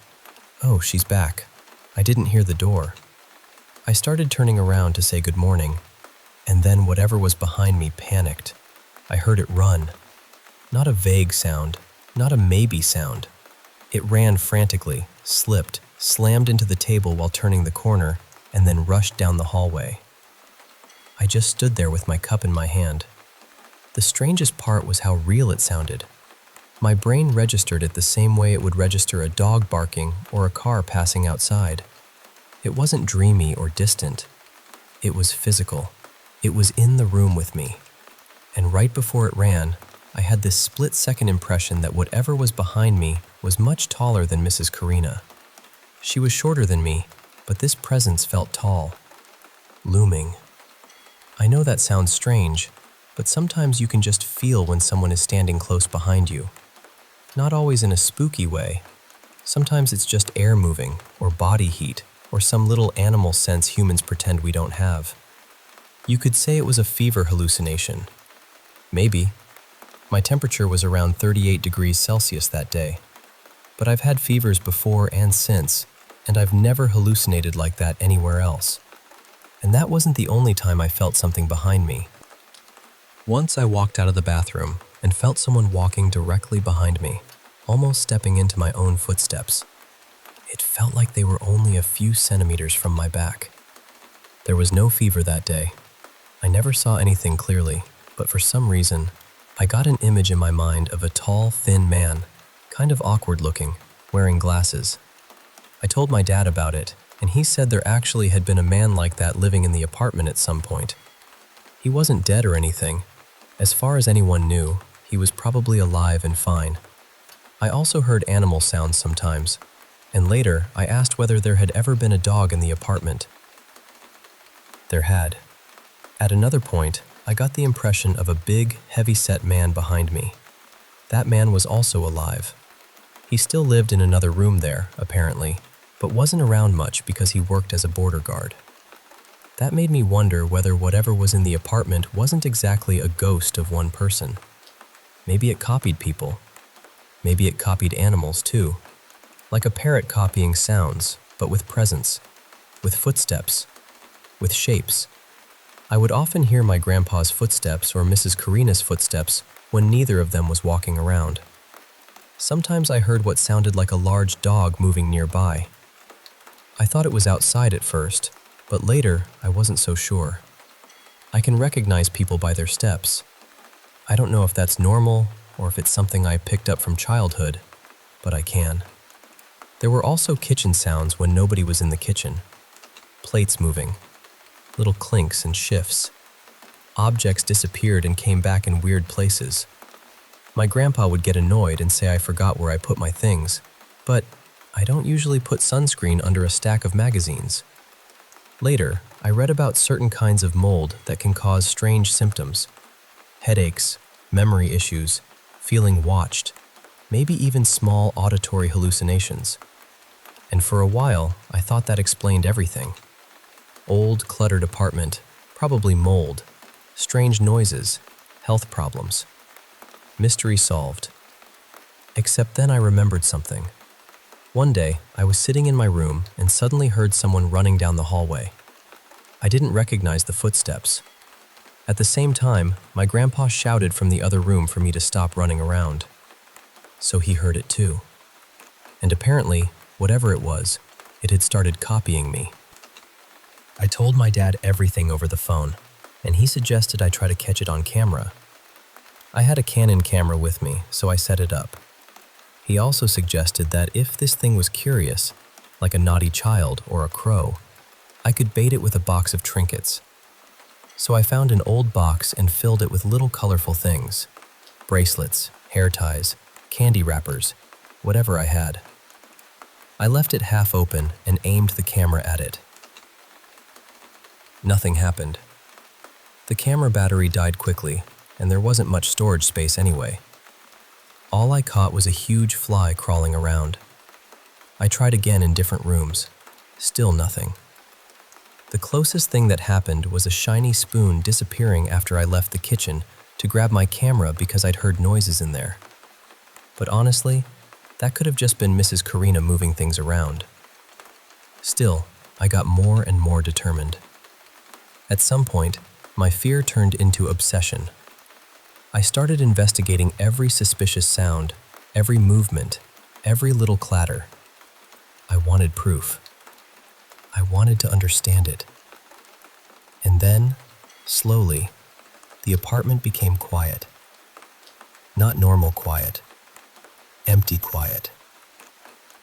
oh, she's back. I didn't hear the door. I started turning around to say good morning, and then whatever was behind me panicked. I heard it run. Not a vague sound, not a maybe sound. It ran frantically, slipped, slammed into the table while turning the corner, and then rushed down the hallway. I just stood there with my cup in my hand. The strangest part was how real it sounded. My brain registered it the same way it would register a dog barking or a car passing outside. It wasn't dreamy or distant. It was physical. It was in the room with me. And right before it ran, I had this split-second impression that whatever was behind me was much taller than Mrs. Karina. She was shorter than me, but this presence felt tall, looming. I know that sounds strange, but sometimes you can just feel when someone is standing close behind you. Not always in a spooky way. Sometimes it's just air moving, or body heat, or some little animal sense humans pretend we don't have. You could say it was a fever hallucination. Maybe. My temperature was around 38 degrees Celsius that day. But I've had fevers before and since, and I've never hallucinated like that anywhere else. And that wasn't the only time I felt something behind me. Once I walked out of the bathroom and felt someone walking directly behind me, almost stepping into my own footsteps. It felt like they were only a few centimeters from my back. There was no fever that day. I never saw anything clearly, but for some reason, I got an image in my mind of a tall, thin man, kind of awkward looking, wearing glasses. I told my dad about it, and he said there actually had been a man like that living in the apartment at some point. He wasn't dead or anything. As far as anyone knew, he was probably alive and fine. I also heard animal sounds sometimes, and later I asked whether there had ever been a dog in the apartment. There had. At another point, I got the impression of a big, heavy-set man behind me. That man was also alive. He still lived in another room there, apparently, but wasn't around much because he worked as a border guard. That made me wonder whether whatever was in the apartment wasn't exactly a ghost of one person. Maybe it copied people. Maybe it copied animals too. Like a parrot copying sounds, but with presence, with footsteps, with shapes. I would often hear my grandpa's footsteps or Mrs. Karina's footsteps when neither of them was walking around. Sometimes I heard what sounded like a large dog moving nearby. I thought it was outside at first, but later I wasn't so sure. I can recognize people by their steps. I don't know if that's normal or if it's something I picked up from childhood, but I can. There were also kitchen sounds when nobody was in the kitchen. Plates moving, little clinks and shifts. Objects disappeared and came back in weird places. My grandpa would get annoyed and say I forgot where I put my things, but I don't usually put sunscreen under a stack of magazines. Later, I read about certain kinds of mold that can cause strange symptoms. Headaches, memory issues, feeling watched, maybe even small auditory hallucinations. And for a while, I thought that explained everything. Old, cluttered apartment, probably mold, strange noises, health problems. Mystery solved. Except then I remembered something. One day, I was sitting in my room and suddenly heard someone running down the hallway. I didn't recognize the footsteps. At the same time, my grandpa shouted from the other room for me to stop running around. So he heard it too. And apparently, whatever it was, it had started copying me. I told my dad everything over the phone, and he suggested I try to catch it on camera. I had a Canon camera with me, so I set it up. He also suggested that if this thing was curious, like a naughty child or a crow, I could bait it with a box of trinkets. So I found an old box and filled it with little colorful things. Bracelets, hair ties, candy wrappers, whatever I had. I left it half open and aimed the camera at it. Nothing happened. The camera battery died quickly, and there wasn't much storage space anyway. All I caught was a huge fly crawling around. I tried again in different rooms. Still nothing. The closest thing that happened was a shiny spoon disappearing after I left the kitchen to grab my camera because I'd heard noises in there. But honestly, that could have just been Mrs. Karina moving things around. Still, I got more and more determined. At some point, my fear turned into obsession. I started investigating every suspicious sound, every movement, every little clatter. I wanted proof. I wanted to understand it. And then, slowly, the apartment became quiet. Not normal quiet, empty quiet.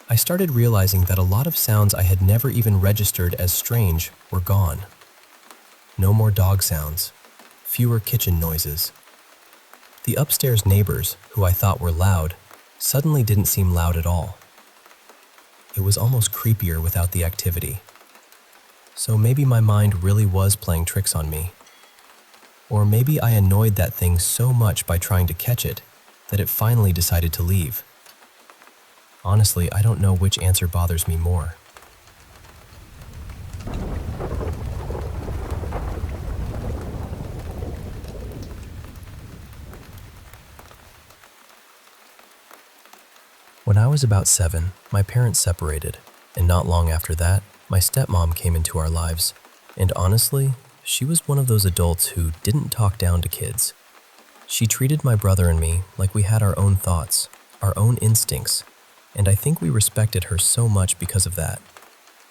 I started realizing that a lot of sounds I had never even registered as strange were gone. No more dog sounds, fewer kitchen noises. The upstairs neighbors, who I thought were loud, suddenly didn't seem loud at all. It was almost creepier without the activity. So maybe my mind really was playing tricks on me. Or maybe I annoyed that thing so much by trying to catch it that it finally decided to leave. Honestly, I don't know which answer bothers me more. When I was about 7, my parents separated, and not long after that, my stepmom came into our lives. And honestly, she was one of those adults who didn't talk down to kids. She treated my brother and me like we had our own thoughts, our own instincts, and I think we respected her so much because of that.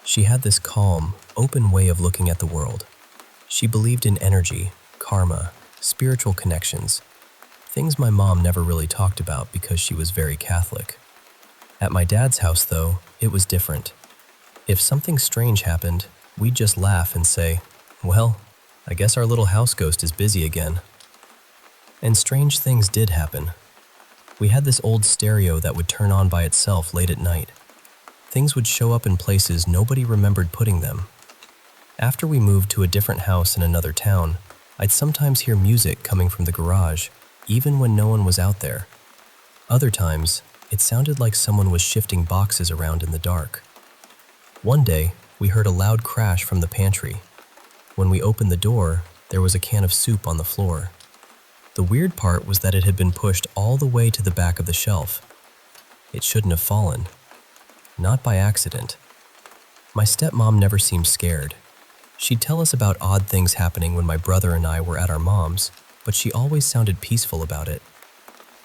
She had this calm, open way of looking at the world. She believed in energy, karma, spiritual connections, things my mom never really talked about because she was very Catholic. At my dad's house, though, it was different. If something strange happened, we'd just laugh and say, "Well, I guess our little house ghost is busy again." And strange things did happen. We had this old stereo that would turn on by itself late at night. Things would show up in places nobody remembered putting them. After we moved to a different house in another town, I'd sometimes hear music coming from the garage, even when no one was out there. Other times, it sounded like someone was shifting boxes around in the dark. One day, we heard a loud crash from the pantry. When we opened the door, there was a can of soup on the floor. The weird part was that it had been pushed all the way to the back of the shelf. It shouldn't have fallen. Not by accident. My stepmom never seemed scared. She'd tell us about odd things happening when my brother and I were at our mom's, but she always sounded peaceful about it.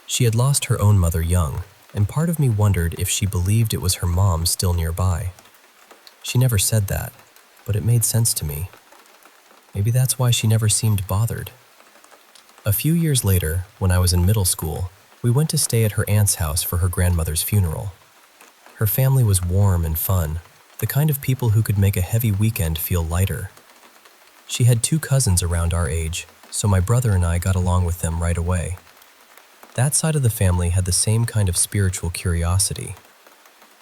She had lost her own mother young, and part of me wondered if she believed it was her mom still nearby. She never said that, but it made sense to me. Maybe that's why she never seemed bothered. A few years later, when I was in middle school, we went to stay at her aunt's house for her grandmother's funeral. Her family was warm and fun, the kind of people who could make a heavy weekend feel lighter. She had 2 cousins around our age, so my brother and I got along with them right away. That side of the family had the same kind of spiritual curiosity.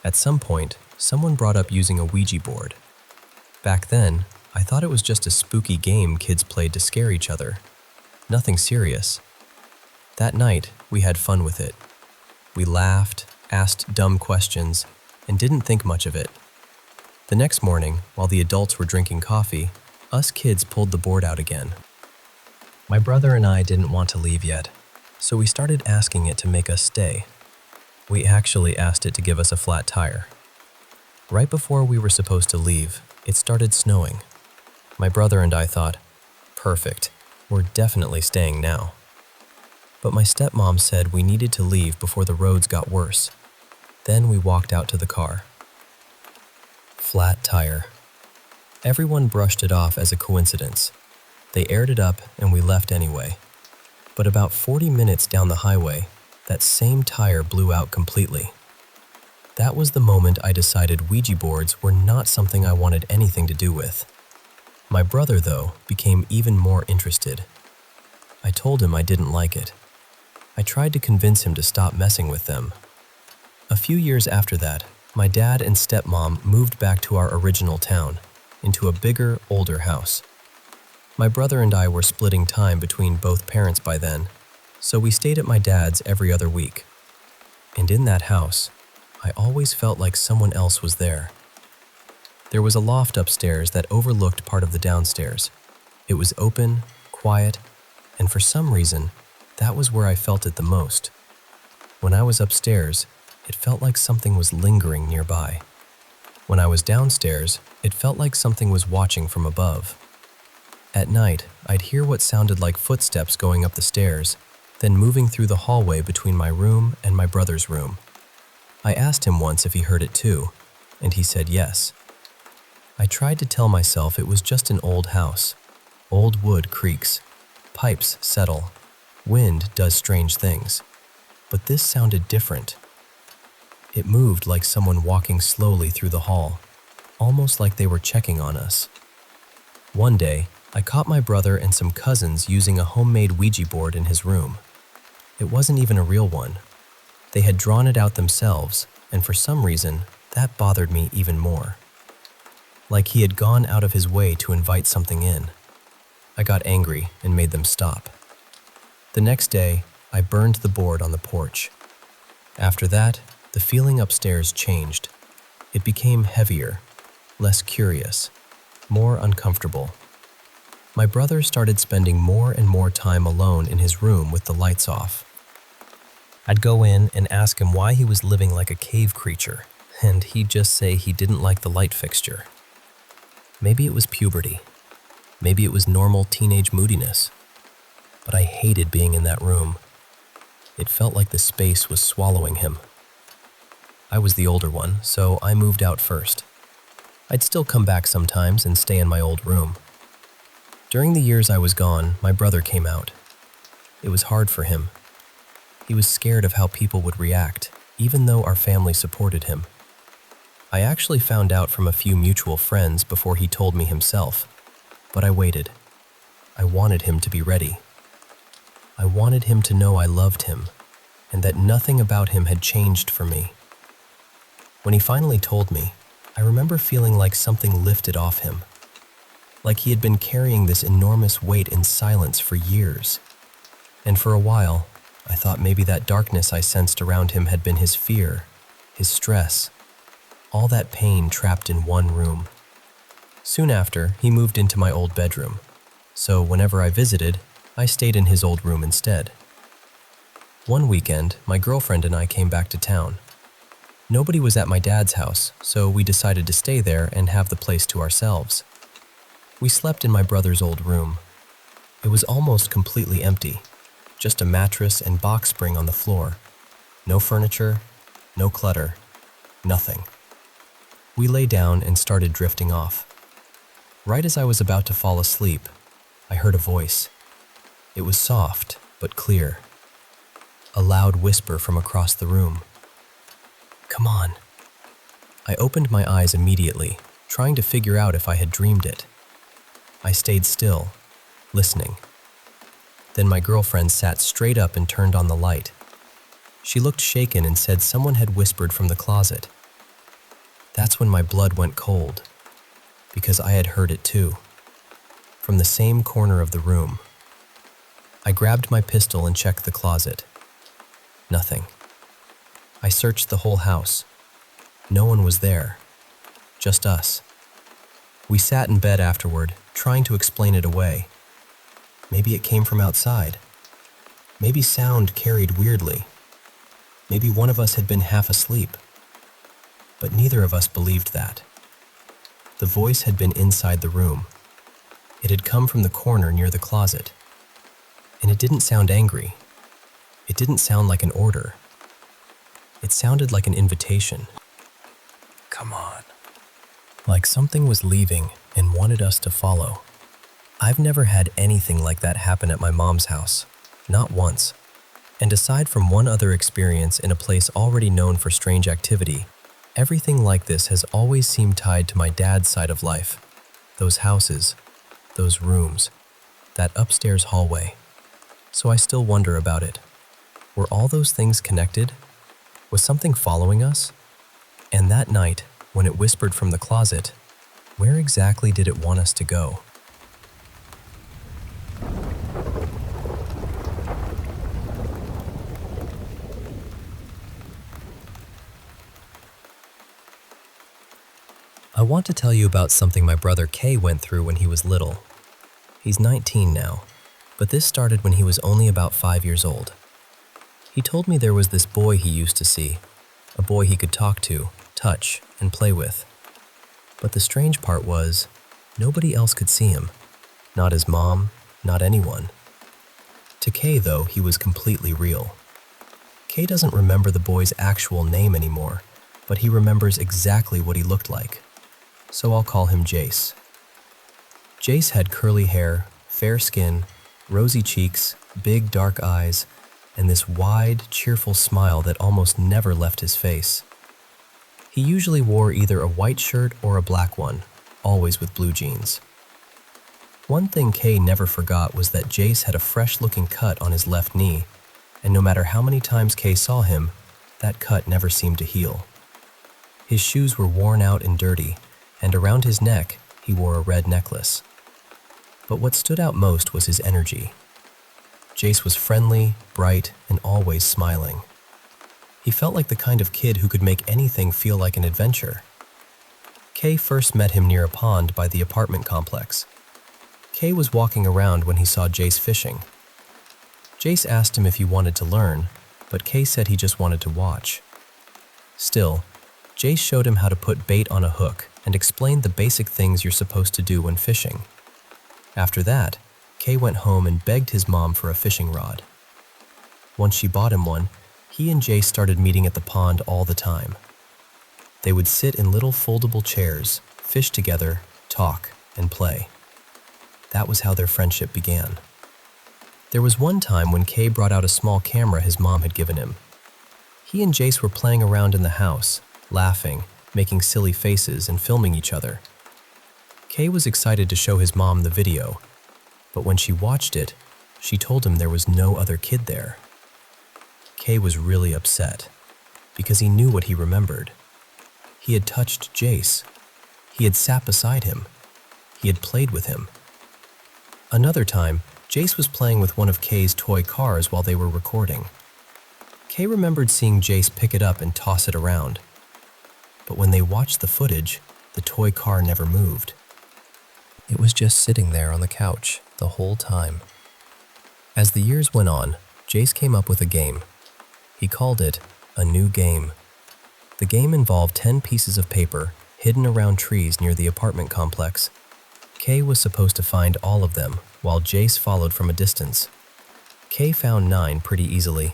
At some point, someone brought up using a Ouija board. Back then, I thought it was just a spooky game kids played to scare each other. Nothing serious. That night, we had fun with it. We laughed, asked dumb questions, and didn't think much of it. The next morning, while the adults were drinking coffee, us kids pulled the board out again. My brother and I didn't want to leave yet, so we started asking it to make us stay. We actually asked it to give us a flat tire. Right before we were supposed to leave, it started snowing. My brother and I thought, "Perfect, we're definitely staying now." But my stepmom said we needed to leave before the roads got worse. Then we walked out to the car. Flat tire. Everyone brushed it off as a coincidence. They aired it up and we left anyway. But about 40 minutes down the highway, that same tire blew out completely. That was the moment I decided Ouija boards were not something I wanted anything to do with. My brother, though, became even more interested. I told him I didn't like it. I tried to convince him to stop messing with them. A few years after that, my dad and stepmom moved back to our original town, into a bigger, older house. My brother and I were splitting time between both parents by then, so we stayed at my dad's every other week. And in that house, I always felt like someone else was there. There was a loft upstairs that overlooked part of the downstairs. It was open, quiet, and for some reason, that was where I felt it the most. When I was upstairs, it felt like something was lingering nearby. When I was downstairs, it felt like something was watching from above. At night, I'd hear what sounded like footsteps going up the stairs, then moving through the hallway between my room and my brother's room. I asked him once if he heard it too, and he said yes. I tried to tell myself it was just an old house. Old wood creaks. Pipes settle. Wind does strange things. But this sounded different. It moved like someone walking slowly through the hall, almost like they were checking on us. One day, I caught my brother and some cousins using a homemade Ouija board in his room. It wasn't even a real one. They had drawn it out themselves, and for some reason, that bothered me even more. Like he had gone out of his way to invite something in. I got angry and made them stop. The next day, I burned the board on the porch. After that, the feeling upstairs changed. It became heavier, less curious, more uncomfortable. My brother started spending more and more time alone in his room with the lights off. I'd go in and ask him why he was living like a cave creature, and he'd just say he didn't like the light fixture. Maybe it was puberty. Maybe it was normal teenage moodiness. But I hated being in that room. It felt like the space was swallowing him. I was the older one, so I moved out first. I'd still come back sometimes and stay in my old room. During the years I was gone, my brother came out. It was hard for him. He was scared of how people would react, even though our family supported him. I actually found out from a few mutual friends before he told me himself, but I waited. I wanted him to be ready. I wanted him to know I loved him, and that nothing about him had changed for me. When he finally told me, I remember feeling like something lifted off him, like he had been carrying this enormous weight in silence for years. And for a while, I thought maybe that darkness I sensed around him had been his fear, his stress, all that pain trapped in one room. Soon after, he moved into my old bedroom, so whenever I visited, I stayed in his old room instead. One weekend, my girlfriend and I came back to town. Nobody was at my dad's house, so we decided to stay there and have the place to ourselves. We slept in my brother's old room. It was almost completely empty, just a mattress and box spring on the floor. No furniture, no clutter, nothing. We lay down and started drifting off. Right as I was about to fall asleep, I heard a voice. It was soft, but clear. A loud whisper from across the room. "Come on." I opened my eyes immediately, trying to figure out if I had dreamed it. I stayed still, listening. Then my girlfriend sat straight up and turned on the light. She looked shaken and said someone had whispered from the closet. That's when my blood went cold, because I had heard it too, from the same corner of the room. I grabbed my pistol and checked the closet. Nothing. I searched the whole house. No one was there, just us. We sat in bed afterward, trying to explain it away. Maybe it came from outside. Maybe sound carried weirdly. Maybe one of us had been half asleep. But neither of us believed that. The voice had been inside the room. It had come from the corner near the closet. And it didn't sound angry. It didn't sound like an order. It sounded like an invitation. Come on. Like something was leaving and wanted us to follow. I've never had anything like that happen at my mom's house. Not once. And aside from one other experience in a place already known for strange activity, everything like this has always seemed tied to my dad's side of life. Those houses, those rooms, that upstairs hallway. So I still wonder about it. Were all those things connected? Was something following us? And that night, when it whispered from the closet, where exactly did it want us to go? I want to tell you about something my brother Kay went through when he was little. He's 19 now, but this started when he was only about 5 years old. He told me there was this boy he used to see, a boy he could talk to, touch, and play with. But the strange part was, nobody else could see him. Not his mom, not anyone. To Kay, though, he was completely real. Kay doesn't remember the boy's actual name anymore, but he remembers exactly what he looked like. So I'll call him Jace. Jace had curly hair, fair skin, Rosy cheeks, big dark eyes, and this wide, cheerful smile that almost never left his face. He usually wore either a white shirt or a black one, always with blue jeans. One thing Kay never forgot was that Jace had a fresh-looking cut on his left knee, and no matter how many times Kay saw him, that cut never seemed to heal. His shoes were worn out and dirty, and around his neck, he wore a red necklace. But what stood out most was his energy. Jace was friendly, bright, and always smiling. He felt like the kind of kid who could make anything feel like an adventure. Kay first met him near a pond by the apartment complex. Kay was walking around when he saw Jace fishing. Jace asked him if he wanted to learn, but Kay said he just wanted to watch. Still, Jace showed him how to put bait on a hook and explained the basic things you're supposed to do when fishing. After that, Kay went home and begged his mom for a fishing rod. Once she bought him one, he and Jace started meeting at the pond all the time. They would sit in little foldable chairs, fish together, talk, and play. That was how their friendship began. There was one time when Kay brought out a small camera his mom had given him. He and Jace were playing around in the house, laughing, making silly faces, and filming each other. Kay was excited to show his mom the video, but when she watched it, she told him there was no other kid there. Kay was really upset, because he knew what he remembered. He had touched Jace. He had sat beside him. He had played with him. Another time, Jace was playing with one of Kay's toy cars while they were recording. Kay remembered seeing Jace pick it up and toss it around. But when they watched the footage, the toy car never moved. It was just sitting there on the couch the whole time. As the years went on, Jace came up with a game. He called it a new game. The game involved 10 pieces of paper hidden around trees near the apartment complex. Kay was supposed to find all of them, while Jace followed from a distance. Kay found 9 pretty easily,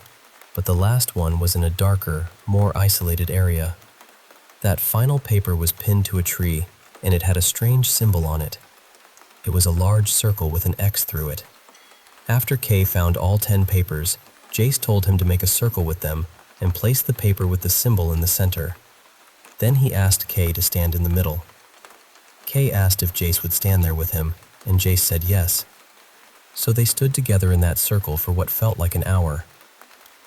but the last one was in a darker, more isolated area. That final paper was pinned to a tree, and it had a strange symbol on it. It was a large circle with an X through it. After Kay found all 10 papers, Jace told him to make a circle with them and place the paper with the symbol in the center. Then he asked Kay to stand in the middle. Kay asked if Jace would stand there with him, and Jace said yes. So they stood together in that circle for what felt like an hour.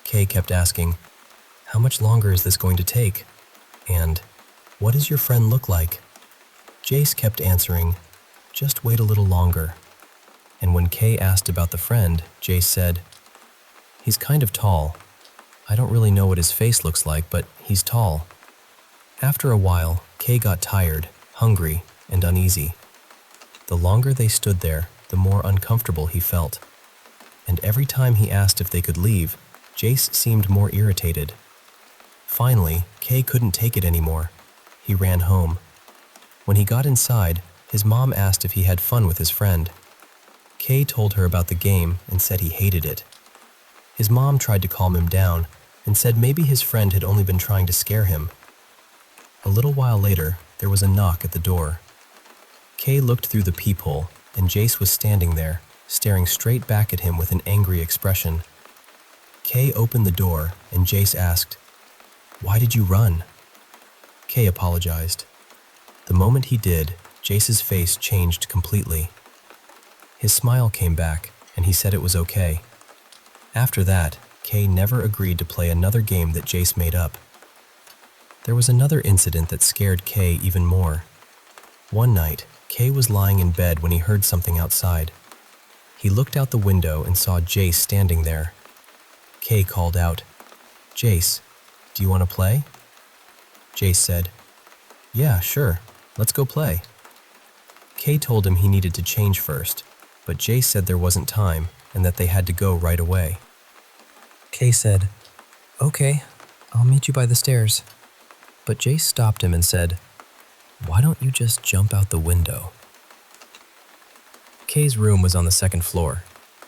Kay kept asking, "How much longer is this going to take?" And, "What does your friend look like?" Jace kept answering, "Just wait a little longer." And when Kay asked about the friend, Jace said, "He's kind of tall. I don't really know what his face looks like, but he's tall." After a while, Kay got tired, hungry, and uneasy. The longer they stood there, the more uncomfortable he felt. And every time he asked if they could leave, Jace seemed more irritated. Finally, Kay couldn't take it anymore. He ran home. When he got inside, his mom asked if he had fun with his friend. Kay told her about the game and said he hated it. His mom tried to calm him down and said maybe his friend had only been trying to scare him. A little while later, there was a knock at the door. Kay looked through the peephole, and Jace was standing there, staring straight back at him with an angry expression. Kay opened the door, and Jace asked, "Why did you run?" Kay apologized. The moment he did, Jace's face changed completely. His smile came back, and he said it was okay. After that, Kay never agreed to play another game that Jace made up. There was another incident that scared Kay even more. One night, Kay was lying in bed when he heard something outside. He looked out the window and saw Jace standing there. Kay called out, "Jace, do you want to play?" Jace said, "Yeah, sure, let's go play." Kay told him he needed to change first, but Jace said there wasn't time and that they had to go right away. Kay said, "Okay, I'll meet you by the stairs." But Jace stopped him and said, "Why don't you just jump out the window?" Kay's room was on the second floor.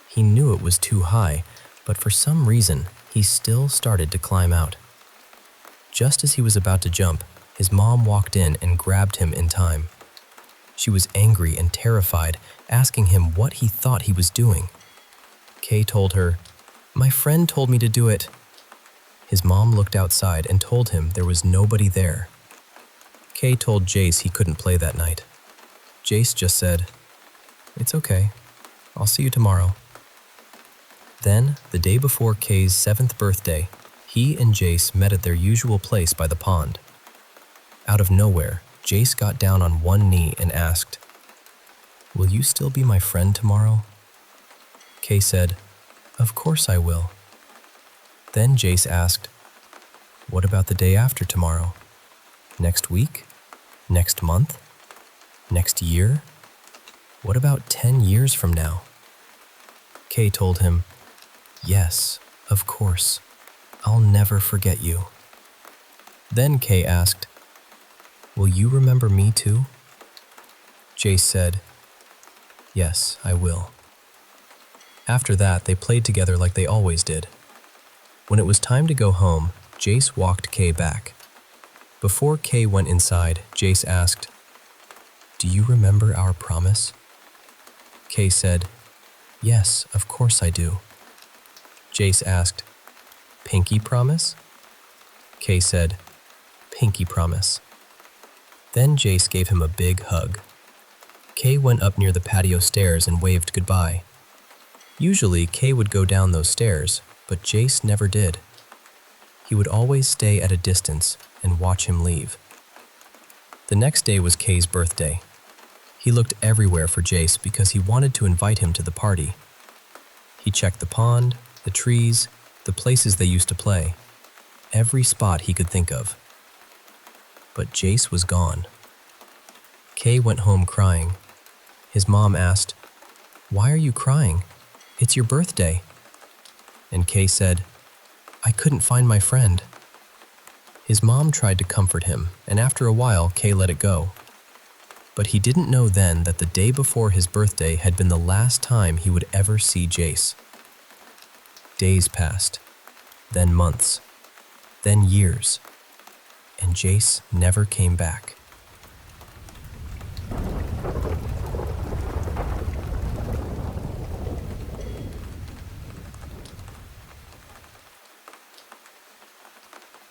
He knew it was too high, but for some reason, he still started to climb out. Just as he was about to jump, his mom walked in and grabbed him in time. She was angry and terrified, asking him what he thought he was doing. Kay told her, "My friend told me to do it." His mom looked outside and told him there was nobody there. Kay told Jace he couldn't play that night. Jace just said, "It's okay. I'll see you tomorrow." Then, the day before Kay's 7th birthday, he and Jace met at their usual place by the pond. Out of nowhere, Jace got down on one knee and asked, "Will you still be my friend tomorrow?" Kay said, "Of course I will." Then Jace asked, "What about the day after tomorrow? Next week? Next month? Next year? What about 10 years from now?" Kay told him, "Yes, of course. I'll never forget you." Then Kay asked, "Will you remember me too?" Jace said, "Yes, I will." After that, they played together like they always did. When it was time to go home, Jace walked Kay back. Before Kay went inside, Jace asked, "Do you remember our promise?" Kay said, "Yes, of course I do." Jace asked, "Pinky promise?" Kay said, "Pinky promise." Then Jace gave him a big hug. Kay went up near the patio stairs and waved goodbye. Usually, Kay would go down those stairs, but Jace never did. He would always stay at a distance and watch him leave. The next day was Kay's birthday. He looked everywhere for Jace because he wanted to invite him to the party. He checked the pond, the trees, the places they used to play, every spot he could think of. But Jace was gone. Kay went home crying. His mom asked, "Why are you crying? It's your birthday." And Kay said, "I couldn't find my friend." His mom tried to comfort him, and after a while, Kay let it go. But he didn't know then that the day before his birthday had been the last time he would ever see Jace. Days passed, then months, then years, and Jace never came back.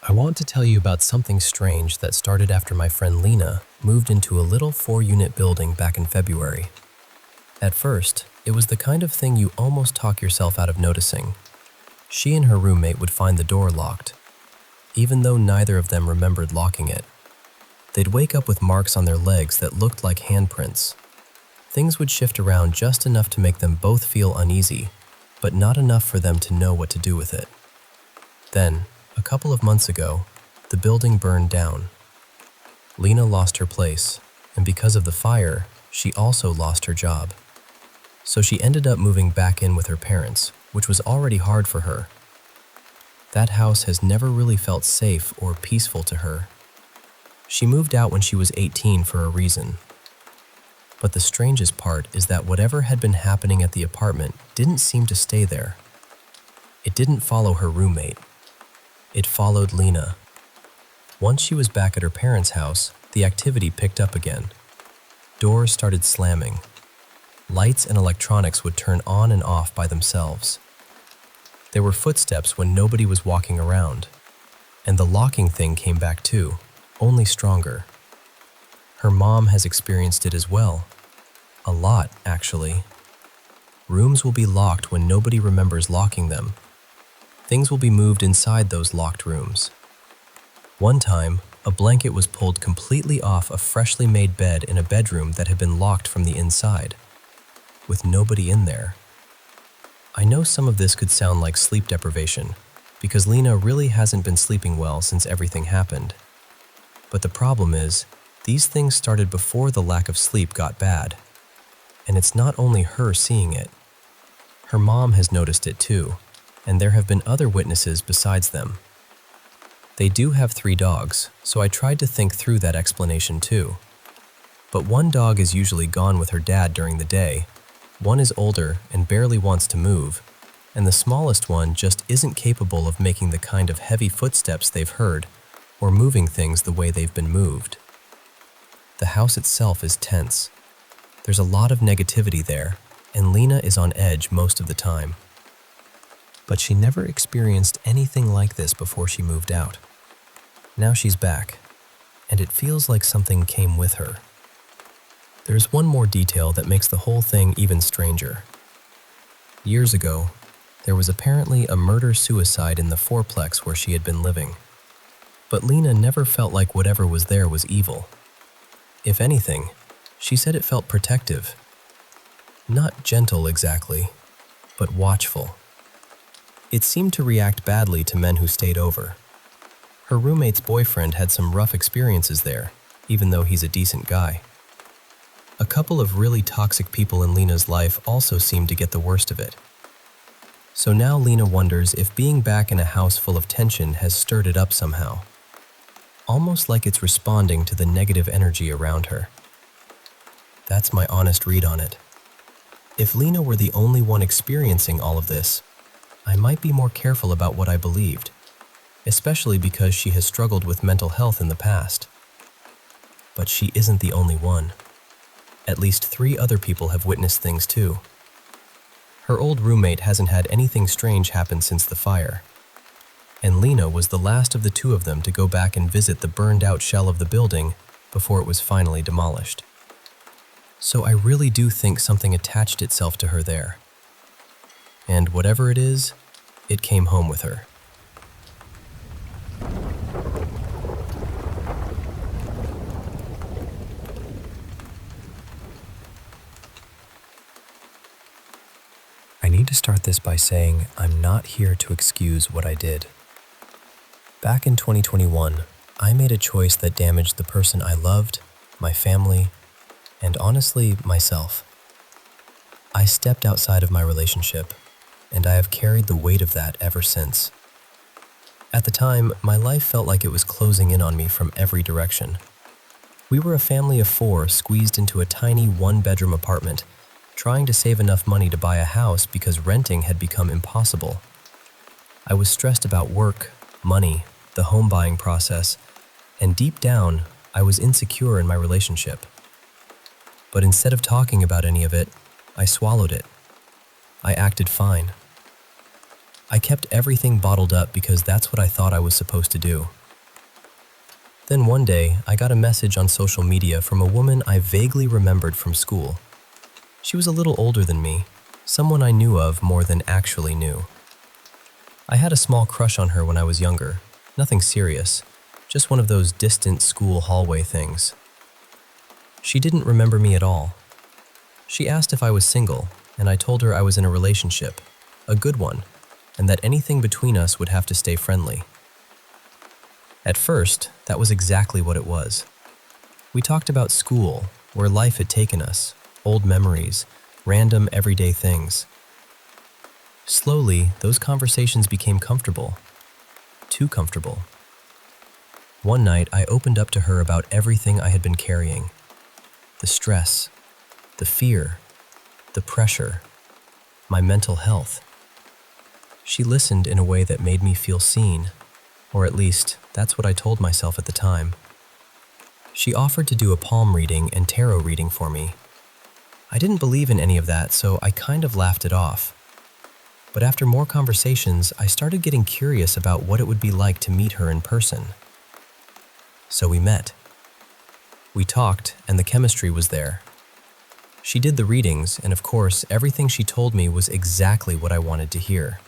I want to tell you about something strange that started after my friend Lena moved into a little 4-unit building back in February. At first, it was the kind of thing you almost talk yourself out of noticing. She and her roommate would find the door locked, even though neither of them remembered locking it. They'd wake up with marks on their legs that looked like handprints. Things would shift around just enough to make them both feel uneasy, but not enough for them to know what to do with it. Then, a couple of months ago, the building burned down. Lena lost her place, and because of the fire, she also lost her job. So she ended up moving back in with her parents, which was already hard for her. That house has never really felt safe or peaceful to her. She moved out when she was 18 for a reason. But the strangest part is that whatever had been happening at the apartment didn't seem to stay there. It didn't follow her roommate. It followed Lena. Once she was back at her parents' house, the activity picked up again. Doors started slamming. Lights and electronics would turn on and off by themselves. There were footsteps when nobody was walking around. And the locking thing came back too, only stronger. Her mom has experienced it as well. A lot, actually. Rooms will be locked when nobody remembers locking them. Things will be moved inside those locked rooms. One time, a blanket was pulled completely off a freshly made bed in a bedroom that had been locked from the inside, with nobody in there. I know some of this could sound like sleep deprivation, because Lena really hasn't been sleeping well since everything happened. But the problem is, these things started before the lack of sleep got bad. And it's not only her seeing it. Her mom has noticed it too, and there have been other witnesses besides them. They do have 3 dogs, so I tried to think through that explanation too. But one dog is usually gone with her dad during the day, one is older and barely wants to move, and the smallest one just isn't capable of making the kind of heavy footsteps they've heard or moving things the way they've been moved. The house itself is tense. There's a lot of negativity there, and Lena is on edge most of the time. But she never experienced anything like this before she moved out. Now she's back, and it feels like something came with her. There's one more detail that makes the whole thing even stranger. Years ago, there was apparently a murder-suicide in the fourplex where she had been living. But Lena never felt like whatever was there was evil. If anything, she said it felt protective. Not gentle exactly, but watchful. It seemed to react badly to men who stayed over. Her roommate's boyfriend had some rough experiences there, even though he's a decent guy. A couple of really toxic people in Lena's life also seemed to get the worst of it. So now Lena wonders if being back in a house full of tension has stirred it up somehow. Almost like it's responding to the negative energy around her. That's my honest read on it. If Lena were the only one experiencing all of this, I might be more careful about what I believed, especially because she has struggled with mental health in the past. But she isn't the only one. At least 3 other people have witnessed things too. Her old roommate hasn't had anything strange happen since the fire, and Lena was the last of the 2 of them to go back and visit the burned-out shell of the building before it was finally demolished. So I really do think something attached itself to her there. And whatever it is, it came home with her. I need to start this by saying I'm not here to excuse what I did. Back in 2021, I made a choice that damaged the person I loved, my family, and honestly, myself. I stepped outside of my relationship, and I have carried the weight of that ever since. At the time, my life felt like it was closing in on me from every direction. We were a family of 4 squeezed into a tiny 1-bedroom apartment, trying to save enough money to buy a house because renting had become impossible. I was stressed about work, money, the home buying process, and deep down, I was insecure in my relationship. But instead of talking about any of it, I swallowed it. I acted fine. I kept everything bottled up because that's what I thought I was supposed to do. Then one day, I got a message on social media from a woman I vaguely remembered from school. She was a little older than me, someone I knew of more than actually knew. I had a small crush on her when I was younger, nothing serious, just one of those distant school hallway things. She didn't remember me at all. She asked if I was single, and I told her I was in a relationship, a good one, and that anything between us would have to stay friendly. At first, that was exactly what it was. We talked about school, where life had taken us, old memories, random everyday things. Slowly, those conversations became comfortable. Too comfortable. One night, I opened up to her about everything I had been carrying. The stress, the fear, the pressure, my mental health. She listened in a way that made me feel seen, or at least, that's what I told myself at the time. She offered to do a palm reading and tarot reading for me. I didn't believe in any of that, so I kind of laughed it off. But after more conversations, I started getting curious about what it would be like to meet her in person. So we met. We talked, and the chemistry was there. She did the readings, and of course, everything she told me was exactly what I wanted to hear.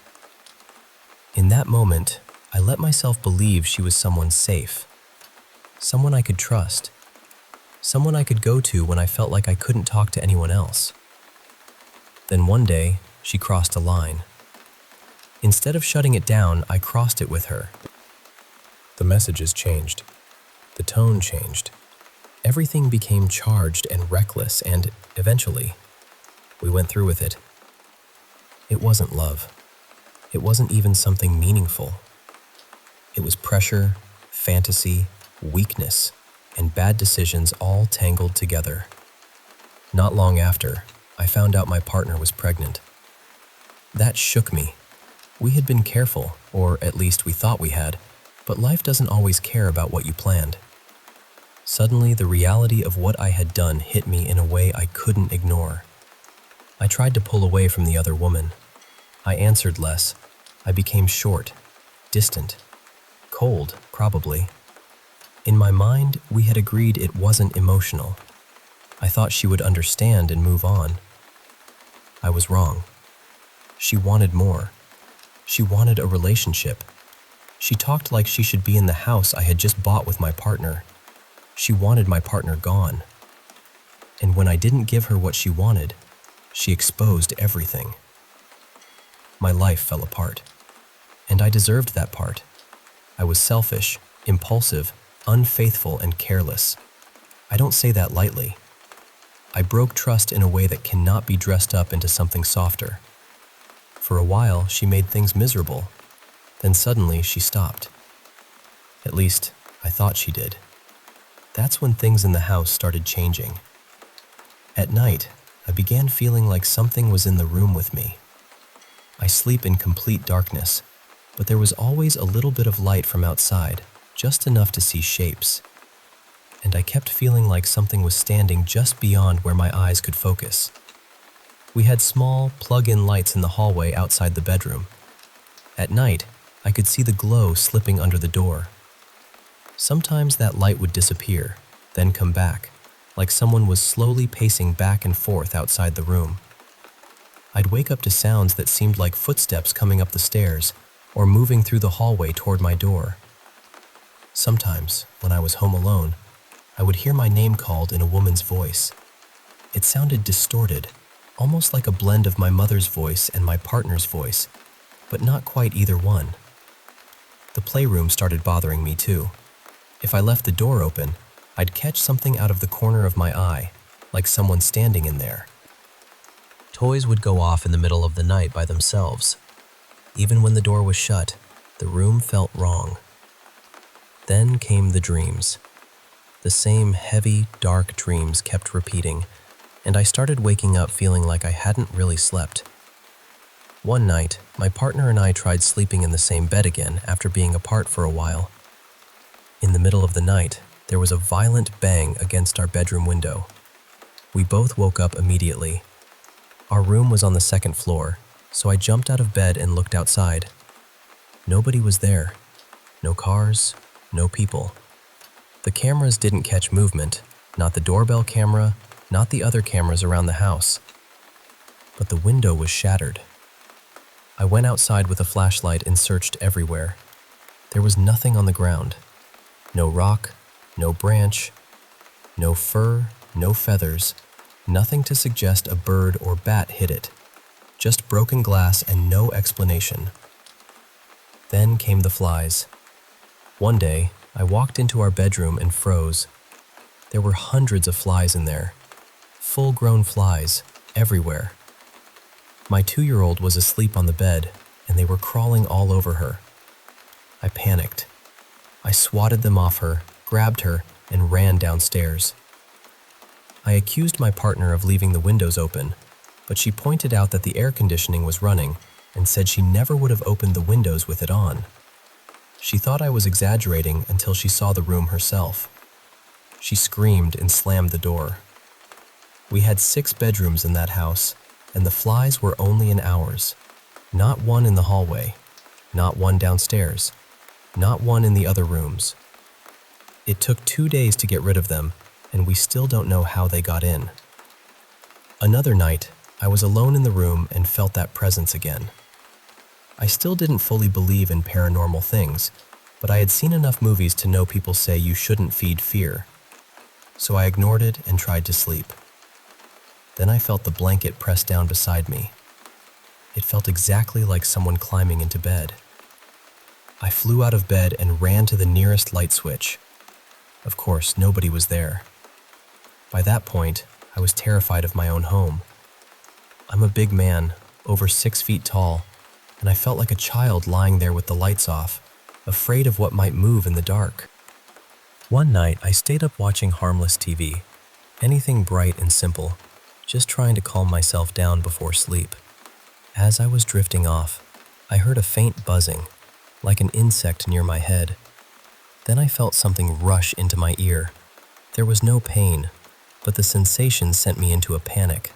In that moment, I let myself believe she was someone safe, someone I could trust, someone I could go to when I felt like I couldn't talk to anyone else. Then one day, she crossed a line. Instead of shutting it down, I crossed it with her. The messages changed. The tone changed. Everything became charged and reckless, and eventually, we went through with it. It wasn't love. It wasn't even something meaningful. It was pressure, fantasy, weakness, and bad decisions all tangled together. Not long after, I found out my partner was pregnant. That shook me. We had been careful, or at least we thought we had, but life doesn't always care about what you planned. Suddenly, the reality of what I had done hit me in a way I couldn't ignore. I tried to pull away from the other woman. I answered less. I became short, distant, cold, probably. In my mind, we had agreed it wasn't emotional. I thought she would understand and move on. I was wrong. She wanted more. She wanted a relationship. She talked like she should be in the house I had just bought with my partner. She wanted my partner gone. And when I didn't give her what she wanted, she exposed everything. My life fell apart. And I deserved that part. I was selfish, impulsive, unfaithful, and careless. I don't say that lightly. I broke trust in a way that cannot be dressed up into something softer. For a while, she made things miserable. Then suddenly, she stopped. At least, I thought she did. That's when things in the house started changing. At night, I began feeling like something was in the room with me. I sleep in complete darkness, but there was always a little bit of light from outside, just enough to see shapes. And I kept feeling like something was standing just beyond where my eyes could focus. We had small, plug-in lights in the hallway outside the bedroom. At night, I could see the glow slipping under the door. Sometimes that light would disappear, then come back, like someone was slowly pacing back and forth outside the room. I'd wake up to sounds that seemed like footsteps coming up the stairs or moving through the hallway toward my door. Sometimes, when I was home alone, I would hear my name called in a woman's voice. It sounded distorted, almost like a blend of my mother's voice and my partner's voice, but not quite either one. The playroom started bothering me too. If I left the door open, I'd catch something out of the corner of my eye, like someone standing in there. Toys would go off in the middle of the night by themselves. Even when the door was shut, the room felt wrong. Then came the dreams. The same heavy, dark dreams kept repeating, and I started waking up feeling like I hadn't really slept. One night, my partner and I tried sleeping in the same bed again after being apart for a while. In the middle of the night, there was a violent bang against our bedroom window. We both woke up immediately. Our room was on the second floor, so I jumped out of bed and looked outside. Nobody was there. No cars, no people. The cameras didn't catch movement, not the doorbell camera, not the other cameras around the house. But the window was shattered. I went outside with a flashlight and searched everywhere. There was nothing on the ground. No rock, no branch, no fur, no feathers, nothing to suggest a bird or bat hit it. Just broken glass and no explanation. Then came the flies. One day, I walked into our bedroom and froze. There were hundreds of flies in there. Full-grown flies, everywhere. My 2-year-old was asleep on the bed, and they were crawling all over her. I panicked. I swatted them off her, grabbed her, and ran downstairs. I accused my partner of leaving the windows open, but she pointed out that the air conditioning was running and said she never would have opened the windows with it on. She thought I was exaggerating until she saw the room herself. She screamed and slammed the door. We had 6 bedrooms in that house, and the flies were only in ours. Not one in the hallway, not one downstairs, not one in the other rooms. It took 2 days to get rid of them, and we still don't know how they got in. Another night, I was alone in the room and felt that presence again. I still didn't fully believe in paranormal things, but I had seen enough movies to know people say you shouldn't feed fear. So I ignored it and tried to sleep. Then I felt the blanket pressed down beside me. It felt exactly like someone climbing into bed. I flew out of bed and ran to the nearest light switch. Of course, nobody was there. By that point, I was terrified of my own home. I'm a big man, over 6 feet tall, and I felt like a child lying there with the lights off, afraid of what might move in the dark. One night, I stayed up watching harmless TV, anything bright and simple, just trying to calm myself down before sleep. As I was drifting off, I heard a faint buzzing, like an insect near my head. Then I felt something rush into my ear. There was no pain, but the sensation sent me into a panic.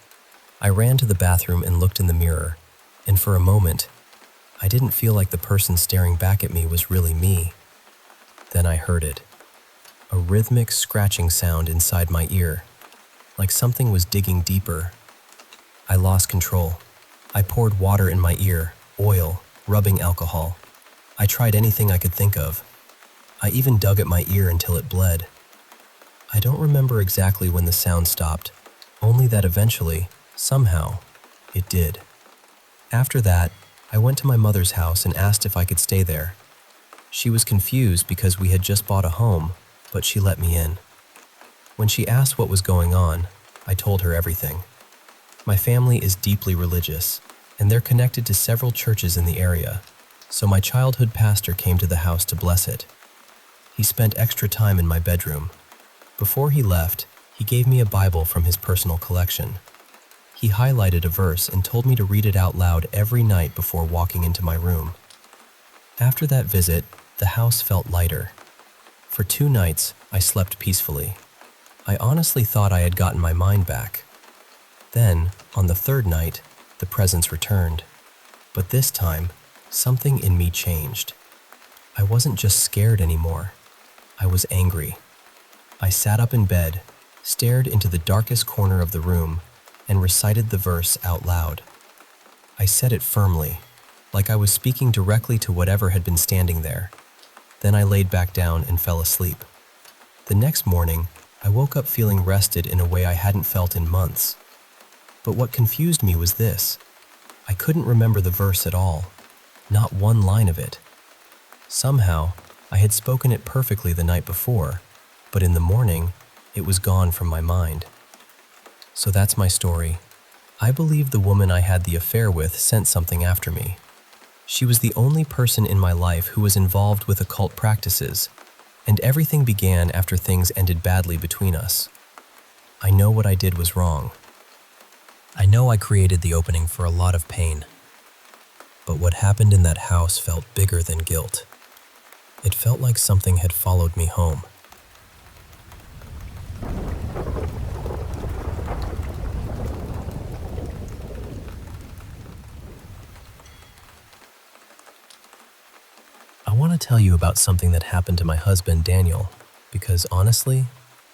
I ran to the bathroom and looked in the mirror, and for a moment, I didn't feel like the person staring back at me was really me. Then I heard it. A rhythmic scratching sound inside my ear, like something was digging deeper. I lost control. I poured water in my ear, oil, rubbing alcohol. I tried anything I could think of. I even dug at my ear until it bled. I don't remember exactly when the sound stopped, only that eventually, somehow, it did. After that, I went to my mother's house and asked if I could stay there. She was confused because we had just bought a home, but she let me in. When she asked what was going on, I told her everything. My family is deeply religious, and they're connected to several churches in the area, so my childhood pastor came to the house to bless it. He spent extra time in my bedroom. Before he left, he gave me a Bible from his personal collection. He highlighted a verse and told me to read it out loud every night before walking into my room. After that visit, the house felt lighter. For 2 nights, I slept peacefully. I honestly thought I had gotten my mind back. Then, on the 3rd night, the presence returned. But this time, something in me changed. I wasn't just scared anymore. I was angry. I sat up in bed, stared into the darkest corner of the room, and recited the verse out loud. I said it firmly, like I was speaking directly to whatever had been standing there. Then I laid back down and fell asleep. The next morning, I woke up feeling rested in a way I hadn't felt in months. But what confused me was this. I couldn't remember the verse at all, not one line of it. Somehow, I had spoken it perfectly the night before, but in the morning, it was gone from my mind. So that's my story. I believe the woman I had the affair with sent something after me. She was the only person in my life who was involved with occult practices, and everything began after things ended badly between us. I know what I did was wrong. I know I created the opening for a lot of pain. But what happened in that house felt bigger than guilt. It felt like something had followed me home. I want to tell you about something that happened to my husband, Daniel, because honestly,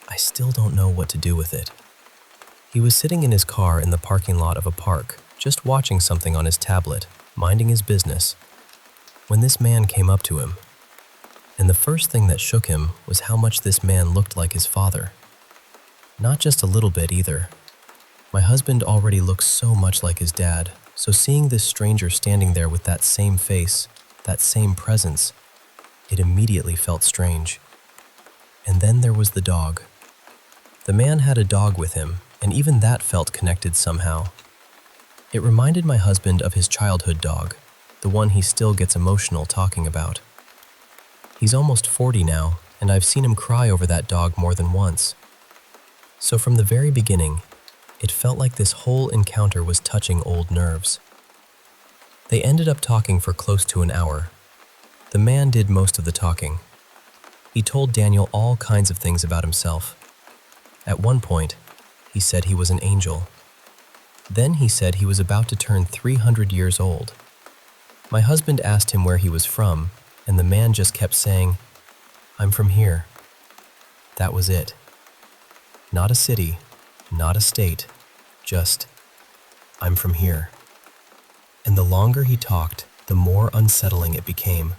I still don't know what to do with it. He was sitting in his car in the parking lot of a park, just watching something on his tablet, minding his business, when this man came up to him. And the first thing that shook him was how much this man looked like his father. Not just a little bit either. My husband already looks so much like his dad, so seeing this stranger standing there with that same face, that same presence, it immediately felt strange. And then there was the dog. The man had a dog with him, and even that felt connected somehow. It reminded my husband of his childhood dog, the one he still gets emotional talking about. He's almost 40 now, and I've seen him cry over that dog more than once. So from the very beginning, it felt like this whole encounter was touching old nerves. They ended up talking for close to an hour. The man did most of the talking. He told Daniel all kinds of things about himself. At one point, he said he was an angel. Then he said he was about to turn 300 years old. My husband asked him where he was from, and the man just kept saying, "I'm from here." That was it. Not a city, not a state, just, "I'm from here." And the longer he talked, the more unsettling it became,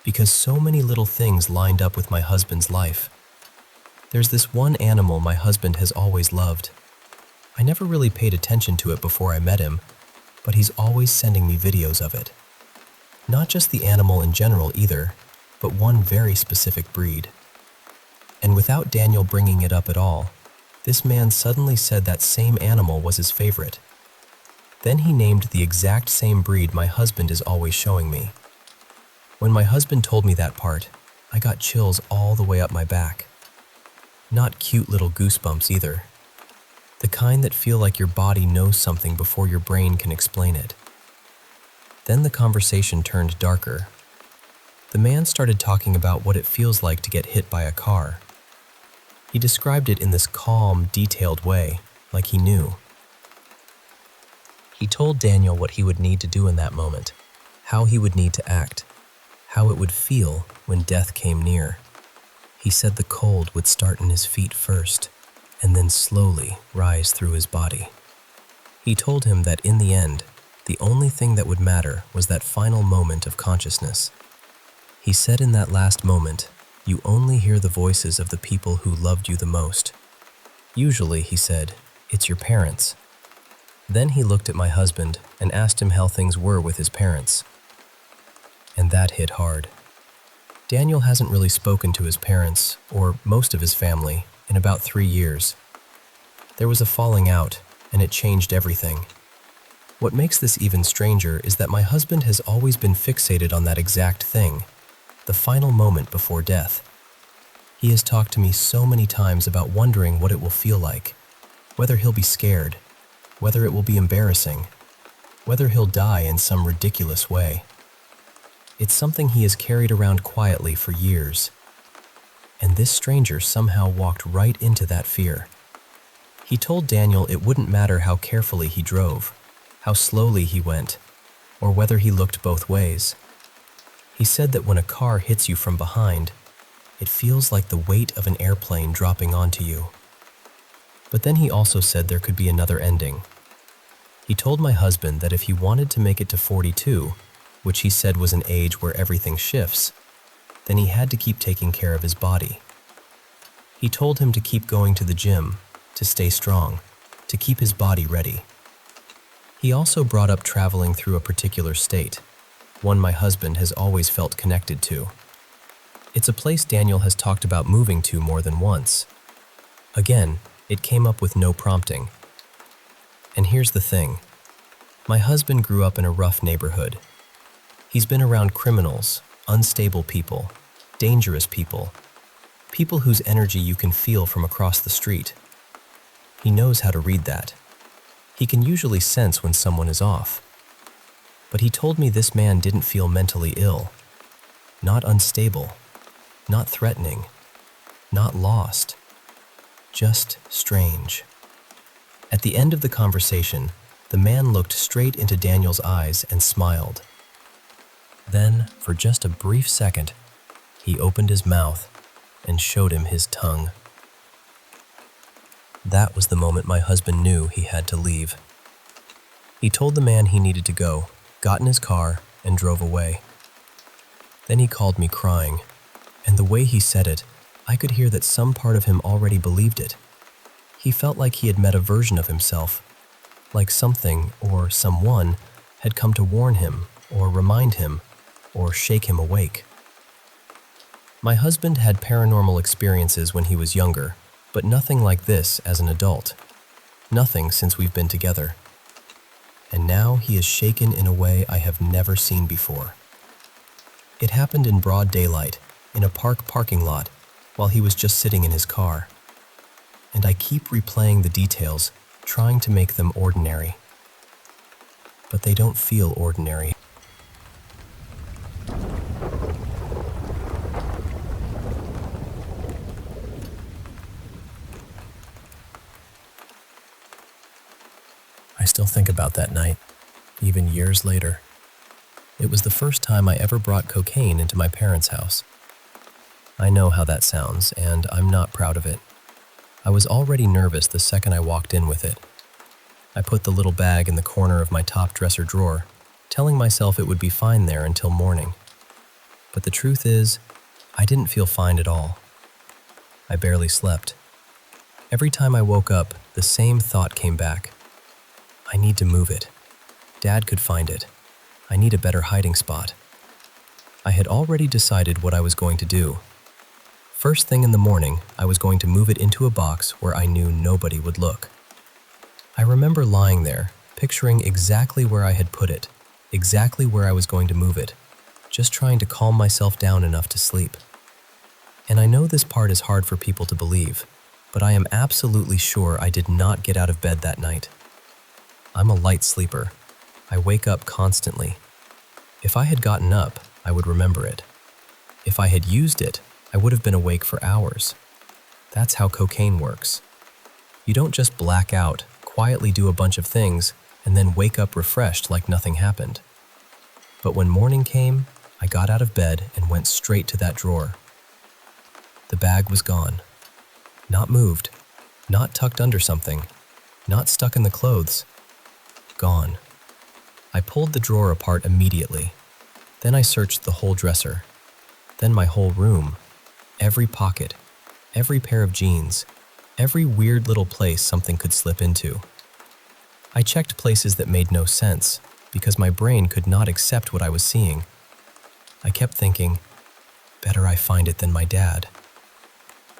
because so many little things lined up with my husband's life. There's this one animal my husband has always loved. I never really paid attention to it before I met him, but he's always sending me videos of it. Not just the animal in general either, but one very specific breed. And without Daniel bringing it up at all, this man suddenly said that same animal was his favorite. Then he named the exact same breed my husband is always showing me. When my husband told me that part, I got chills all the way up my back. Not cute little goosebumps either. The kind that feel like your body knows something before your brain can explain it. Then the conversation turned darker. The man started talking about what it feels like to get hit by a car. He described it in this calm, detailed way, like he knew. He told Daniel what he would need to do in that moment, how he would need to act, how it would feel when death came near. He said the cold would start in his feet first, and then slowly rise through his body. He told him that in the end, the only thing that would matter was that final moment of consciousness. He said in that last moment, you only hear the voices of the people who loved you the most. Usually, he said, it's your parents. Then he looked at my husband and asked him how things were with his parents. And that hit hard. Daniel hasn't really spoken to his parents, or most of his family, in about 3 years. There was a falling out, and it changed everything. What makes this even stranger is that my husband has always been fixated on that exact thing, the final moment before death. He has talked to me so many times about wondering what it will feel like, whether he'll be scared, whether it will be embarrassing, whether he'll die in some ridiculous way. It's something he has carried around quietly for years. And this stranger somehow walked right into that fear. He told Daniel it wouldn't matter how carefully he drove, how slowly he went, or whether he looked both ways. He said that when a car hits you from behind, it feels like the weight of an airplane dropping onto you. But then he also said there could be another ending. He told my husband that if he wanted to make it to 42, which he said was an age where everything shifts, then he had to keep taking care of his body. He told him to keep going to the gym, to stay strong, to keep his body ready. He also brought up traveling through a particular state, one my husband has always felt connected to. It's a place Daniel has talked about moving to more than once. Again, it came up with no prompting. And here's the thing. My husband grew up in a rough neighborhood. He's been around criminals, unstable people, dangerous people, people whose energy you can feel from across the street. He knows how to read that. He can usually sense when someone is off. But he told me this man didn't feel mentally ill, not unstable, not threatening, not lost, just strange. At the end of the conversation, the man looked straight into Daniel's eyes and smiled. Then, for just a brief second, he opened his mouth and showed him his tongue. That was the moment my husband knew he had to leave. He told the man he needed to go, got in his car, and drove away. Then he called me crying, and the way he said it, I could hear that some part of him already believed it. He felt like he had met a version of himself, like something or someone had come to warn him, or remind him, or shake him awake. My husband had paranormal experiences when he was younger, but nothing like this as an adult. Nothing since we've been together. And now he is shaken in a way I have never seen before. It happened in broad daylight, in a parking lot, while he was just sitting in his car. And I keep replaying the details, trying to make them ordinary. But they don't feel ordinary. I still think about that night, even years later. It was the first time I ever brought cocaine into my parents' house. I know how that sounds, and I'm not proud of it. I was already nervous the second I walked in with it. I put the little bag in the corner of my top dresser drawer, telling myself it would be fine there until morning. But the truth is, I didn't feel fine at all. I barely slept. Every time I woke up, the same thought came back. I need to move it. Dad could find it. I need a better hiding spot. I had already decided what I was going to do. First thing in the morning, I was going to move it into a box where I knew nobody would look. I remember lying there, picturing exactly where I had put it, exactly where I was going to move it, just trying to calm myself down enough to sleep. And I know this part is hard for people to believe, but I am absolutely sure I did not get out of bed that night. I'm a light sleeper. I wake up constantly. If I had gotten up, I would remember it. If I had used it, I would have been awake for hours. That's how cocaine works. You don't just black out, quietly do a bunch of things, and then wake up refreshed like nothing happened. But when morning came, I got out of bed and went straight to that drawer. The bag was gone. Not moved, not tucked under something, not stuck in the clothes. Gone. I pulled the drawer apart immediately. Then I searched the whole dresser. Then my whole room. Every pocket, every pair of jeans, every weird little place something could slip into. I checked places that made no sense because my brain could not accept what I was seeing. I kept thinking, better I find it than my dad.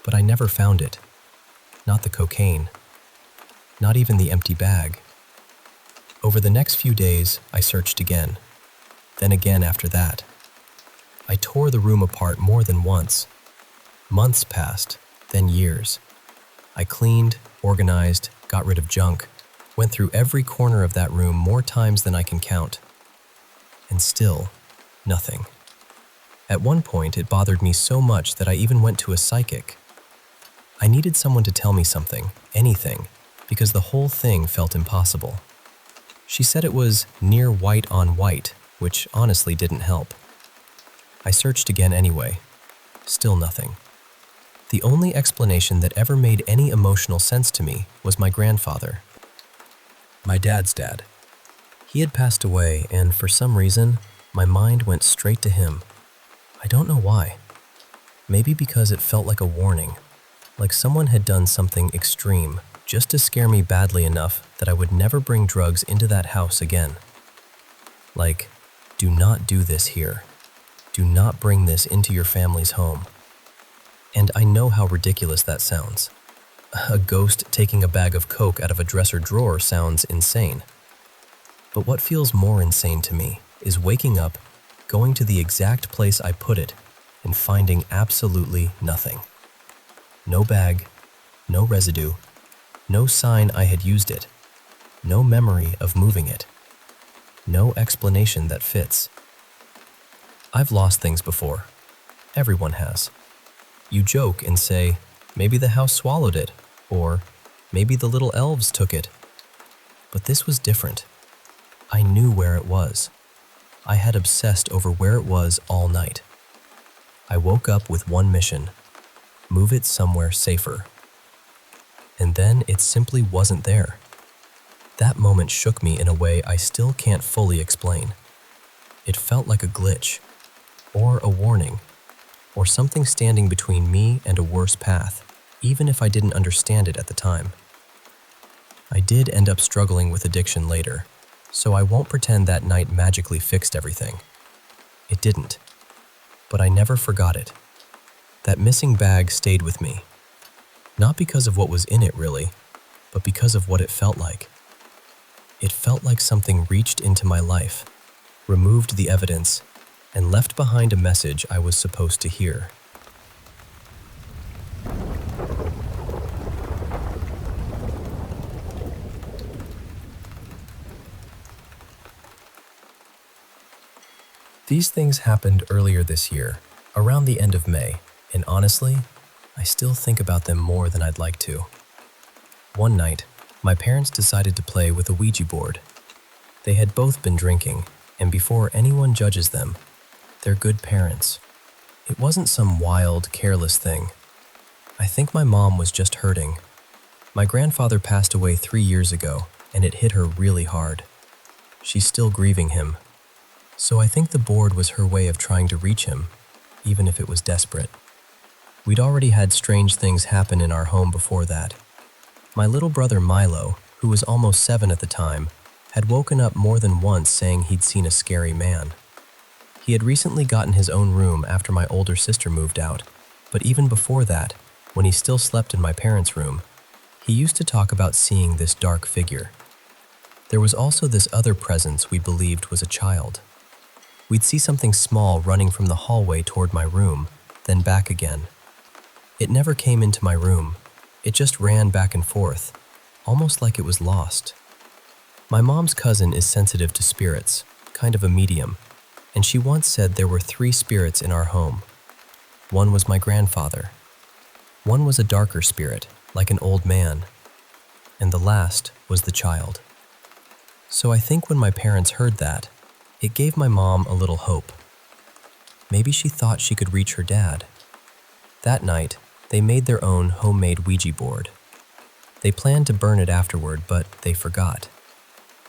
But I never found it. Not the cocaine. Not even the empty bag. Over the next few days, I searched again. Then again after that. I tore the room apart more than once. Months passed, then years. I cleaned, organized, got rid of junk, went through every corner of that room more times than I can count. And still, nothing. At one point, it bothered me so much that I even went to a psychic. I needed someone to tell me something, anything, because the whole thing felt impossible. She said it was near white on white, which honestly didn't help. I searched again anyway. Still nothing. The only explanation that ever made any emotional sense to me was my grandfather. My dad's dad. He had passed away, and for some reason, my mind went straight to him. I don't know why. Maybe because it felt like a warning, like someone had done something extreme just to scare me badly enough that I would never bring drugs into that house again. Like, do not do this here. Do not bring this into your family's home. And I know how ridiculous that sounds. A ghost taking a bag of coke out of a dresser drawer sounds insane. But what feels more insane to me is waking up, going to the exact place I put it, and finding absolutely nothing. No bag, no residue, no sign I had used it, no memory of moving it, no explanation that fits. I've lost things before. Everyone has. You joke and say, maybe the house swallowed it, or maybe the little elves took it. But this was different. I knew where it was. I had obsessed over where it was all night. I woke up with one mission: move it somewhere safer. And then it simply wasn't there. That moment shook me in a way I still can't fully explain. It felt like a glitch, or a warning, or something standing between me and a worse path, even if I didn't understand it at the time. I did end up struggling with addiction later, so I won't pretend that night magically fixed everything. It didn't. But I never forgot it. That missing bag stayed with me. Not because of what was in it, really, but because of what it felt like. It felt like something reached into my life, removed the evidence, and left behind a message I was supposed to hear. These things happened earlier this year, around the end of May, and honestly, I still think about them more than I'd like to. One night, my parents decided to play with a Ouija board. They had both been drinking, and before anyone judges them, they're good parents. It wasn't some wild, careless thing. I think my mom was just hurting. My grandfather passed away 3 years ago, and it hit her really hard. She's still grieving him. So I think the board was her way of trying to reach him, even if it was desperate. We'd already had strange things happen in our home before that. My little brother Milo, who was almost 7 at the time, had woken up more than once saying he'd seen a scary man. He had recently gotten his own room after my older sister moved out, but even before that, when he still slept in my parents' room, he used to talk about seeing this dark figure. There was also this other presence we believed was a child. We'd see something small running from the hallway toward my room, then back again. It never came into my room. It just ran back and forth, almost like it was lost. My mom's cousin is sensitive to spirits, kind of a medium, and she once said there were 3 spirits in our home. One was my grandfather. One was a darker spirit, like an old man, and the last was the child. So I think when my parents heard that, It gave my mom a little hope. Maybe she thought she could reach her dad. That night, they made their own homemade Ouija board. They planned to burn it afterward, but they forgot.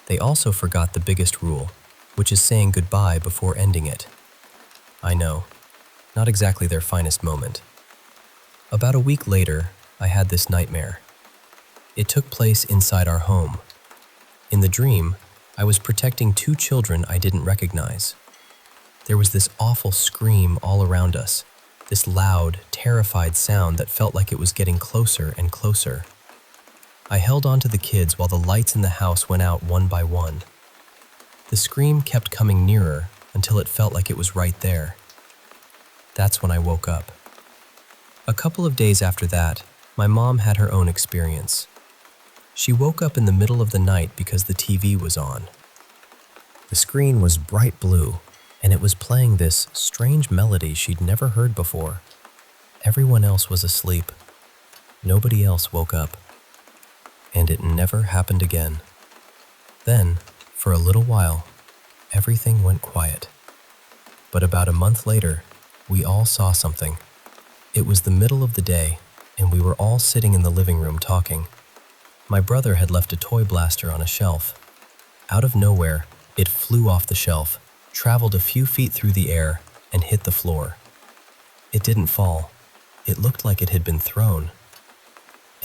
They also forgot the biggest rule, which is saying goodbye before ending it. I know, not exactly their finest moment. About a week later, I had this nightmare. It took place inside our home. In the dream, I was protecting two children I didn't recognize. There was this awful scream all around us, this loud, terrified sound that felt like it was getting closer and closer. I held on to the kids while the lights in the house went out one by one. The scream kept coming nearer until it felt like it was right there. That's when I woke up. A couple of days after that, my mom had her own experience. She woke up in the middle of the night because the TV was on. The screen was bright blue, and it was playing this strange melody she'd never heard before. Everyone else was asleep. Nobody else woke up. And it never happened again. Then, for a little while, everything went quiet. But about a month later, we all saw something. It was the middle of the day, and we were all sitting in the living room talking. My brother had left a toy blaster on a shelf. Out of nowhere, it flew off the shelf, traveled a few feet through the air, and hit the floor. It didn't fall. It looked like it had been thrown.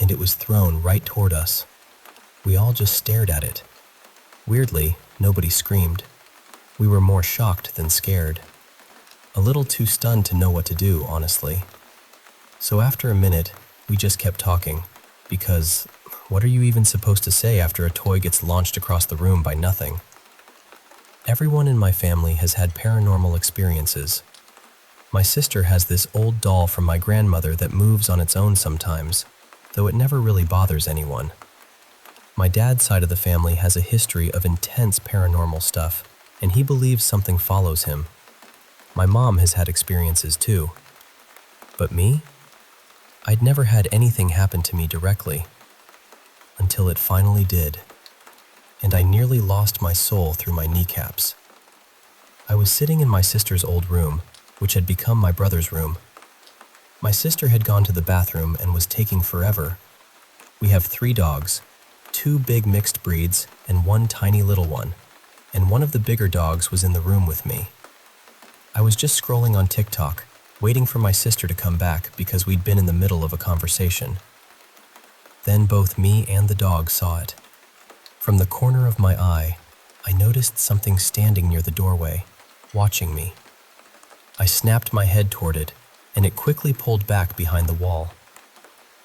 And it was thrown right toward us. We all just stared at it. Weirdly, nobody screamed. We were more shocked than scared. A little too stunned to know what to do, honestly. So after a minute, we just kept talking, because what are you even supposed to say after a toy gets launched across the room by nothing? Everyone in my family has had paranormal experiences. My sister has this old doll from my grandmother that moves on its own sometimes, though it never really bothers anyone. My dad's side of the family has a history of intense paranormal stuff, and he believes something follows him. My mom has had experiences too. But me? I'd never had anything happen to me directly. Until it finally did. And I nearly lost my soul through my kneecaps. I was sitting in my sister's old room, which had become my brother's room. My sister had gone to the bathroom and was taking forever. We have 3 dogs, 2 big mixed breeds and 1 tiny little one, and one of the bigger dogs was in the room with me. I was just scrolling on TikTok, waiting for my sister to come back because we'd been in the middle of a conversation. Then both me and the dog saw it. From the corner of my eye, I noticed something standing near the doorway, watching me. I snapped my head toward it, and it quickly pulled back behind the wall.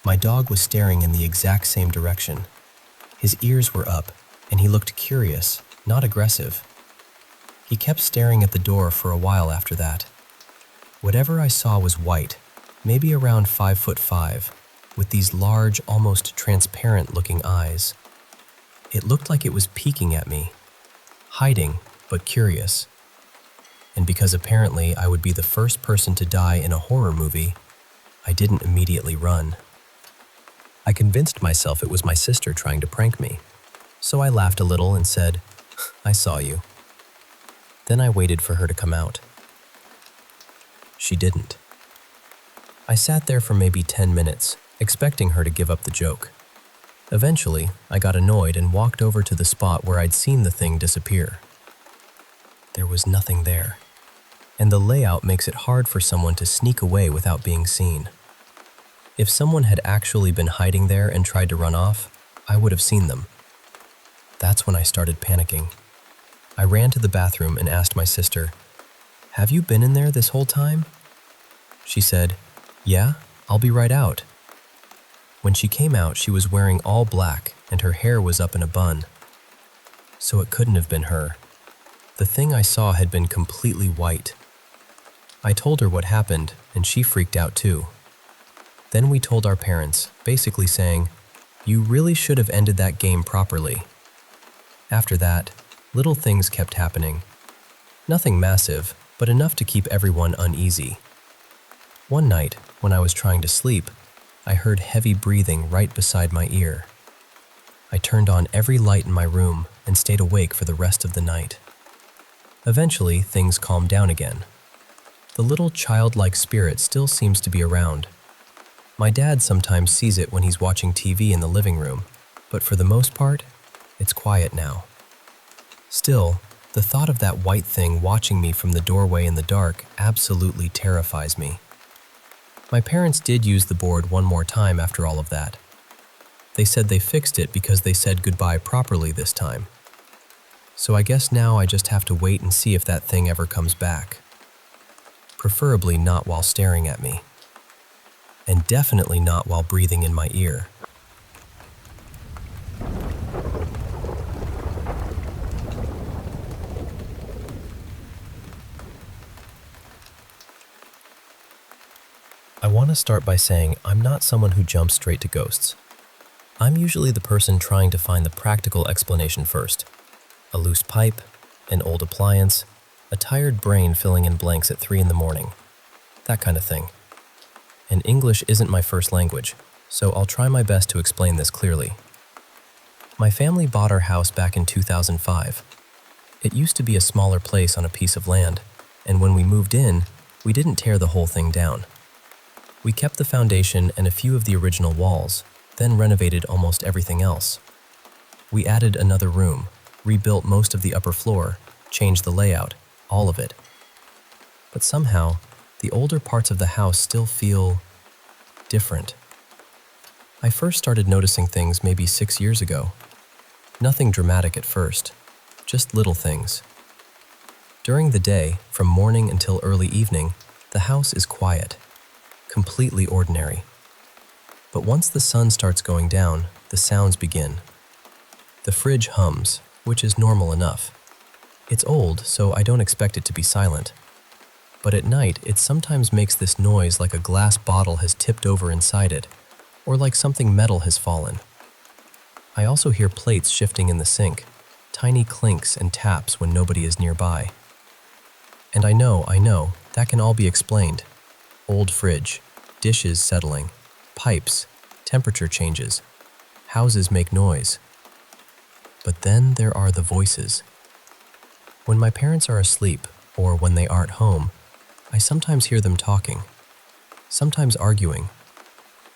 My dog was staring in the exact same direction. His ears were up, and he looked curious, not aggressive. He kept staring at the door for a while after that. Whatever I saw was white, maybe around 5'5", with these large, almost transparent-looking eyes. It looked like it was peeking at me, hiding, but curious. And because apparently I would be the first person to die in a horror movie, I didn't immediately run. I convinced myself it was my sister trying to prank me, so I laughed a little and said, "I saw you." Then I waited for her to come out. She didn't. I sat there for maybe 10 minutes, expecting her to give up the joke. Eventually, I got annoyed and walked over to the spot where I'd seen the thing disappear. There was nothing there, and the layout makes it hard for someone to sneak away without being seen. If someone had actually been hiding there and tried to run off, I would have seen them. That's when I started panicking. I ran to the bathroom and asked my sister, "Have you been in there this whole time?" She said, "Yeah, I'll be right out." When she came out, she was wearing all black and her hair was up in a bun. So it couldn't have been her. The thing I saw had been completely white. I told her what happened, and she freaked out too. Then we told our parents, basically saying, "You really should have ended that game properly." After that, little things kept happening. Nothing massive, but enough to keep everyone uneasy. One night, when I was trying to sleep, I heard heavy breathing right beside my ear. I turned on every light in my room and stayed awake for the rest of the night. Eventually, things calm down again. The little childlike spirit still seems to be around. My dad sometimes sees it when he's watching TV in the living room, but for the most part, it's quiet now. Still, the thought of that white thing watching me from the doorway in the dark absolutely terrifies me. My parents did use the board one more time after all of that. They said they fixed it because they said goodbye properly this time. So I guess now I just have to wait and see if that thing ever comes back. Preferably not while staring at me. And definitely not while breathing in my ear. I want to start by saying I'm not someone who jumps straight to ghosts. I'm usually the person trying to find the practical explanation first. A loose pipe, an old appliance, a tired brain filling in blanks at 3 in the morning. That kind of thing. And English isn't my first language, so I'll try my best to explain this clearly. My family bought our house back in 2005. It used to be a smaller place on a piece of land, and when we moved in, we didn't tear the whole thing down. We kept the foundation and a few of the original walls, then renovated almost everything else. We added another room, rebuilt most of the upper floor, changed the layout, all of it. But somehow, the older parts of the house still feel different. I first started noticing things maybe 6 years ago. Nothing dramatic at first, just little things. During the day, from morning until early evening, the house is quiet, completely ordinary. But once the sun starts going down, the sounds begin. The fridge hums, which is normal enough. It's old, so I don't expect it to be silent. But at night, it sometimes makes this noise like a glass bottle has tipped over inside it, or like something metal has fallen. I also hear plates shifting in the sink, tiny clinks and taps when nobody is nearby. And I know, that can all be explained. Old fridge, dishes settling, pipes, temperature changes, houses make noise. But then there are the voices. When my parents are asleep, or when they aren't home, I sometimes hear them talking, sometimes arguing,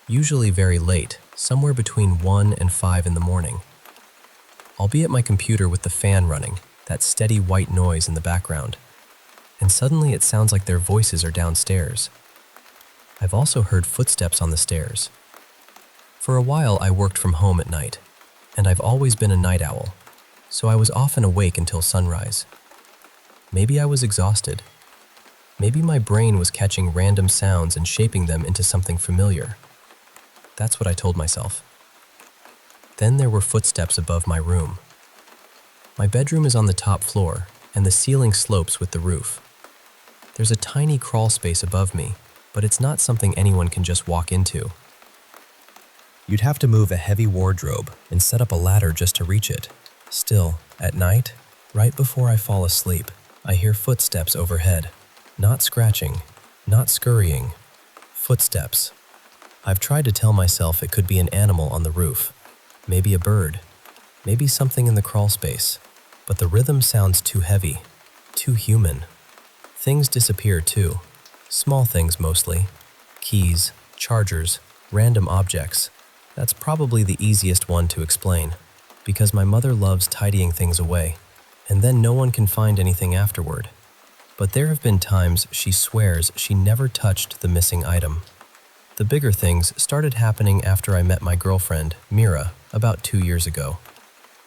usually very late, somewhere between 1 and 5 in the morning. I'll be at my computer with the fan running, that steady white noise in the background, and suddenly it sounds like their voices are downstairs. I've also heard footsteps on the stairs. For a while I worked from home at night, and I've always been a night owl, so I was often awake until sunrise. Maybe I was exhausted. Maybe my brain was catching random sounds and shaping them into something familiar. That's what I told myself. Then there were footsteps above my room. My bedroom is on the top floor, and the ceiling slopes with the roof. There's a tiny crawl space above me, but it's not something anyone can just walk into. You'd have to move a heavy wardrobe and set up a ladder just to reach it. Still, at night, right before I fall asleep, I hear footsteps overhead. Not scratching, not scurrying. Footsteps. I've tried to tell myself it could be an animal on the roof. Maybe a bird. Maybe something in the crawl space. But the rhythm sounds too heavy. Too human. Things disappear too. Small things mostly. Keys, chargers, random objects. That's probably the easiest one to explain, because my mother loves tidying things away, and then no one can find anything afterward. But there have been times she swears she never touched the missing item. The bigger things started happening after I met my girlfriend, Mira, about 2 years ago.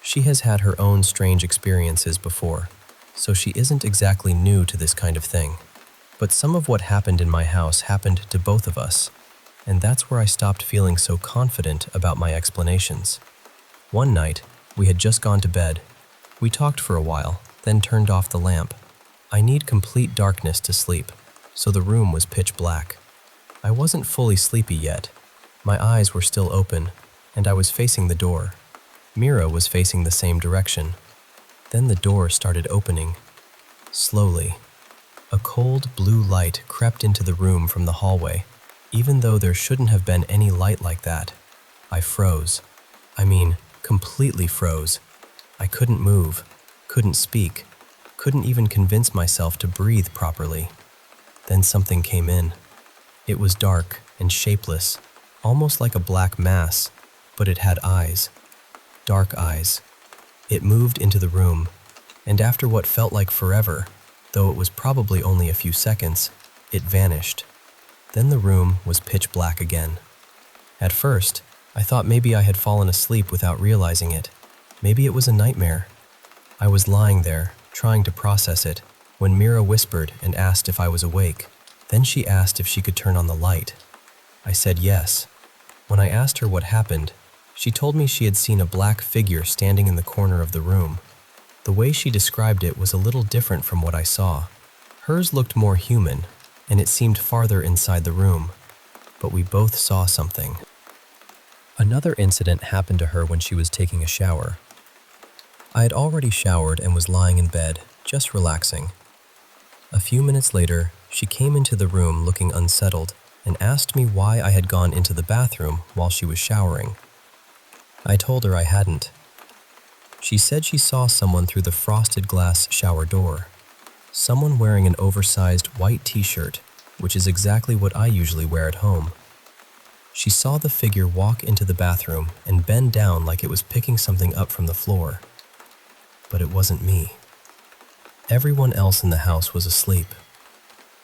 She has had her own strange experiences before, so she isn't exactly new to this kind of thing. But some of what happened in my house happened to both of us, and that's where I stopped feeling so confident about my explanations. One night, we had just gone to bed. We talked for a while, then turned off the lamp. I need complete darkness to sleep, so the room was pitch black. I wasn't fully sleepy yet. My eyes were still open, and I was facing the door. Mira was facing the same direction. Then the door started opening. Slowly. A cold blue light crept into the room from the hallway, even though there shouldn't have been any light like that. I froze. I mean, completely froze. I couldn't move, couldn't speak, couldn't even convince myself to breathe properly. Then something came in. It was dark and shapeless, almost like a black mass, but it had eyes. Dark eyes. It moved into the room, and after what felt like forever, though it was probably only a few seconds, it vanished. Then the room was pitch black again. At first, I thought maybe I had fallen asleep without realizing it. Maybe it was a nightmare. I was lying there, trying to process it, when Mira whispered and asked if I was awake. Then she asked if she could turn on the light. I said yes. When I asked her what happened, she told me she had seen a black figure standing in the corner of the room. The way she described it was a little different from what I saw. Hers looked more human, and it seemed farther inside the room. But we both saw something. Another incident happened to her when she was taking a shower. I had already showered and was lying in bed, just relaxing. A few minutes later, she came into the room looking unsettled and asked me why I had gone into the bathroom while she was showering. I told her I hadn't. She said she saw someone through the frosted glass shower door. Someone wearing an oversized white t-shirt, which is exactly what I usually wear at home. She saw the figure walk into the bathroom and bend down like it was picking something up from the floor. But it wasn't me. Everyone else in the house was asleep.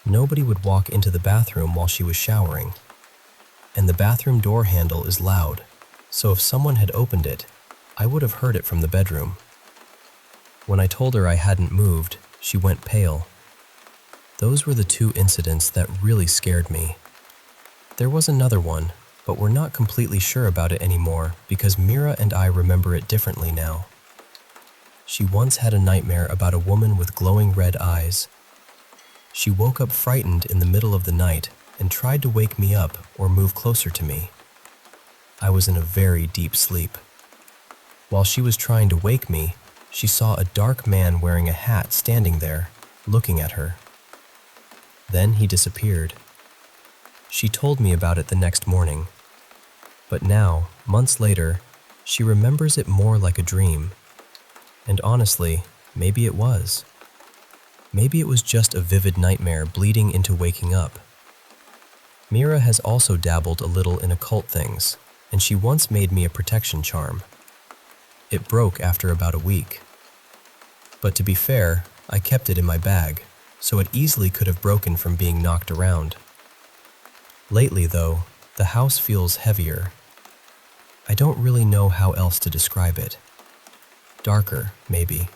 Nobody would walk into the bathroom while she was showering. And the bathroom door handle is loud, so if someone had opened it, I would have heard it from the bedroom. When I told her I hadn't moved, she went pale. Those were the two incidents that really scared me. There was another one, but we're not completely sure about it anymore because Mira and I remember it differently now. She once had a nightmare about a woman with glowing red eyes. She woke up frightened in the middle of the night and tried to wake me up or move closer to me. I was in a very deep sleep. While she was trying to wake me, she saw a dark man wearing a hat standing there, looking at her. Then he disappeared. She told me about it the next morning. But now, months later, she remembers it more like a dream. And honestly, maybe it was. Maybe it was just a vivid nightmare bleeding into waking up. Mira has also dabbled a little in occult things, and she once made me a protection charm. It broke after about a week. But to be fair, I kept it in my bag, so it easily could have broken from being knocked around. Lately, though, the house feels heavier. I don't really know how else to describe it. Darker, maybe.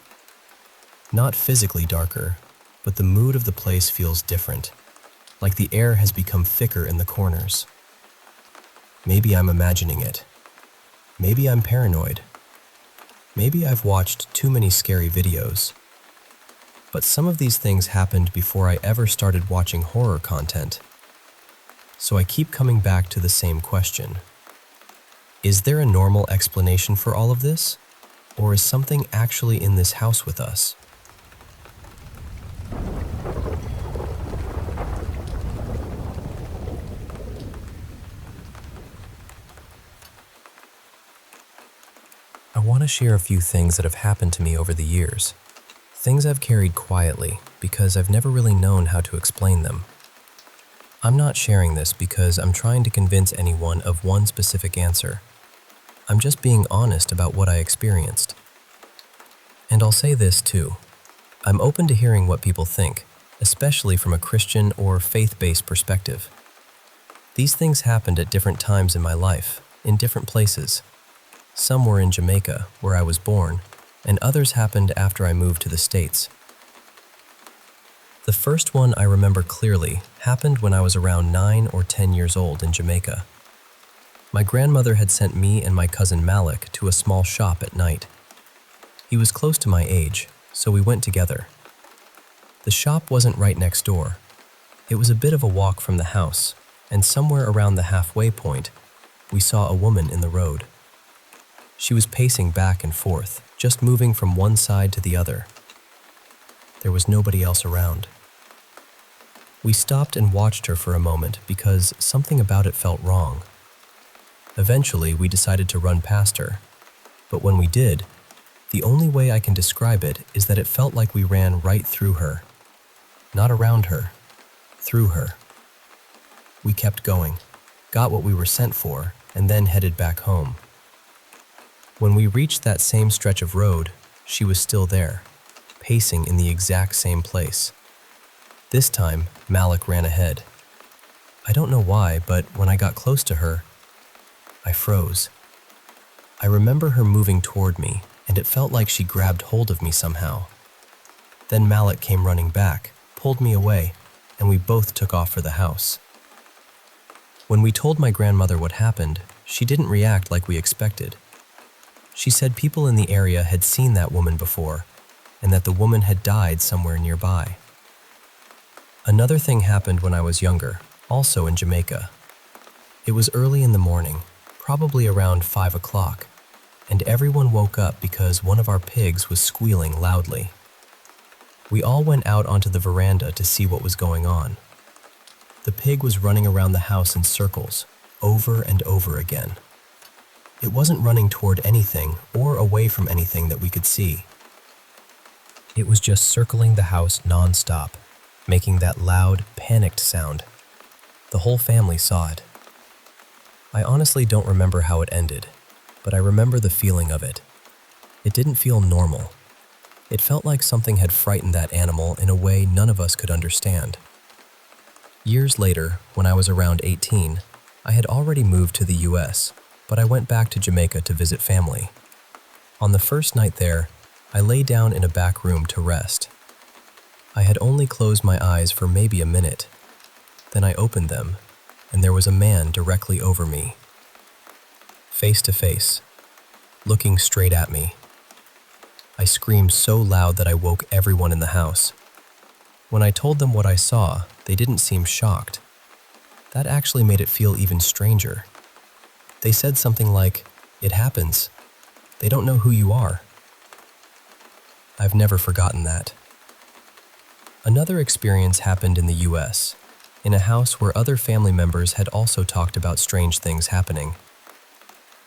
Not physically darker, but the mood of the place feels different, like the air has become thicker in the corners. Maybe I'm imagining it. Maybe I'm paranoid. Maybe I've watched too many scary videos. But some of these things happened before I ever started watching horror content. So I keep coming back to the same question. Is there a normal explanation for all of this? Or is something actually in this house with us? I want to share a few things that have happened to me over the years. Things I've carried quietly because I've never really known how to explain them. I'm not sharing this because I'm trying to convince anyone of one specific answer. I'm just being honest about what I experienced. And I'll say this too. I'm open to hearing what people think, especially from a Christian or faith-based perspective. These things happened at different times in my life, in different places. Some were in Jamaica, where I was born, and others happened after I moved to the States. The first one I remember clearly happened when I was around 9 or 10 years old in Jamaica. My grandmother had sent me and my cousin Malik to a small shop at night. He was close to my age, so we went together. The shop wasn't right next door. It was a bit of a walk from the house, and somewhere around the halfway point, we saw a woman in the road. She was pacing back and forth, just moving from one side to the other. There was nobody else around. We stopped and watched her for a moment because something about it felt wrong. Eventually, we decided to run past her, but when we did, The only way I can describe it is that it felt like we ran right through her. Not around her, through her. We kept going, got what we were sent for, and then headed back home. When we reached that same stretch of road, she was still there, pacing in the exact same place. This time, Malik ran ahead. I don't know why, but when I got close to her, I froze. I remember her moving toward me, and it felt like she grabbed hold of me somehow. Then Malik came running back, pulled me away, and we both took off for the house. When we told my grandmother what happened, she didn't react like we expected. She said people in the area had seen that woman before, and that the woman had died somewhere nearby. Another thing happened when I was younger, also in Jamaica. It was early in the morning, probably around 5 o'clock, and everyone woke up because one of our pigs was squealing loudly. We all went out onto the veranda to see what was going on. The pig was running around the house in circles, over and over again. It wasn't running toward anything or away from anything that we could see. It was just circling the house non-stop, making that loud, panicked sound. The whole family saw it. I honestly don't remember how it ended, but I remember the feeling of it. It didn't feel normal. It felt like something had frightened that animal in a way none of us could understand. Years later, when I was around 18, I had already moved to the US, but I went back to Jamaica to visit family. On the first night there, I lay down in a back room to rest. I had only closed my eyes for maybe a minute. Then I opened them, and there was a man directly over me. Face to face, looking straight at me. I screamed so loud that I woke everyone in the house. When I told them what I saw, they didn't seem shocked. That actually made it feel even stranger. They said something like, "It happens. They don't know who you are." I've never forgotten that. Another experience happened in the US, in a house where other family members had also talked about strange things happening.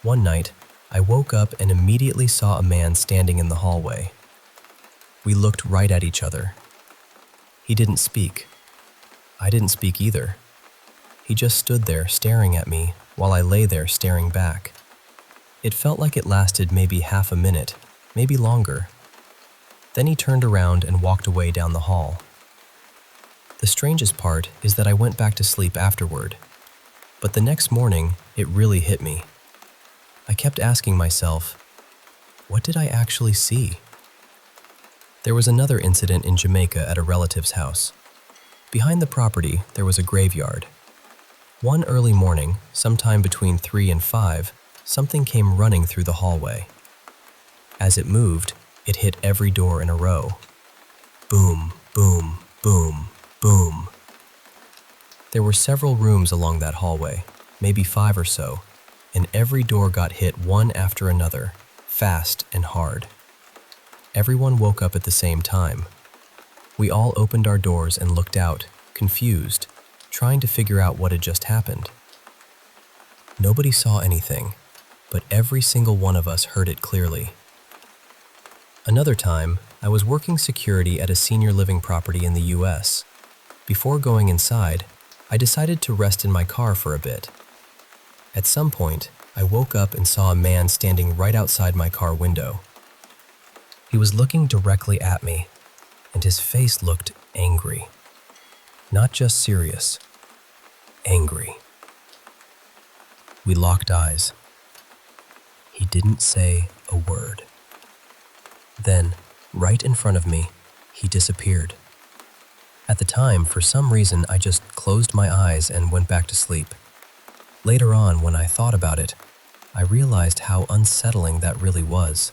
One night, I woke up and immediately saw a man standing in the hallway. We looked right at each other. He didn't speak. I didn't speak either. He just stood there staring at me while I lay there staring back. It felt like it lasted maybe half a minute, maybe longer. Then he turned around and walked away down the hall. The strangest part is that I went back to sleep afterward. But the next morning, it really hit me. I kept asking myself, what did I actually see? There was another incident in Jamaica at a relative's house. Behind the property, there was a graveyard. One early morning, sometime between 3 and 5, something came running through the hallway. As it moved, it hit every door in a row. Boom, boom, boom, boom. There were several rooms along that hallway, maybe 5 or so, and every door got hit one after another, fast and hard. Everyone woke up at the same time. We all opened our doors and looked out, confused, trying to figure out what had just happened. Nobody saw anything, but every single one of us heard it clearly. Another time, I was working security at a senior living property in the US. Before going inside, I decided to rest in my car for a bit. At some point, I woke up and saw a man standing right outside my car window. He was looking directly at me, and his face looked angry. Not just serious, angry. We locked eyes. He didn't say a word. Then, right in front of me, he disappeared. At the time, for some reason, I just closed my eyes and went back to sleep. Later on, when I thought about it, I realized how unsettling that really was.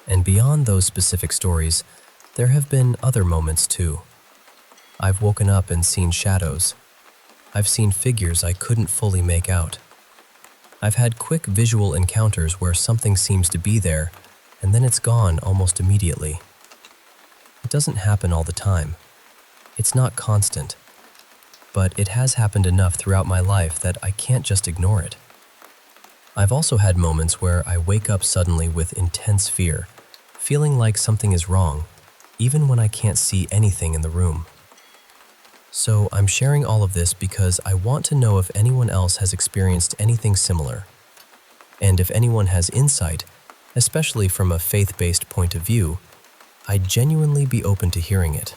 And beyond those specific stories, there have been other moments too. I've woken up and seen shadows. I've seen figures I couldn't fully make out. I've had quick visual encounters where something seems to be there, and then it's gone almost immediately. It doesn't happen all the time. It's not constant. But it has happened enough throughout my life that I can't just ignore it. I've also had moments where I wake up suddenly with intense fear, feeling like something is wrong, even when I can't see anything in the room. So I'm sharing all of this because I want to know if anyone else has experienced anything similar. And if anyone has insight, especially from a faith-based point of view, I'd genuinely be open to hearing it.